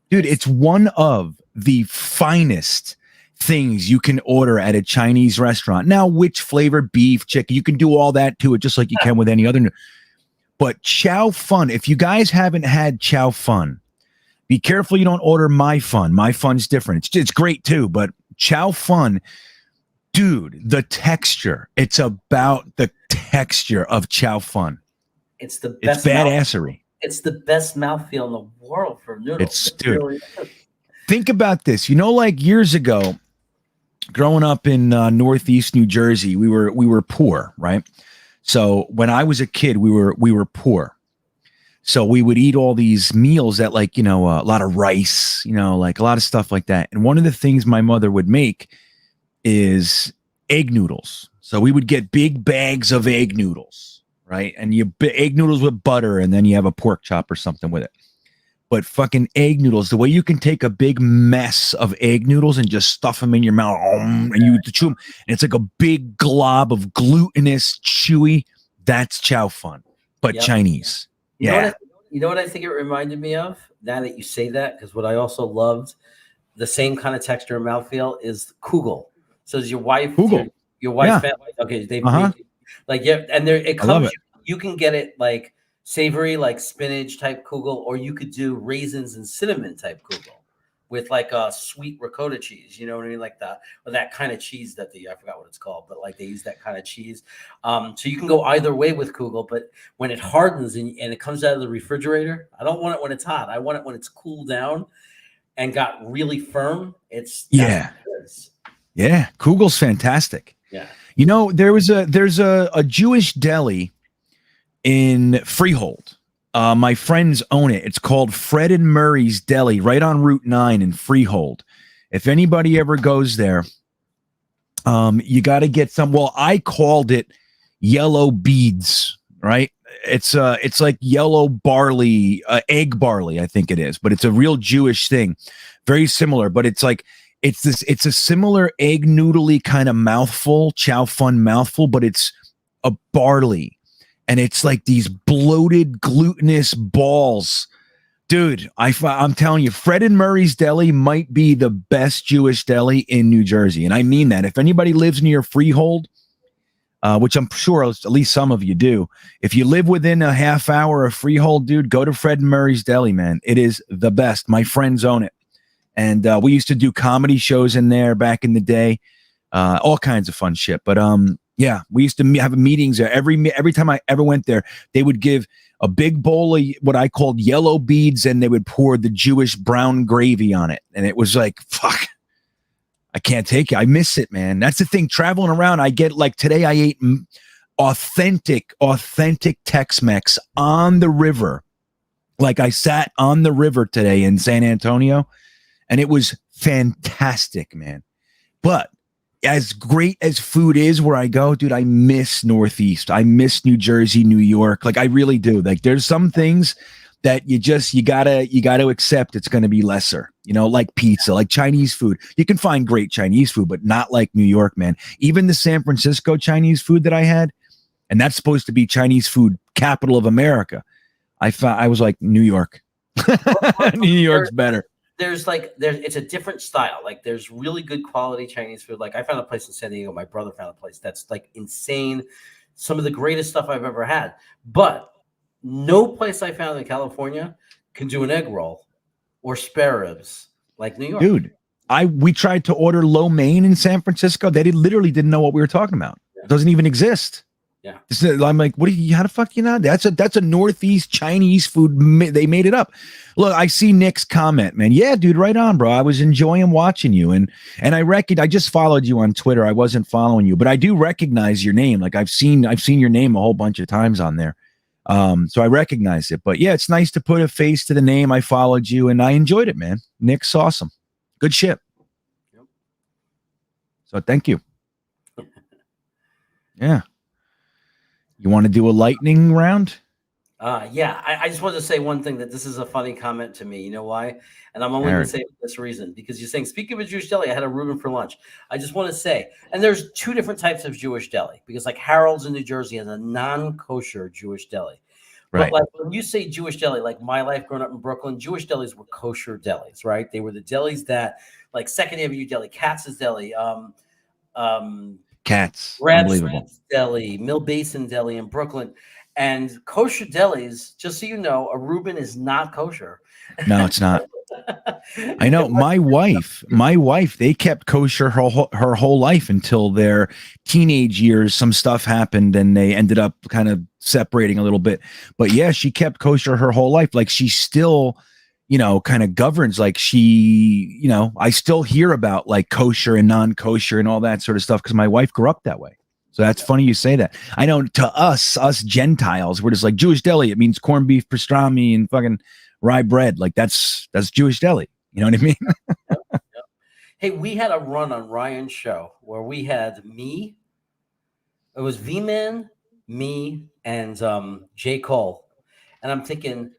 dude. It's one of the finest things you can order at a Chinese restaurant. Now, which flavor, beef, chicken, you can do all that to it, just like you can with any other. But Chow Fun, if you guys haven't had Chow Fun, be careful you don't order My Fun. My Fun's different. It's great too, but Chow Fun, dude, the texture. It's about the texture of Chow Fun. It's the best. It's badassery. It's the best mouthfeel in the world for noodles. It's dude. Really, think about this. You know, like years ago, growing up in Northeast New Jersey, we were poor, right? So when I was a kid, we were poor. So we would eat all these meals that, like, a lot of rice, like a lot of stuff like that. And one of the things my mother would make is egg noodles. So we would get big bags of egg noodles, right? And egg noodles with butter, and then you have a pork chop or something with it. But fucking egg noodles, the way you can take a big mess of egg noodles and just stuff them in your mouth, and you chew them, and it's like a big glob of glutinous, chewy. That's chow fun, but Chinese. You know what I think it reminded me of? Now that you say that, because what I also loved, the same kind of texture and mouthfeel is kugel. So is your wife? Kugel. Your wife's family. Okay, they like and there it comes. You can get it like savory, like spinach type kugel, or you could do raisins and cinnamon type kugel with like a sweet ricotta cheese. You know what I mean? Like that kind of cheese that I forgot what it's called, but like they use that kind of cheese. So you can go either way with kugel, but when it hardens and it comes out of the refrigerator, I don't want it when it's hot. I want it when it's cooled down and got really firm. Yeah. Kugel's fantastic. Yeah. You know, there's a Jewish deli in Freehold. My friends own it. It's called Fred and Murray's Deli, right on Route 9 in Freehold. If anybody ever goes there, you got to get some. Well, I called it yellow beads, right? It's like yellow barley, egg barley, I think it is, but it's a real Jewish thing. Very similar, but it's a similar egg noodly kind of mouthful, chow fun mouthful, but it's a barley. And it's like these bloated, glutinous balls. Dude, I'm telling you, Fred and Murray's Deli might be the best Jewish deli in New Jersey. And I mean that. If anybody lives near Freehold, which I'm sure at least some of you do, if you live within a half hour of Freehold, dude, go to Fred and Murray's Deli, man. It is the best. My friends own it. And we used to do comedy shows in there back in the day. All kinds of fun shit. But yeah, we used to have meetings there. Every time I ever went there, they would give a big bowl of what I called yellow beads, and they would pour the Jewish brown gravy on it. And it was like, fuck, I can't take it. I miss it, man. That's the thing. Traveling around, I get like today I ate authentic Tex-Mex on the river. Like I sat on the river today in San Antonio, and it was fantastic, man. But as great as food is where I go, dude, I miss Northeast. I miss New Jersey, New York. Like I really do. Like there's some things that you gotta accept it's going to be lesser, you know, like pizza, like Chinese food. You can find great Chinese food, but not like New York, man. Even the San Francisco Chinese food that I had, and that's supposed to be Chinese food capital of America. I was like, New York. New York's better. There's it's a different style. Like there's really good quality Chinese food. Like I found a place in San Diego. My brother found a place that's like insane. Some of the greatest stuff I've ever had. But no place I found in California can do an egg roll or spare ribs like New York. Dude, we tried to order lo mein in San Francisco. They literally didn't know what we were talking about. Yeah. It doesn't even exist. Yeah. I'm like, how the fuck you know? That's a Northeast Chinese food. They made it up. Look, I see Nick's comment, man. Yeah, dude, right on, bro. I was enjoying watching you. And I just followed you on Twitter. I wasn't following you, but I do recognize your name. Like I've seen your name a whole bunch of times on there. So I recognize it, but yeah, it's nice to put a face to the name. I followed you and I enjoyed it, man. Nick's awesome. Good shit. Yep. So thank you. Yeah. You want to do a lightning round? Yeah. I just wanted to say one thing, that this is a funny comment to me. You know why? And I'm only going to say it for this reason, because you're saying, speaking of a Jewish deli, I had a Reuben for lunch. I just want to say, and there's two different types of Jewish deli, because like Harold's in New Jersey has a non-kosher Jewish deli. Right. But like when you say Jewish deli, like my life growing up in Brooklyn, Jewish delis were kosher delis, right? They were the delis that, like Second Avenue Deli, Katz's Deli, Cats, Brad's Deli, Mill Basin Deli in Brooklyn, and kosher delis. Just so you know, a Reuben is not kosher. No, it's not. I know my wife. They kept kosher her whole life until their teenage years. Some stuff happened, and they ended up kind of separating a little bit. But yeah, she kept kosher her whole life. Like she still, you know, kind of governs. Like she, you know, I still hear about like kosher and non-kosher and all that sort of stuff because my wife grew up that way. So that's funny you say that. I know to us Gentiles, we're just like Jewish deli. It means corned beef, pastrami, and fucking rye bread. Like that's Jewish deli. You know what I mean? Hey, we had a run on Ryan's show where we had me. It was V-Man, me, and J. Cole. And I'm thinking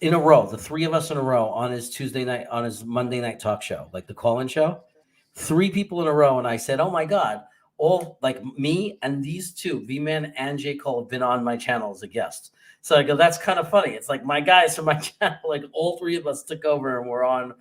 in a row, the three of us in a row on his Tuesday night, on his Monday night talk show, like the call-in show. 3 people in a row. And I said, oh my God, all like me and these two, V-Man and J. Cole, have been on my channel as a guest. So I go, that's kind of funny. It's like my guys from my channel, like all 3 of us took over and we're on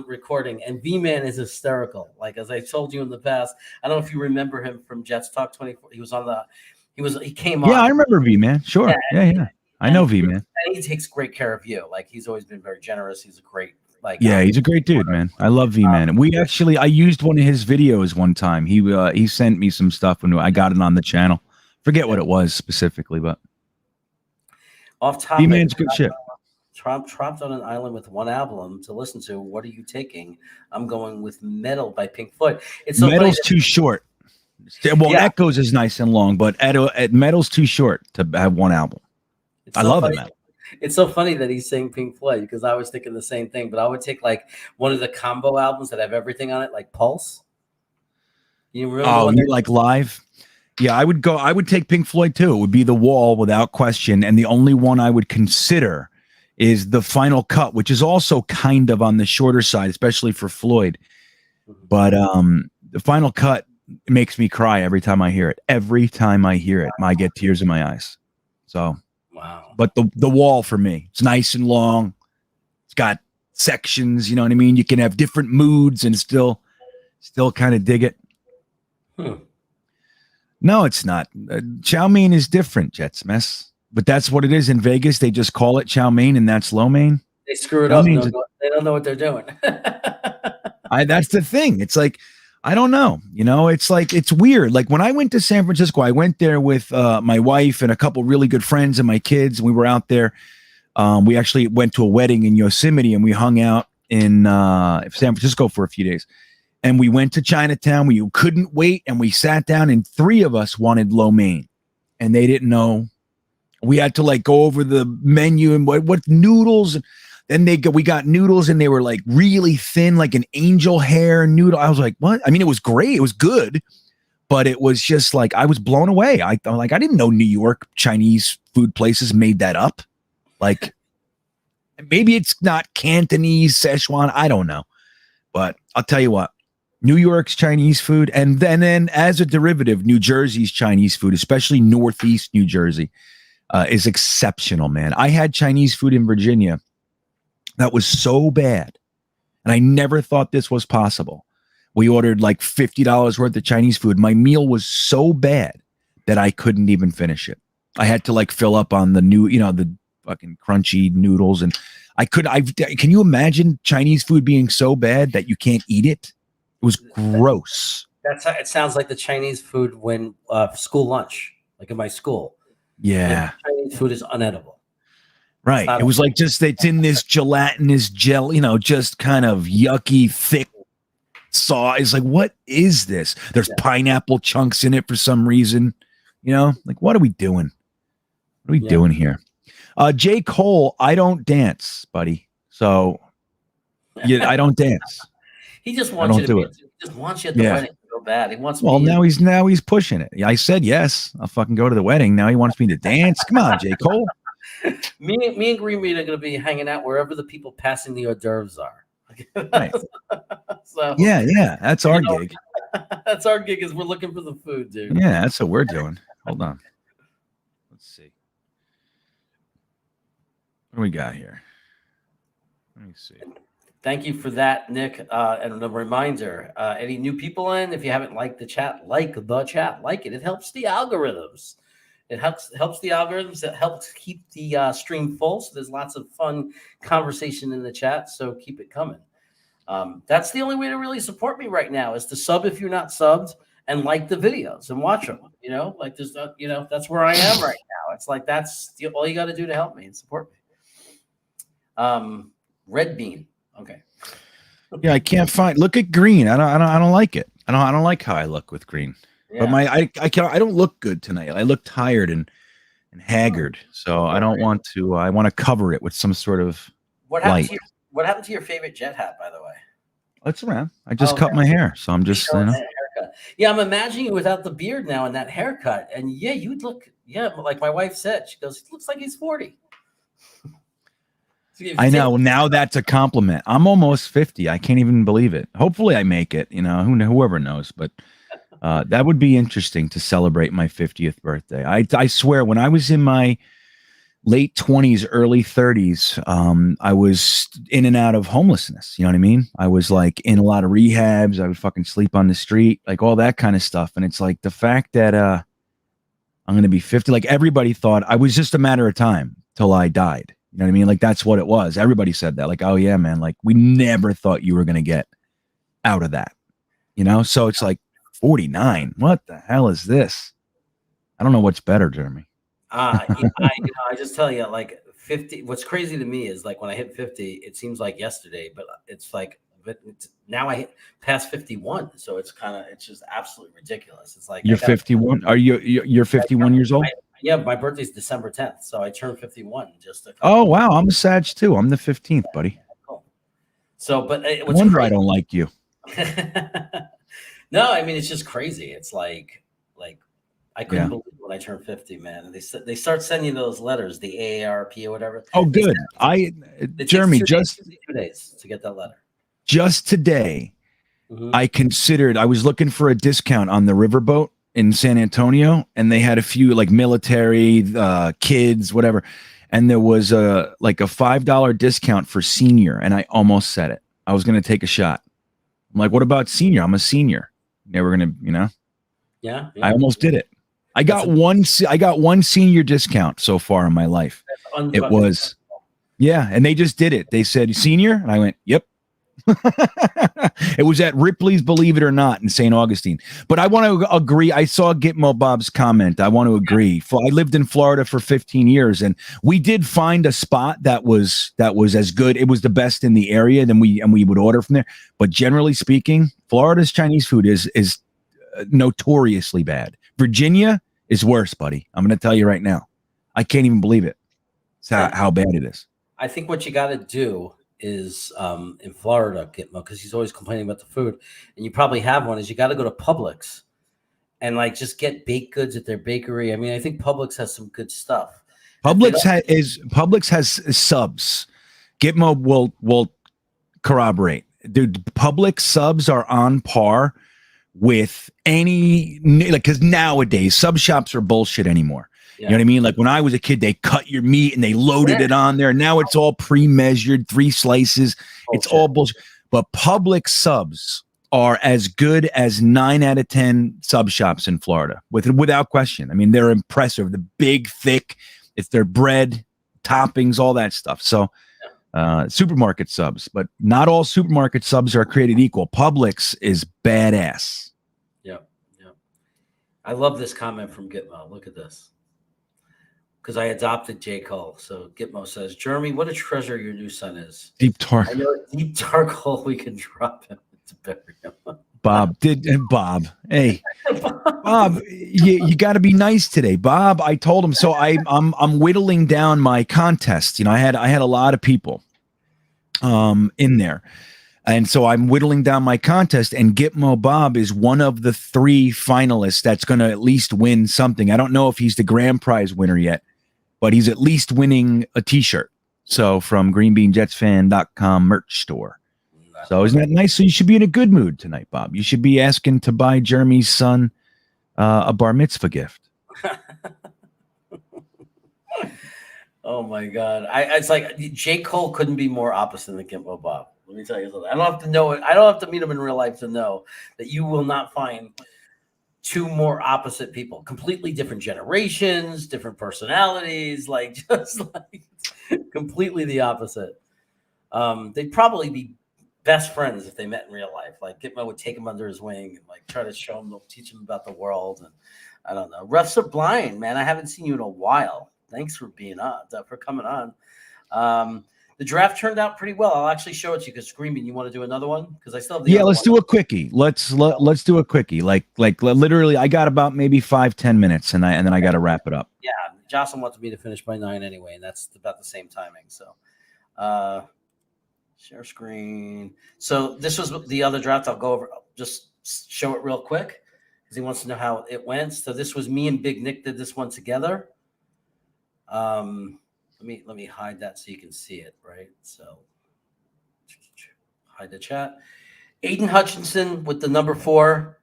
recording. And V-Man is hysterical. Like, as I told you in the past, I don't know if you remember him from Jets Talk 24. He came on. Yeah, I remember V-Man. Sure. Yeah. I know V-Man. And he takes great care of you. Like, he's always been very generous. He's a great, he's a great dude, man. I love V-Man. And I used one of his videos one time. He sent me some stuff when I got it on the channel. Forget what it was specifically, but off topic, V-Man's good shit. Trapped on an island with one album to listen to. What are you taking? I'm going with Metal by Pink Floyd. It's so Metal's too short. Well, Echoes is nice and long, but Metal's too short to have one album. I love it, Metal. It's so funny that he's saying Pink Floyd because I was thinking the same thing, but I would take like one of the combo albums that have everything on it, like Pulse. You remember? Oh, you like live? Yeah, I would take Pink Floyd too. It would be The Wall without question. And the only one I would consider is The Final Cut, which is also kind of on the shorter side, especially for Floyd. But The Final Cut makes me cry every time I hear it. Every time I hear it, I get tears in my eyes. So, wow. But the Wall for me, it's nice and long. It's got sections, you know what I mean? You can have different moods and still kind of dig it. No, it's not. Chow mein is different, Jets mess. But that's what it is in Vegas. They just call it chow mein, and that's lo mein. They screw it up. They don't know what they're doing. That's the thing. It's like, I don't know. You know, it's like, it's weird. Like when I went to San Francisco, I went there with my wife and a couple really good friends and my kids. We were out there. We actually went to a wedding in Yosemite, and we hung out in San Francisco for a few days. And we went to Chinatown. We couldn't wait, and we sat down, and 3 of us wanted lo mein, and they didn't know. We had to like go over the menu and what noodles. And then we got noodles, and they were like really thin, like an angel hair noodle. I was like, what? I mean, it was great. It was good, but it was just like, I was blown away. I didn't know New York Chinese food places made that up. Like maybe it's not Cantonese, Szechuan. I don't know, but I'll tell you what, New York's Chinese food. And then as a derivative, New Jersey's Chinese food, especially Northeast New Jersey, is exceptional, man. I had Chinese food in Virginia that was so bad, and I never thought this was possible. We ordered like $50 worth of Chinese food. My meal was so bad that I couldn't even finish it. I had to like fill up on the the fucking crunchy noodles, and can you imagine Chinese food being so bad that you can't eat it? It was gross. It sounds like the Chinese food when school lunch, like in my school. Yeah. Chinese food is unedible. Right. It was like it's in this gelatinous gel, just kind of yucky, thick sauce. It's like, what is this? There's pineapple chunks in it for some reason. Like, what are we doing? What are we doing here? J. Cole, I don't dance, buddy. So I don't dance. He just wants you to do it. He just wants you at the wedding so bad. He wants Well, now he's pushing it. I said yes. I'll fucking go to the wedding. Now he wants me to dance. Come on, J. Cole. Me and Green Meat are going to be hanging out wherever the people passing the hors d'oeuvres are. Right. So yeah, that's our gig. That's our gig, is we're looking for the food, dude. Yeah, that's what we're doing. Hold on. Let's see. What do we got here? Let me see. Thank you for that, Nick. And a reminder, any new people in, if you haven't liked the chat, like it. It helps the algorithms. It helps the algorithms. It helps keep the stream full. So there's lots of fun conversation in the chat. So keep it coming. That's the only way to really support me right now, is to sub if you're not subbed, and like the videos and watch them. Like there's, that's where I am right now. It's like that's all you got to do to help me and support me. Red bean. Okay. Yeah, I can't find. Look at green. I don't like it. I don't like how I look with green. Yeah. But I don't look good tonight. I look tired and haggard. So I don't want to. I want to cover it with some sort of light. What happened to your favorite Jet hat, by the way? It's around. I just cut my hair, so I'm just, haircut. Yeah, I'm imagining you without the beard now and that haircut. And yeah, you'd look, like my wife said, she goes, he looks like he's 40. So I know. Now that's a compliment. I'm almost 50. I can't even believe it. Hopefully I make it, whoever knows. But that would be interesting to celebrate my 50th birthday. I swear, when I was in my late 20s, early 30s, I was in and out of homelessness. You know what I mean? I was like in a lot of rehabs. I would fucking sleep on the street, like all that kind of stuff. And it's like the fact that I'm going to be 50, like everybody thought I was just a matter of time till I died. You know what I mean? Like that's what it was. Everybody said that, like, oh yeah, man, like we never thought you were going to get out of that, So it's like 49. What the hell is this? I don't know what's better, Jeremy. I just tell you, like 50. What's crazy to me is like when I hit 50, it seems like yesterday, but it's like now I hit past 51, so it's just absolutely ridiculous. It's like you're 51. Are you're 51 years old? Yeah, my birthday's December 10th, so I turned 51 just a Oh wow, I'm a Sag too. I'm the 15th, buddy. Cool. So, but what's wonder crazy, I don't like you. No, I mean it's just crazy. It's like I couldn't believe when I turned 50, man. And they start sending those letters, the AARP or whatever. Oh, good. Jeremy, just 2 days to get that letter. Just today, I was looking for a discount on the riverboat in San Antonio, and they had a few like military, kids, whatever. And there was a $5 discount for senior. And I almost said it. I was going to take a shot. I'm like, what about senior? I'm a senior. Never going to, Yeah. I almost did it. I got one senior discount so far in my life. It was, and they just did it. They said senior, and I went, yep. It was at Ripley's Believe It or Not in St. Augustine. But I want to agree. I saw Gitmo Bob's comment. I want to agree. I lived in Florida for 15 years, and we did find a spot that was as good. It was the best in the area. Then we would order from there. But generally speaking, Florida's Chinese food is notoriously bad. Virginia is worse, buddy. I'm going to tell you right now. I can't even believe it. It's how bad it is. I think what you got to do is in Florida, Gitmo, because he's always complaining about the food, and you probably have one, is you got to go to Publix and like just get baked goods at their bakery. I mean, I think Publix has some good stuff. Publix has subs. Gitmo will corroborate. Dude, Publix subs are on par with any, like, because nowadays sub shops are bullshit anymore. You know what I mean? Like when I was a kid, they cut your meat and they loaded it on there. Now it's all pre-measured, 3 slices. Bullshit. It's all bullshit. But Publix subs are as good as 9 out of 10 sub shops in Florida, without question. I mean, they're impressive. The big, thick, it's their bread, toppings, all that stuff. So supermarket subs, but not all supermarket subs are created equal. Publix is badass. Yeah. I love this comment from Gitmo. Look at this. Because I adopted J. Cole. So Gitmo says, Jeremy, what a treasure your new son is. Deep dark. I know a deep dark hole we can drop him to bury him. Bob, hey, Bob, you got to be nice today, Bob. I told him. So I'm whittling down my contest. I had a lot of people in there. And so I'm whittling down my contest, and Gitmo Bob is one of the 3 finalists that's going to at least win something. I don't know if he's the grand prize winner yet, but he's at least winning a t-shirt. So from greenbeanjetsfan.com merch store. So isn't that nice? So you should be in a good mood tonight, Bob. You should be asking to buy Jeremy's son a bar mitzvah gift. Oh my God. It's like J. Cole couldn't be more opposite than Gitmo Bob. Let me tell you something. I don't have to know it. I don't have to meet him in real life to know that you will not find 2 more opposite people, completely different generations, different personalities, like just like completely the opposite. They'd probably be best friends if they met in real life. Like Gitmo would take him under his wing and like try to teach him about the world. And I don't know. Refs are blind, man. I haven't seen you in a while. Thanks for being on, for coming on. The draft turned out pretty well. I'll actually show it to you because Screaming, you want to do another one? Because I still have the other let's one. do a quickie. Let's do a quickie. Like literally, I got about maybe 5-10 minutes, and then I got to wrap it up. Yeah, Jocelyn wants me to finish by 9 anyway, and that's about the same timing. So, Share screen. So this was the other draft. I'll go over. I'll just show it real quick because he wants to know how it went. So this was me and Big Nick did this one together. Let me hide that so you can see it. Right. So hide the chat. Aiden Hutchinson with the number 4.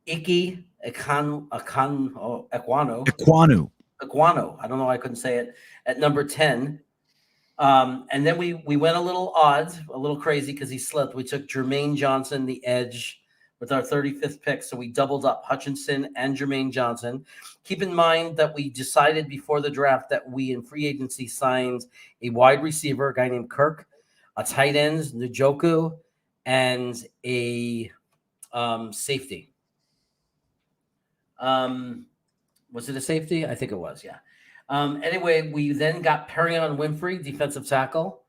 Iki Ekwano. Ekwano. I don't know why I couldn't say it. At number 10. And then we went a little odd, a little crazy because he slipped. We took Jermaine Johnson, the edge, with our 35th pick. So we doubled up Hutchinson and Jermaine Johnson. Keep in mind that we decided before the draft that we in free agency signed a wide receiver, a guy named Kirk, a tight end, Njoku, and a safety. Was it a safety? I think it was, yeah. Anyway, we then got Perrion Winfrey, defensive tackle,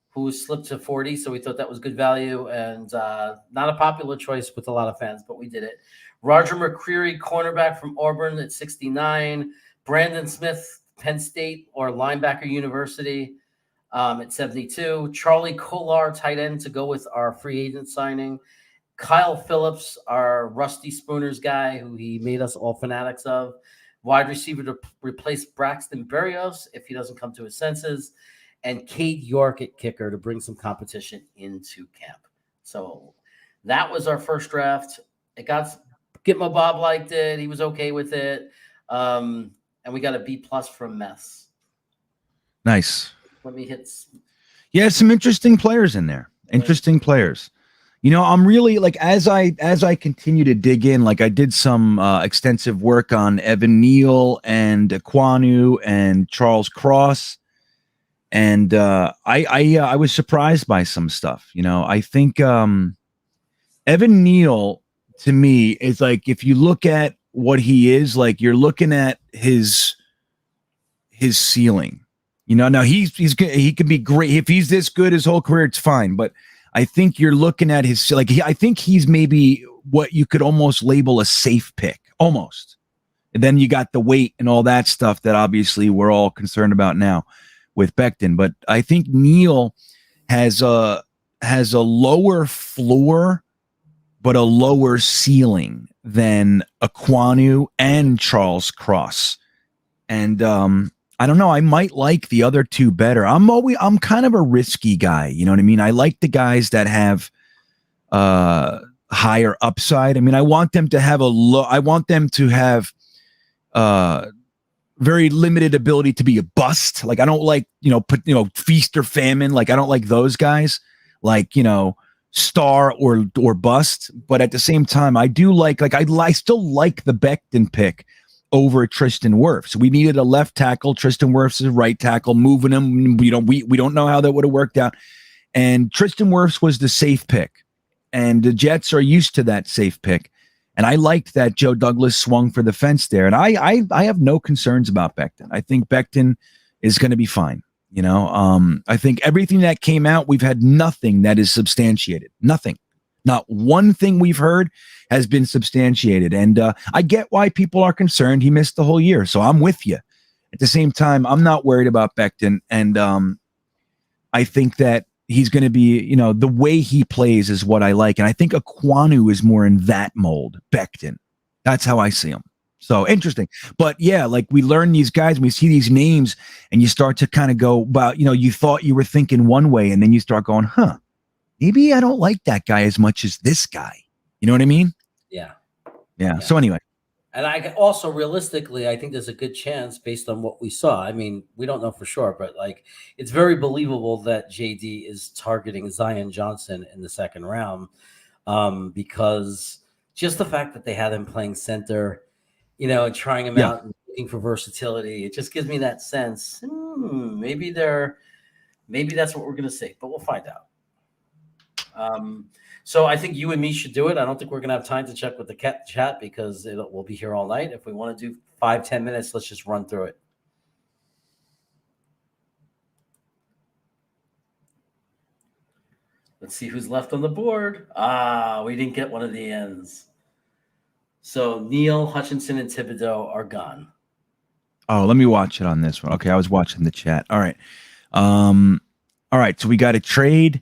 who slipped to 40. So we thought that was good value and not a popular choice with a lot of fans, but we did it. Roger McCreery, cornerback from Auburn at 69. Brandon Smith, Penn State or linebacker University at 72. Charlie Kolar, tight end, to go with our free agent signing. Kyle Phillips, our Rusty Spooners guy, who he made us all fanatics of. Wide receiver to replace Braxton Berrios if he doesn't come to his senses. And Cade York at kicker to bring some competition into camp. So that was our first draft. It got Gitmo Bob liked it. He was okay with it. And we got a B+ from Mess. Nice. Let me hit. Yeah, some interesting players in there. Interesting players. You know, I'm really like as I continue to dig in, like I did some extensive work on Evan Neal and Ekwonu and Charles Cross, and I was surprised by some stuff. You know, I think Evan Neal to me is like, if you look at what he is, like you're looking at his ceiling. You know, now he can be great if he's this good his whole career. It's fine, but I think you're looking at his I think he's maybe what you could almost label a safe pick, almost. And then you got the weight and all that stuff that obviously we're all concerned about now with Becton. But I think Neal has a lower floor, but a lower ceiling than Ekwonu and Charles Cross. And I don't know. I might like the other two better. I'm kind of a risky guy. You know what I mean? I like the guys that have higher upside. I mean, I want them to have very limited ability to be a bust. Like I don't like, feast or famine. Like I don't like those guys. Like, star or bust. But at the same time, I do like I still like the Becton pick over Tristan Wirfs. We needed a left tackle. Tristan Wirfs is a right tackle, moving him. We don't know how that would have worked out. And Tristan Wirfs was the safe pick. And the Jets are used to that safe pick. And I liked that Joe Douglas swung for the fence there. And I have no concerns about Becton. I think Becton is going to be fine. I think everything that came out, we've had nothing that is substantiated. Nothing. Not one thing we've heard has been substantiated. And I get why people are concerned. He missed the whole year. So I'm with you. At the same time, I'm not worried about Becton. And I think that he's going to be, the way he plays is what I like. And I think Ekwonu is more in that mold. Becton. That's how I see him. So interesting. But yeah, like we learn these guys, and we see these names and you start to kind of go about, you thought you were thinking one way and then you start going, maybe I don't like that guy as much as this guy. You know what I mean? Yeah. So anyway. And I also realistically, I think there's a good chance based on what we saw. I mean, we don't know for sure, but it's very believable that JD is targeting Zion Johnson in the second round because just the fact that they had him playing center, and trying him out and looking for versatility, it just gives me that sense. Maybe that's what we're going to see, but we'll find out. So I think you and me should do it. I don't think we're going to have time to check with the chat because we'll be here all night. If we want to do 5-10 minutes, let's just run through it. Let's see who's left on the board. We didn't get one of the ends. So Neal, Hutchinson, and Thibodeau are gone. Oh, let me watch it on this one. Okay, I was watching the chat. All right. All right, so we got a trade.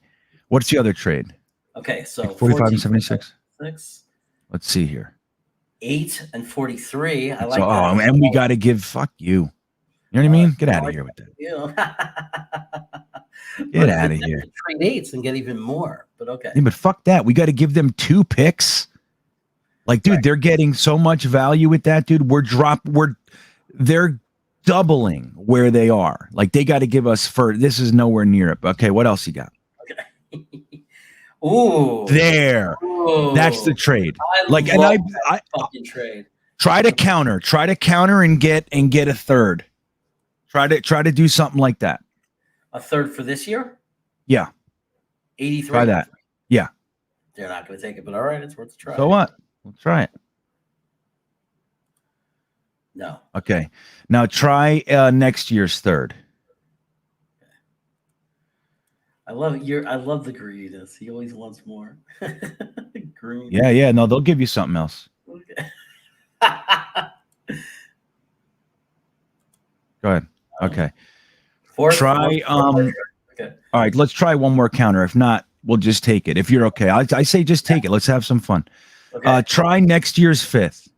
What's the other trade? Okay, so Like 45 and 76. 6, Let's see here. 8 and 43. I like So, that. and we got to give. Fuck you. You know what I mean? Get out of here with that. Get out of here. Trade 8s and get even more. But okay. Yeah, but fuck that. We got to give them 2 picks. Like, dude, they're getting so much value with that, dude. They're doubling where they are. Like, they got to give us this is nowhere near it. Okay, what else you got? Okay. Ooh. There. Ooh. That's the trade. I fucking trade. Try to counter and get a third. Try to do something like that. A third for this year? Yeah. 83. Try that. Yeah. They're not going to take it, but all right, it's worth a try. So what? Let's try it. No. Okay. Now try next year's third. I love the greediness. He always wants more. Green. Yeah. No, they'll give you something else. Okay. Go ahead. Okay. Try. Okay. All right. Let's try one more counter. If not, we'll just take it. If you're okay, I say just take it. Let's have some fun. Okay. Try next year's 5th.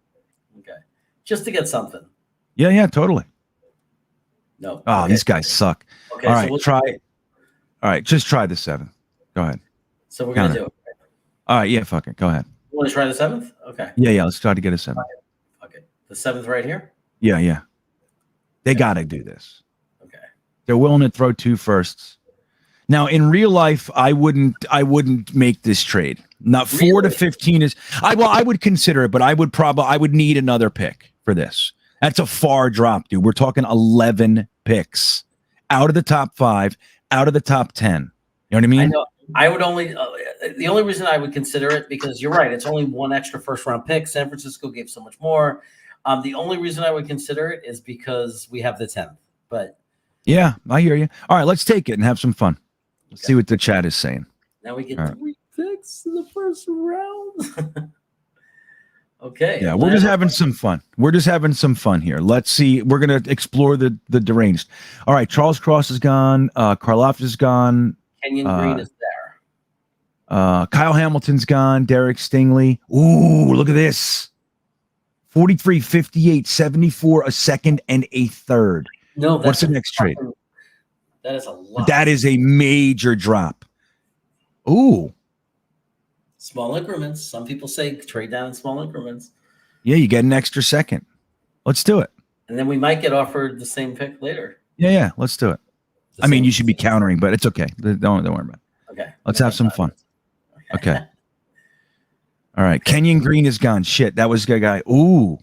Okay. Just to get something. Yeah. Totally. No. Oh, these guys suck. Okay. All right. Try. All right. Just try the 7th. Go ahead. So we're gonna do it. All right. Yeah. Fuck it. Go ahead. You want to try the 7th? Okay. Yeah. Let's try to get a 7th. Okay. The 7th right here. Yeah. They got to do this. Okay. They're willing to throw 2 firsts. Now, in real life, I wouldn't make this trade. Not 4 to 15 is. I would consider it, but I would need another pick for this. That's a far drop, dude. We're talking 11 picks out of the top 5, out of the top 10. You know what I mean? I know. I would only. The only reason I would consider it, because you're right. It's only 1 extra first round pick. San Francisco gave so much more. The only reason I would consider it is because we have the 10th. But yeah, I hear you. All right, let's take it and have some fun. Let's see what the chat is saying. Now we get 3 picks in the first round. Okay. Yeah, we're just having some fun. Here. Let's see. We're gonna explore the deranged. All right, Charles Cross is gone. Karloff is gone. Kenyon Green is there. Kyle Hamilton's gone. Derek Stingley. Ooh, look at this. 43, 58, 74, a second, and a third. No, what's the next trade? That is a lot. That is a major drop. Ooh. Small increments. Some people say trade down in small increments. Yeah, you get an extra second. Let's do it. And then we might get offered the same pick later. Yeah, let's do it. I mean, you should be countering, but it's okay. Don't worry about it. Okay. Let's have some fun. Okay. All right. Kenyon Green is gone. Shit, that was the guy. Ooh.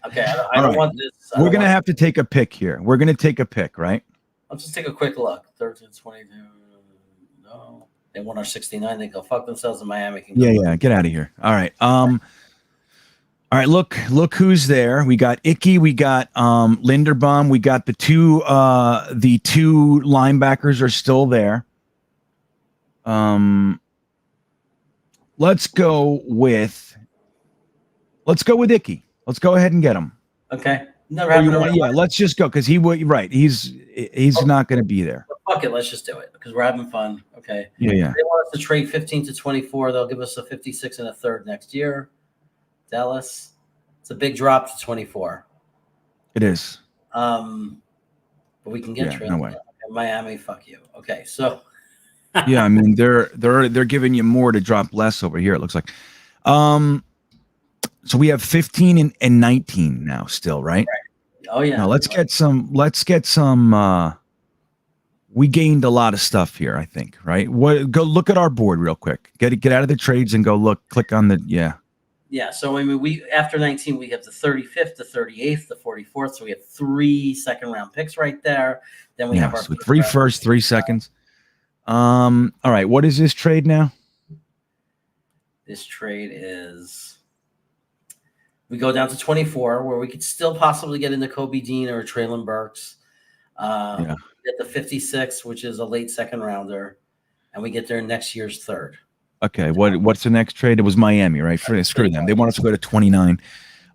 Okay, I don't want this. We're going to have to take a pick here. We're going to take a pick, right? Let's just take a quick look. 13, 22. No. They won our 69. They go fuck themselves in Miami. Yeah. Get out of here. All right. All right. Look who's there. We got Icky. We got Linderbaum. We got the two linebackers are still there. Let's go with Icky. Let's go ahead and get him. Okay. Let's just go because he would. Right. He's not going to be there. Fuck it. Let's just do it because we're having fun. Okay. Yeah. They want us to trade 15 to 24. They'll give us a 56 and a third next year. Dallas. It's a big drop to 24. It is. But we can get traded. No way. Miami. Fuck you. Okay. So. Yeah, I mean they're giving you more to drop less over here. It looks like. So we have 15 and 19 now still, right? Oh yeah. Now let's get some. We gained a lot of stuff here, I think, right? Go look at our board real quick. Get out of the trades and go look. Click on the Yeah. So I mean, we after 19 we have the 35th, the 38th, the 44th. So we have 3 second round picks right there. Then we have our 3 first, 3 seconds. All right. What is this trade now? This trade is. We go down to 24, where we could still possibly get into Kobe Dean or Traylon Burks. Get the 56, which is a late second rounder, and we get their next year's third. Okay, what's the next trade? It was Miami, right? Screw them. They want us to go to 29.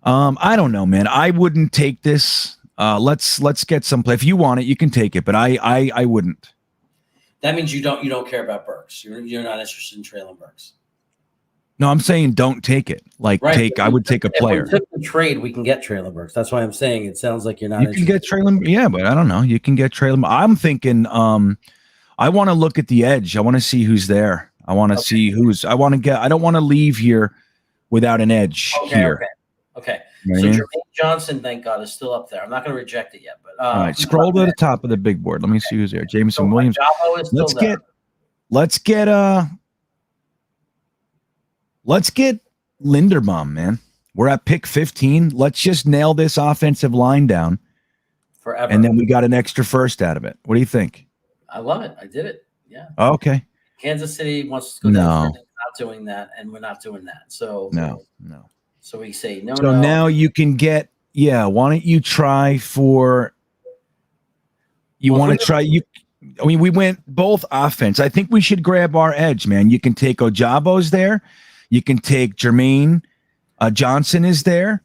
I don't know, man. I wouldn't take this. Let's get some play. If you want it, you can take it, but I wouldn't. That means you don't care about Burks. You're not interested in Traylon Burks. No, I'm saying don't take it. Like I would take a player. If we took the trade, we can get Traylon Burks. That's why I'm saying it sounds like you're not. You can get Traylon, yeah, but I don't know. You can get Traylon. I'm thinking. I want to look at the edge. I want to see who's there. I want to see who's. I want to get. I don't want to leave here without an edge here. Okay. You know So what I mean? Jermaine Johnson, thank God, is still up there. I'm not going to reject it yet, but all right. Scroll to the top of the big board. Let me see who's there. Jameson Williams. Let's get Linderbaum, man. We're at pick 15. Let's just nail this offensive line down forever, and then we got an extra first out of it. What do you think? I love it. I did it. Yeah. Okay. Kansas City wants to go down. Not doing that, and we're not doing that. So no. So we say no. So now you can get. Yeah. Why don't you try for? You want to try you. I mean, we went both offense. I think we should grab our edge, man. You can take Ojabo's there. You can take Jermaine Johnson is there.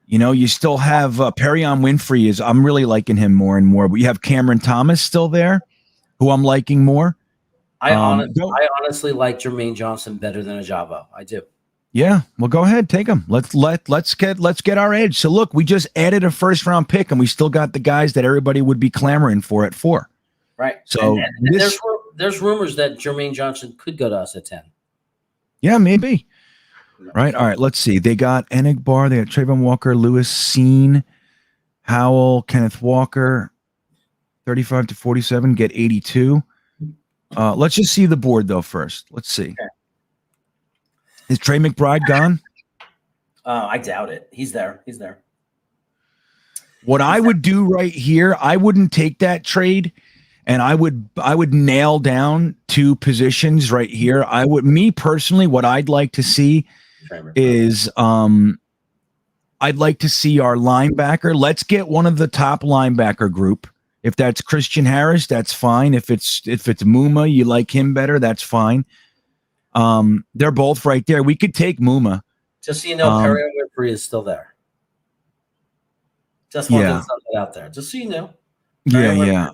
You know, you still have Perion Winfrey. I'm really liking him more and more. We have Cameron Thomas still there, who I'm liking more. I honestly like Jermaine Johnson better than Ojabo. I do. Yeah, well, go ahead, take him. Let's get our edge. So look, we just added a first round pick, and we still got the guys that everybody would be clamoring for at 4. Right. So and there's rumors that Jermaine Johnson could go to us at 10. Yeah, maybe. Right. All right. Let's see. They got Enigbar. They got Trayvon Walker, Lewis Seen, Howell, Kenneth Walker, 35 to 47. Get 82. Let's just see the board though first. Let's see. Okay. Is Trey McBride gone? I doubt it. He's there. What I would do right here, I wouldn't take that trade, and I would nail down 2 positions right here. Me personally, what I'd like to see is I'd like to see our linebacker. Let's get one of the top linebacker group. If that's Christian Harris, that's fine. If it's Muma, you like him better, that's fine. They're both right there. We could take Muma. Just so you know, Perion Winfrey is still there. Just want to throw that out there. Just so you know. Yeah.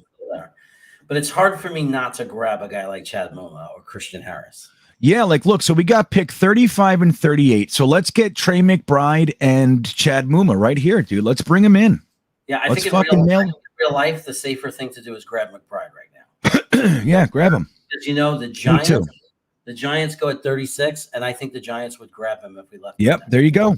But it's hard for me not to grab a guy like Chad Muma or Christian Harris. Yeah, like look, so we got pick 35 and 38. So let's get Trey McBride and Chad Muma right here, dude. Let's bring him in. Yeah, I think in real life, the safer thing to do is grab McBride right now. Yeah, grab him. Because the Giants go at 36, and I think the Giants would grab him if we left. Yep, there you go.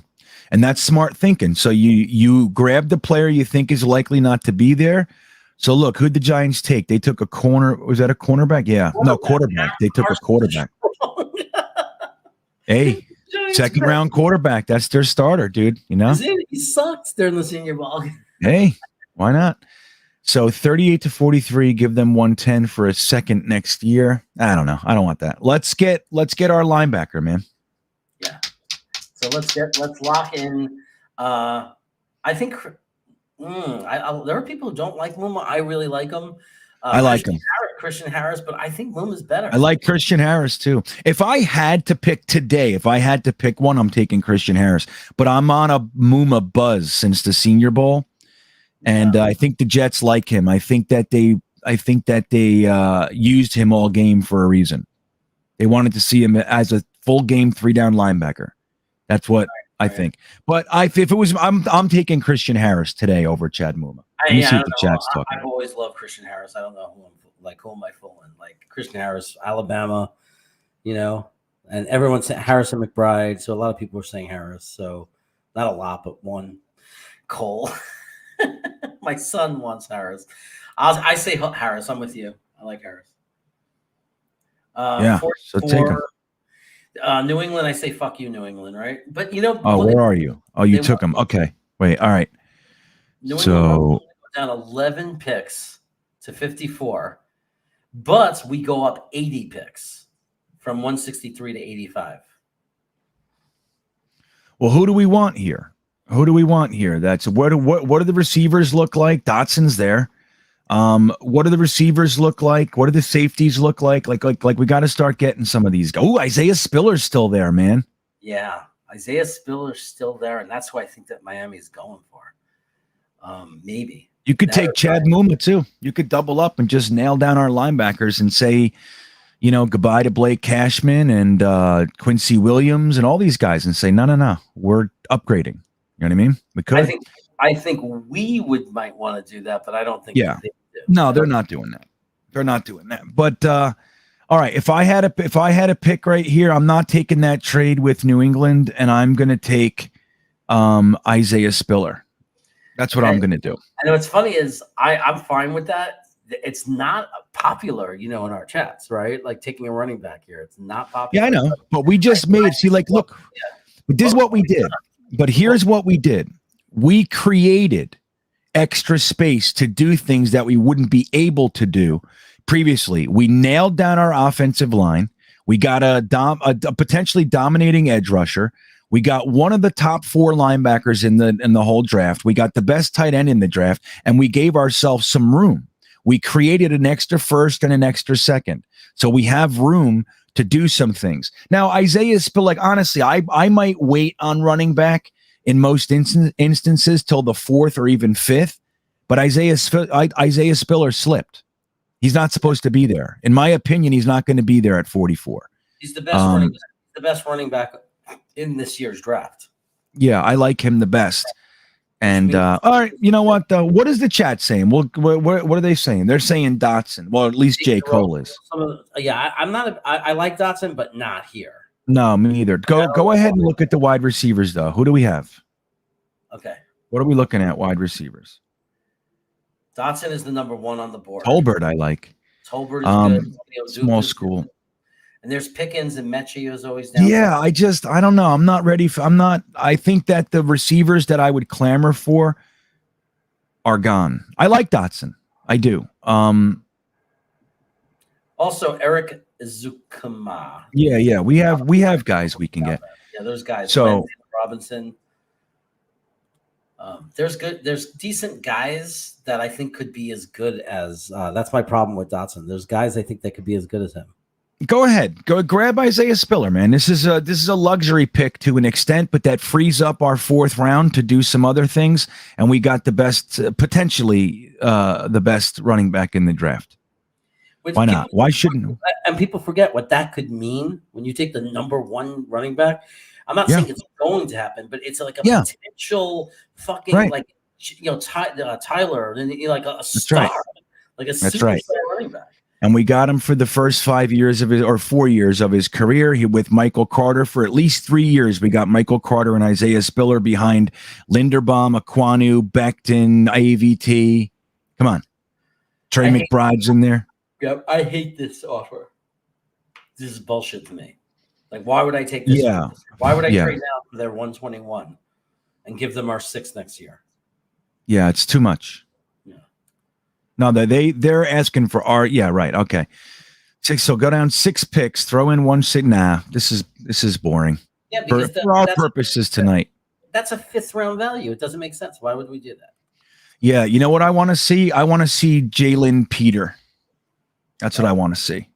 And that's smart thinking. So you grab the player you think is likely not to be there. So look, who'd the Giants take? They took a corner. Was that a cornerback? Yeah. No, quarterback. They took a quarterback. Hey, second round quarterback. That's their starter, dude. You know? He sucked during the Senior Bowl. Hey, why not? So 38 to 43, give them 110 for a second next year. I don't know. I don't want that. Let's get our linebacker, man. Yeah. So let's lock in. I think there are people who don't like Muma. I really like him. I like him. Christian Harris, but I think Muma's better. I like Christian Harris too. If I had to pick today, one, I'm taking Christian Harris. But I'm on a Muma buzz since the Senior Bowl. And I think the Jets like him. I think that they used him all game for a reason. They wanted to see him as a full game 3-down linebacker. That's what I think. But if it was, I'm taking Christian Harris today over Chad Muma. I've always loved Christian Harris. I don't know who am I fooling? Like Christian Harris, Alabama, and everyone's saying Harris and McBride. So a lot of people are saying Harris. So not a lot, but one. Cole. My son wants Harris. I say Harris. I'm with you. I like Harris. So take him. New England, I say fuck you, New England, right? But where are you? Oh, you took him. Okay, wait. All right. New England down 11 picks to 54, but we go up 80 picks from 163 to 85. Well, who do we want here? That's what do the receivers look like? Dotson's there. What do the receivers look like? What do the safeties look like? Like we got to start getting some of these. Oh, Isaiah Spiller's still there, man. Yeah, Isaiah Spiller's still there, and that's who I think that Miami is going for. Maybe. You could take Chad Muma too. You could double up and just nail down our linebackers and say, goodbye to Blake Cashman and Quincy Williams and all these guys and say, no, we're upgrading. You know what I mean? We could. I think we might want to do that, but I don't think. Yeah. They do. No, they're not doing that. They're not doing that. But all right, if I had a pick right here, I'm not taking that trade with New England, and I'm going to take Isaiah Spiller. That's what I'm going to do. And what's funny is I'm fine with that. It's not popular, in our chats, right? Like taking a running back here. It's not popular. Yeah, I know. But we just made, look, this is what we did. But here's what we did. We created extra space to do things that we wouldn't be able to do previously. We nailed down our offensive line. We got a potentially dominating edge rusher. We got one of the top 4 linebackers in the whole draft. We got the best tight end in the draft, and we gave ourselves some room. We created an extra first and an extra second. So we have room to do some things. Now, Isaiah Spiller, honestly, I might wait on running back in most instances till the 4th or even 5th, but Isaiah Spiller slipped. He's not supposed to be there. In my opinion, he's not going to be there at 44. He's the best running back in this year's draft. Yeah, I like him the best. And all right, you know what? What is the chat saying? What are they saying? They're saying Dotson. Well, at least J. Cole is. I like Dotson, but not here. No, me neither. Go ahead and look at the wide receivers, though. Who do we have? Okay. What are we looking at? Wide receivers. Dotson is the number 1 on the board. Tolbert, I like. Tolbert is good. Small school. And there's Pickens and Mechie is always down. Yeah, I don't know. I'm not ready for. I think that the receivers that I would clamor for are gone. I like Dotson. I do. Also, Eric Zukama. Yeah. We have guys we can get. Yeah, those guys. So Robinson. There's decent guys that I think could be as good as. That's my problem with Dotson. There's guys I think that could be as good as him. Go ahead. Go grab Isaiah Spiller, man. This is a luxury pick to an extent, but that frees up our 4th round to do some other things, and we got the best, potentially the best running back in the draft. Why not? Why shouldn't? And people forget what that could mean when you take the number 1 running back. I'm not saying it's going to happen, but it's like a potential fucking Tyler, and like a star, like a superstar running back. And we got him for the first 5 years of 4 years of his career. With Michael Carter for at least 3 years. We got Michael Carter and Isaiah Spiller behind Linderbaum, Aquanu, Becton, AVT. Come on. Trey McBride's in there. Yep. I hate this offer. This is bullshit to me. Like, why would I take this? Yeah. Why would I trade now for their 121 and give them our 6 next year? Yeah, it's too much. No, they're asking for our right. Okay. 6, so go down 6 picks, throw in 1 6. Nah, this is boring. Yeah, because for our purposes tonight. That's a 5th round value. It doesn't make sense. Why would we do that? Yeah, you know what I want to see? I want to see Jalen Peter. That's what I want to see.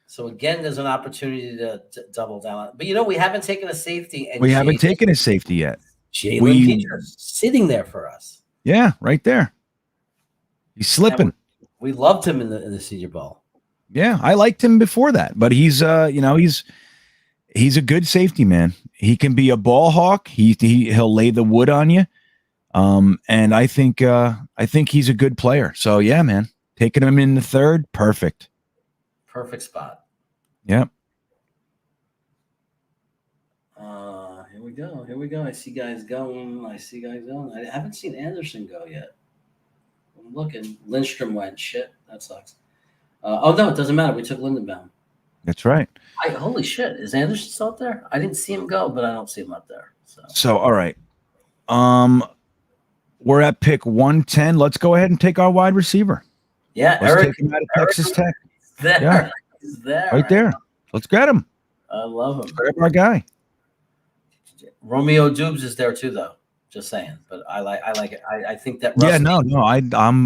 So again, there's an opportunity to double down. But we haven't taken a safety. And we haven't taken a safety yet. Jalen Peter's sitting there for us. Yeah, right there. He's slipping. We loved him in the Senior Bowl. Yeah, I liked him before that, but he's he's a good safety, man. He can be a ball hawk. He'll lay the wood on you. And I think he's a good player. So yeah, man, taking him in the 3rd, perfect spot. Yep. Here we go. I see guys going. I haven't seen Anderson go yet. I'm looking. Lindstrom went. Shit, that sucks. No, it doesn't matter. We took Lindenbaum. That's right. Holy shit. Is Anderson still up there? I didn't see him go, but I don't see him up there. So all right. We're at pick 110. Let's go ahead and take our wide receiver. Yeah, Let's take him out of Texas Tech. There. Yeah. He's there. Right there. Let's get him. I love him. Let's grab our guy. Romeo Dubes is there too, though. Just saying. But I like it. I think that Rusty,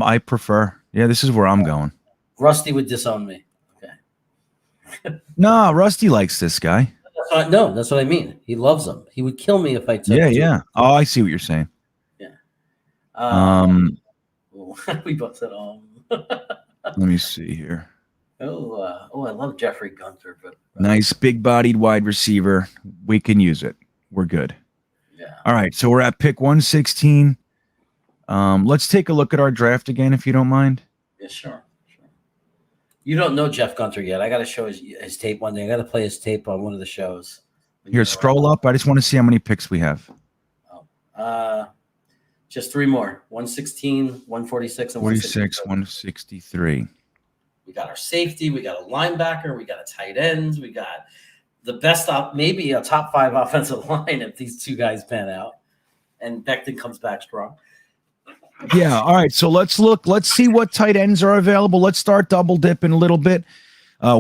I prefer. Yeah, this is where I'm going. Rusty would disown me. Okay. No, Rusty likes this guy. That's what I mean. He loves him. He would kill me if I took him. Yeah. Oh, I see what you're saying. Yeah. We both said Let me see here. I love Jeffrey Gunter, but Nice big-bodied wide receiver. We can use it. We're good. yeah. All right, so we're at pick 116. Let's take a look at our draft again, if you don't mind. Yeah, sure. You don't know Jeff Gunter yet. I got to show his tape one day. I got to play his tape on one of the shows. Here, scroll up. I just want to see how many picks we have. Just 3 more. 116, 146, and 46, 163. We got our safety. We got a linebacker. We got a tight end. We got the best maybe a top 5 offensive line if these 2 guys pan out. And Becton comes back strong. Yeah. All right. So let's look. Let's see what tight ends are available. Let's start double dipping a little bit.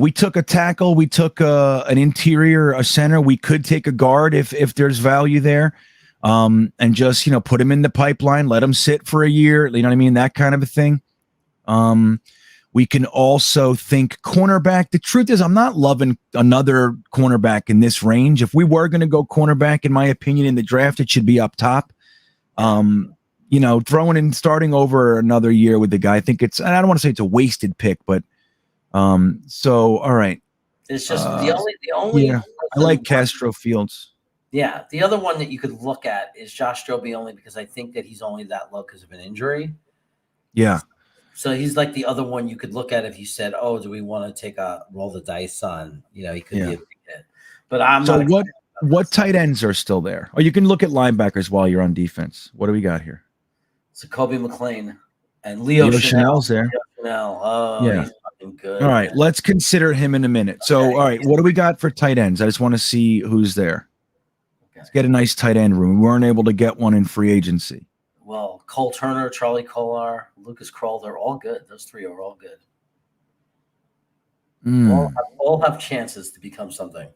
We took a tackle. We took an interior, a center. We could take a guard if there's value there, and just put him in the pipeline. Let him sit for a year. You know what I mean? That kind of a thing. We can also think cornerback. The truth is, I'm not loving another cornerback in this range. If we were going to go cornerback, in my opinion, in the draft, it should be up top. Throwing in, starting over another year with the guy, I think and I don't want to say it's a wasted pick, but so all right. It's just the only. Yeah, I like Castro Fields. Yeah, the other one that you could look at is Josh Jobe, only because I think that he's only that low because of an injury. Yeah. So he's like the other one you could look at if you said, "Oh, do we want to roll the dice on?" He could be a big hit. But I'm so not. What tight ends are still there? Or you can look at linebackers while you're on defense. What do we got here? Jacoby McClain and Leo Chanel's there. Chanel. Oh, yeah. He's fucking good. All right, let's consider him in a minute. So, all right, what do we got for tight ends? I just want to see who's there. Okay. Let's get a nice tight end room. We weren't able to get one in free agency. Well, Cole Turner, Charlie Kolar, Lucas Kroll, they're all good. Those 3 are all good. All have chances to become something.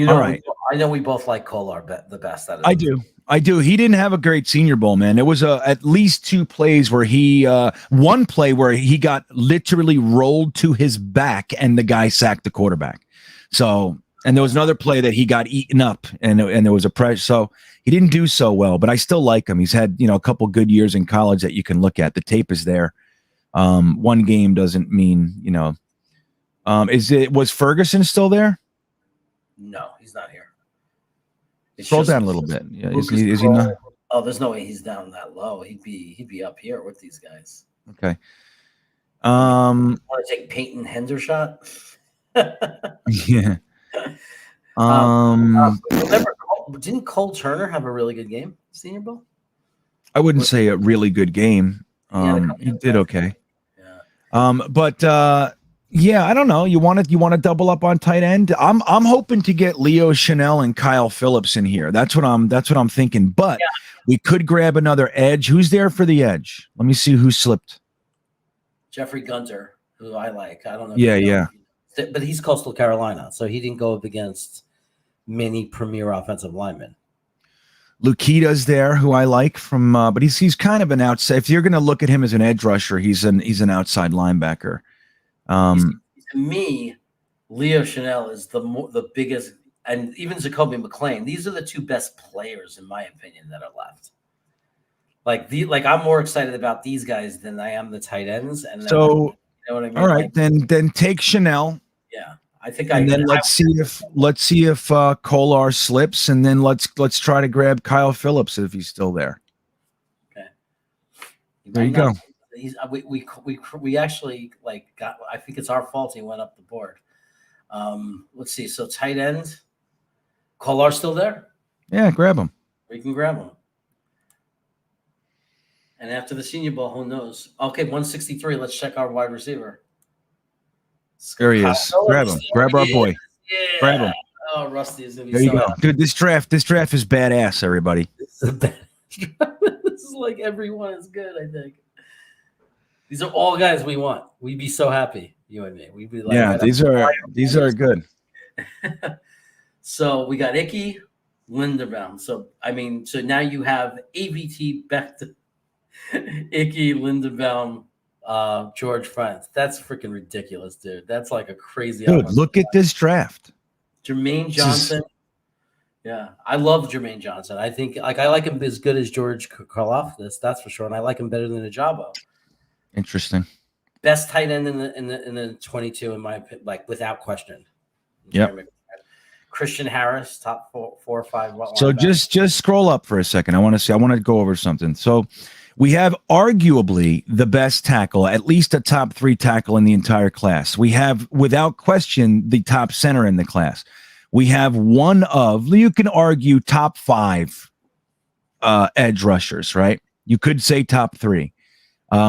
All right. I know we both like Kolar the best. I do. He didn't have a great Senior Bowl, man. There was at least 2 plays where one play where he got literally rolled to his back and the guy sacked the quarterback. So, and there was another play that he got eaten up and there was a pressure. So he didn't do so well, but I still like him. He's had, a couple good years in college that you can look at. The tape is there. One game doesn't mean, was Ferguson still there? No, he's not here. Scroll down a little bit. Yeah, is he not? Oh, there's no way he's down that low. He'd be up here with these guys. Okay. Want to take Peyton Hendershot? Yeah. Didn't Cole Turner have a really good game, Senior Bowl? I wouldn't say a really good game. He did okay. Yeah. Yeah, I don't know. You want to double up on tight end? I'm hoping to get Leo Chanel and Kyle Phillips in here. That's what I'm thinking. But we could grab another edge. Who's there for the edge? Let me see who slipped. Jeffrey Gunter, who I like. I don't know. Yeah. But he's Coastal Carolina, so he didn't go up against many premier offensive linemen. Lukita's there, who I like from, but he's kind of an outside. If you're going to look at him as an edge rusher, he's an outside linebacker. To me, Leo Chanel is the biggest, and even Jacoby McClain. These are the 2 best players, in my opinion, that are left. I'm more excited about these guys than I am the tight ends. And so, you know what I mean? All right, then take Chanel. Yeah, I think. And then let's see if Kolar slips, and then let's try to grab Kyle Phillips if he's still there. Okay. There you go. We actually got. I think it's our fault he went up the board. Let's see. So tight end, Kolar's still there. Yeah, grab him. We can grab him. And after the Senior Bowl, who knows? Okay, 163. Let's check our wide receiver. There he is. Grab him. Grab our boy. Yeah. Grab him. Oh, Rusty is gonna be. There you go, dude. This draft is badass. Everybody. This is like everyone is good. I think. These are all guys we want. We'd be so happy, you and me. We'd be like, yeah, these are good. So we got Icky, Linderbaum. So now you have AVT Becton, Icky, Linderbaum, George Franz. That's freaking ridiculous, dude. That's like a crazy. Dude, look at this draft. Jermaine Johnson, Yeah, I love Jermaine Johnson. I think I like him as good as George Karlaftis, that's for sure, and I like him better than Ajabo. Interesting. Best tight end in the 22 in my opinion, like without question. Yep. Christian Harris, top four or five. So just scroll up for a second. I want to go over something. So we have arguably the best tackle, at least a top 3 tackle in the entire class. We have, without question, the top center in the class. We have one of, you can argue, top 5 edge rushers, right? You could say top 3.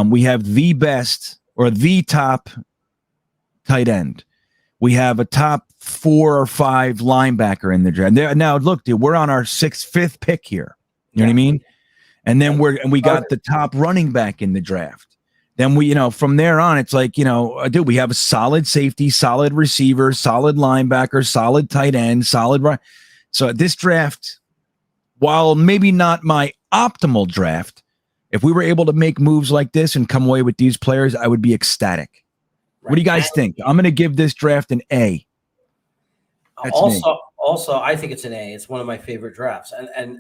We have the best or the top tight end. We have a top 4 or 5 linebacker in the draft. Now, look, dude, we're on our 5th pick here. You know what I mean? And then we got the top running back in the draft. Then we, from there on, it's like, dude, we have a solid safety, solid receiver, solid linebacker, solid tight end, solid run. So this draft, while maybe not my optimal draft, if we were able to make moves like this and come away with these players, I would be ecstatic. Right. What do you guys think? I'm going to give this draft an A. That's also, I think it's an A. It's one of my favorite drafts. And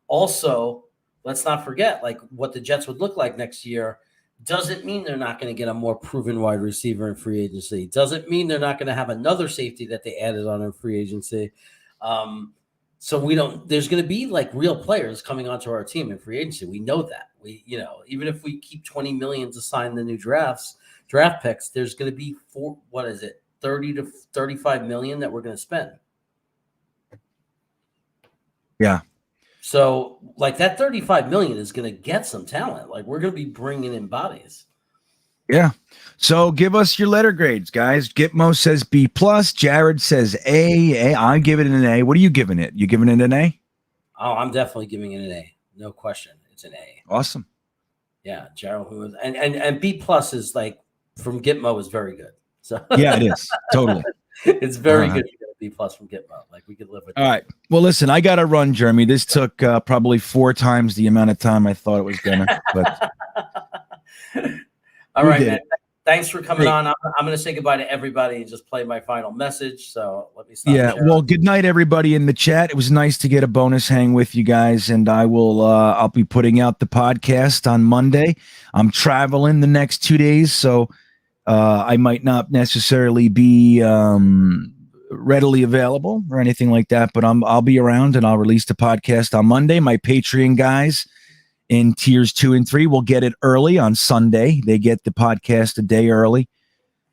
also, let's not forget, like, what the Jets would look like next year doesn't mean they're not going to get a more proven wide receiver in free agency. Doesn't mean they're not going to have another safety that they added on in free agency. So there's going to be like real players coming onto our team in free agency. We know that. Even if we keep $20 million to sign the new draft picks, there's going to be 30 to 35 million that we're going to spend. Yeah. So, like, that 35 million is going to get some talent. Like, we're going to be bringing in bodies. Yeah. So give us your letter grades, guys. Gitmo says B+. Jared says A. I'm giving it an A. What are you giving it? You giving it an A? Oh, I'm definitely giving it an A. No question. It's an A. Awesome. Yeah. Jared, and B+ is like, from Gitmo, is very good. So yeah, it is. Totally. It's very good. B+ from Gitmo. Like, we could live with. All right. Well, listen, I got to run, Jeremy. This took probably 4 times the amount of time I thought it was gonna. But all right, man. Thanks for coming on. I'm going to say goodbye to everybody and just play my final message. So let me stop. Yeah. Well, good night, everybody in the chat. It was nice to get a bonus hang with you guys, and I'll be putting out the podcast on Monday. I'm traveling the next 2 days, so I might not necessarily be readily available or anything like that, but I'll be around and I'll release the podcast on Monday. My Patreon guys in tiers 2 and 3 will get it early on Sunday. They get the podcast a day earlier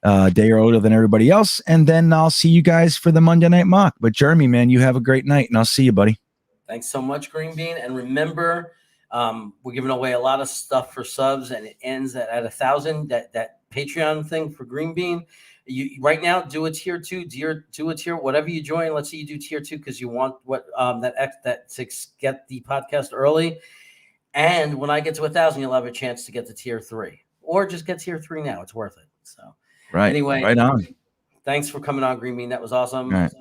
than everybody else. And then I'll see you guys for the Monday Night Mock. But Jeremy, man, you have a great night and I'll see you, buddy. Thanks so much, Green Bean. And remember, we're giving away a lot of stuff for subs, and it ends at 1,000. That Patreon thing for Green Bean. You right now do a tier 2, do a tier, whatever you join. Let's say you do tier 2 because you want that to get the podcast early. And when I get to 1,000, you'll have a chance to get to tier 3, or just get tier 3 now. It's worth it. So right. Anyway, right on. Thanks for coming on, Green Bean. That was awesome. Right.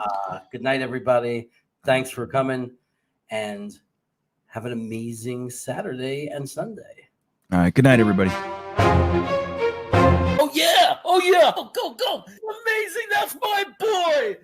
Good night, everybody. Thanks for coming, and have an amazing Saturday and Sunday. All right. Good night, everybody. Oh, yeah. Go. Amazing. That's my boy.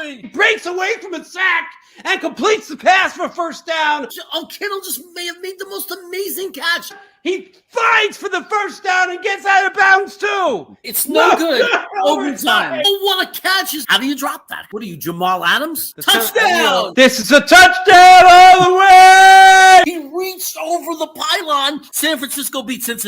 He breaks away from a sack and completes the pass for first down. Oh, Kittle just may have made the most amazing catch. He fights for the first down and gets out of bounds, too. It's no good. Overtime. Oh, what a catch. How do you drop that? What are you, Jamal Adams? Touchdown. This is a touchdown all the way. He reached over the pylon. San Francisco beat Cincinnati.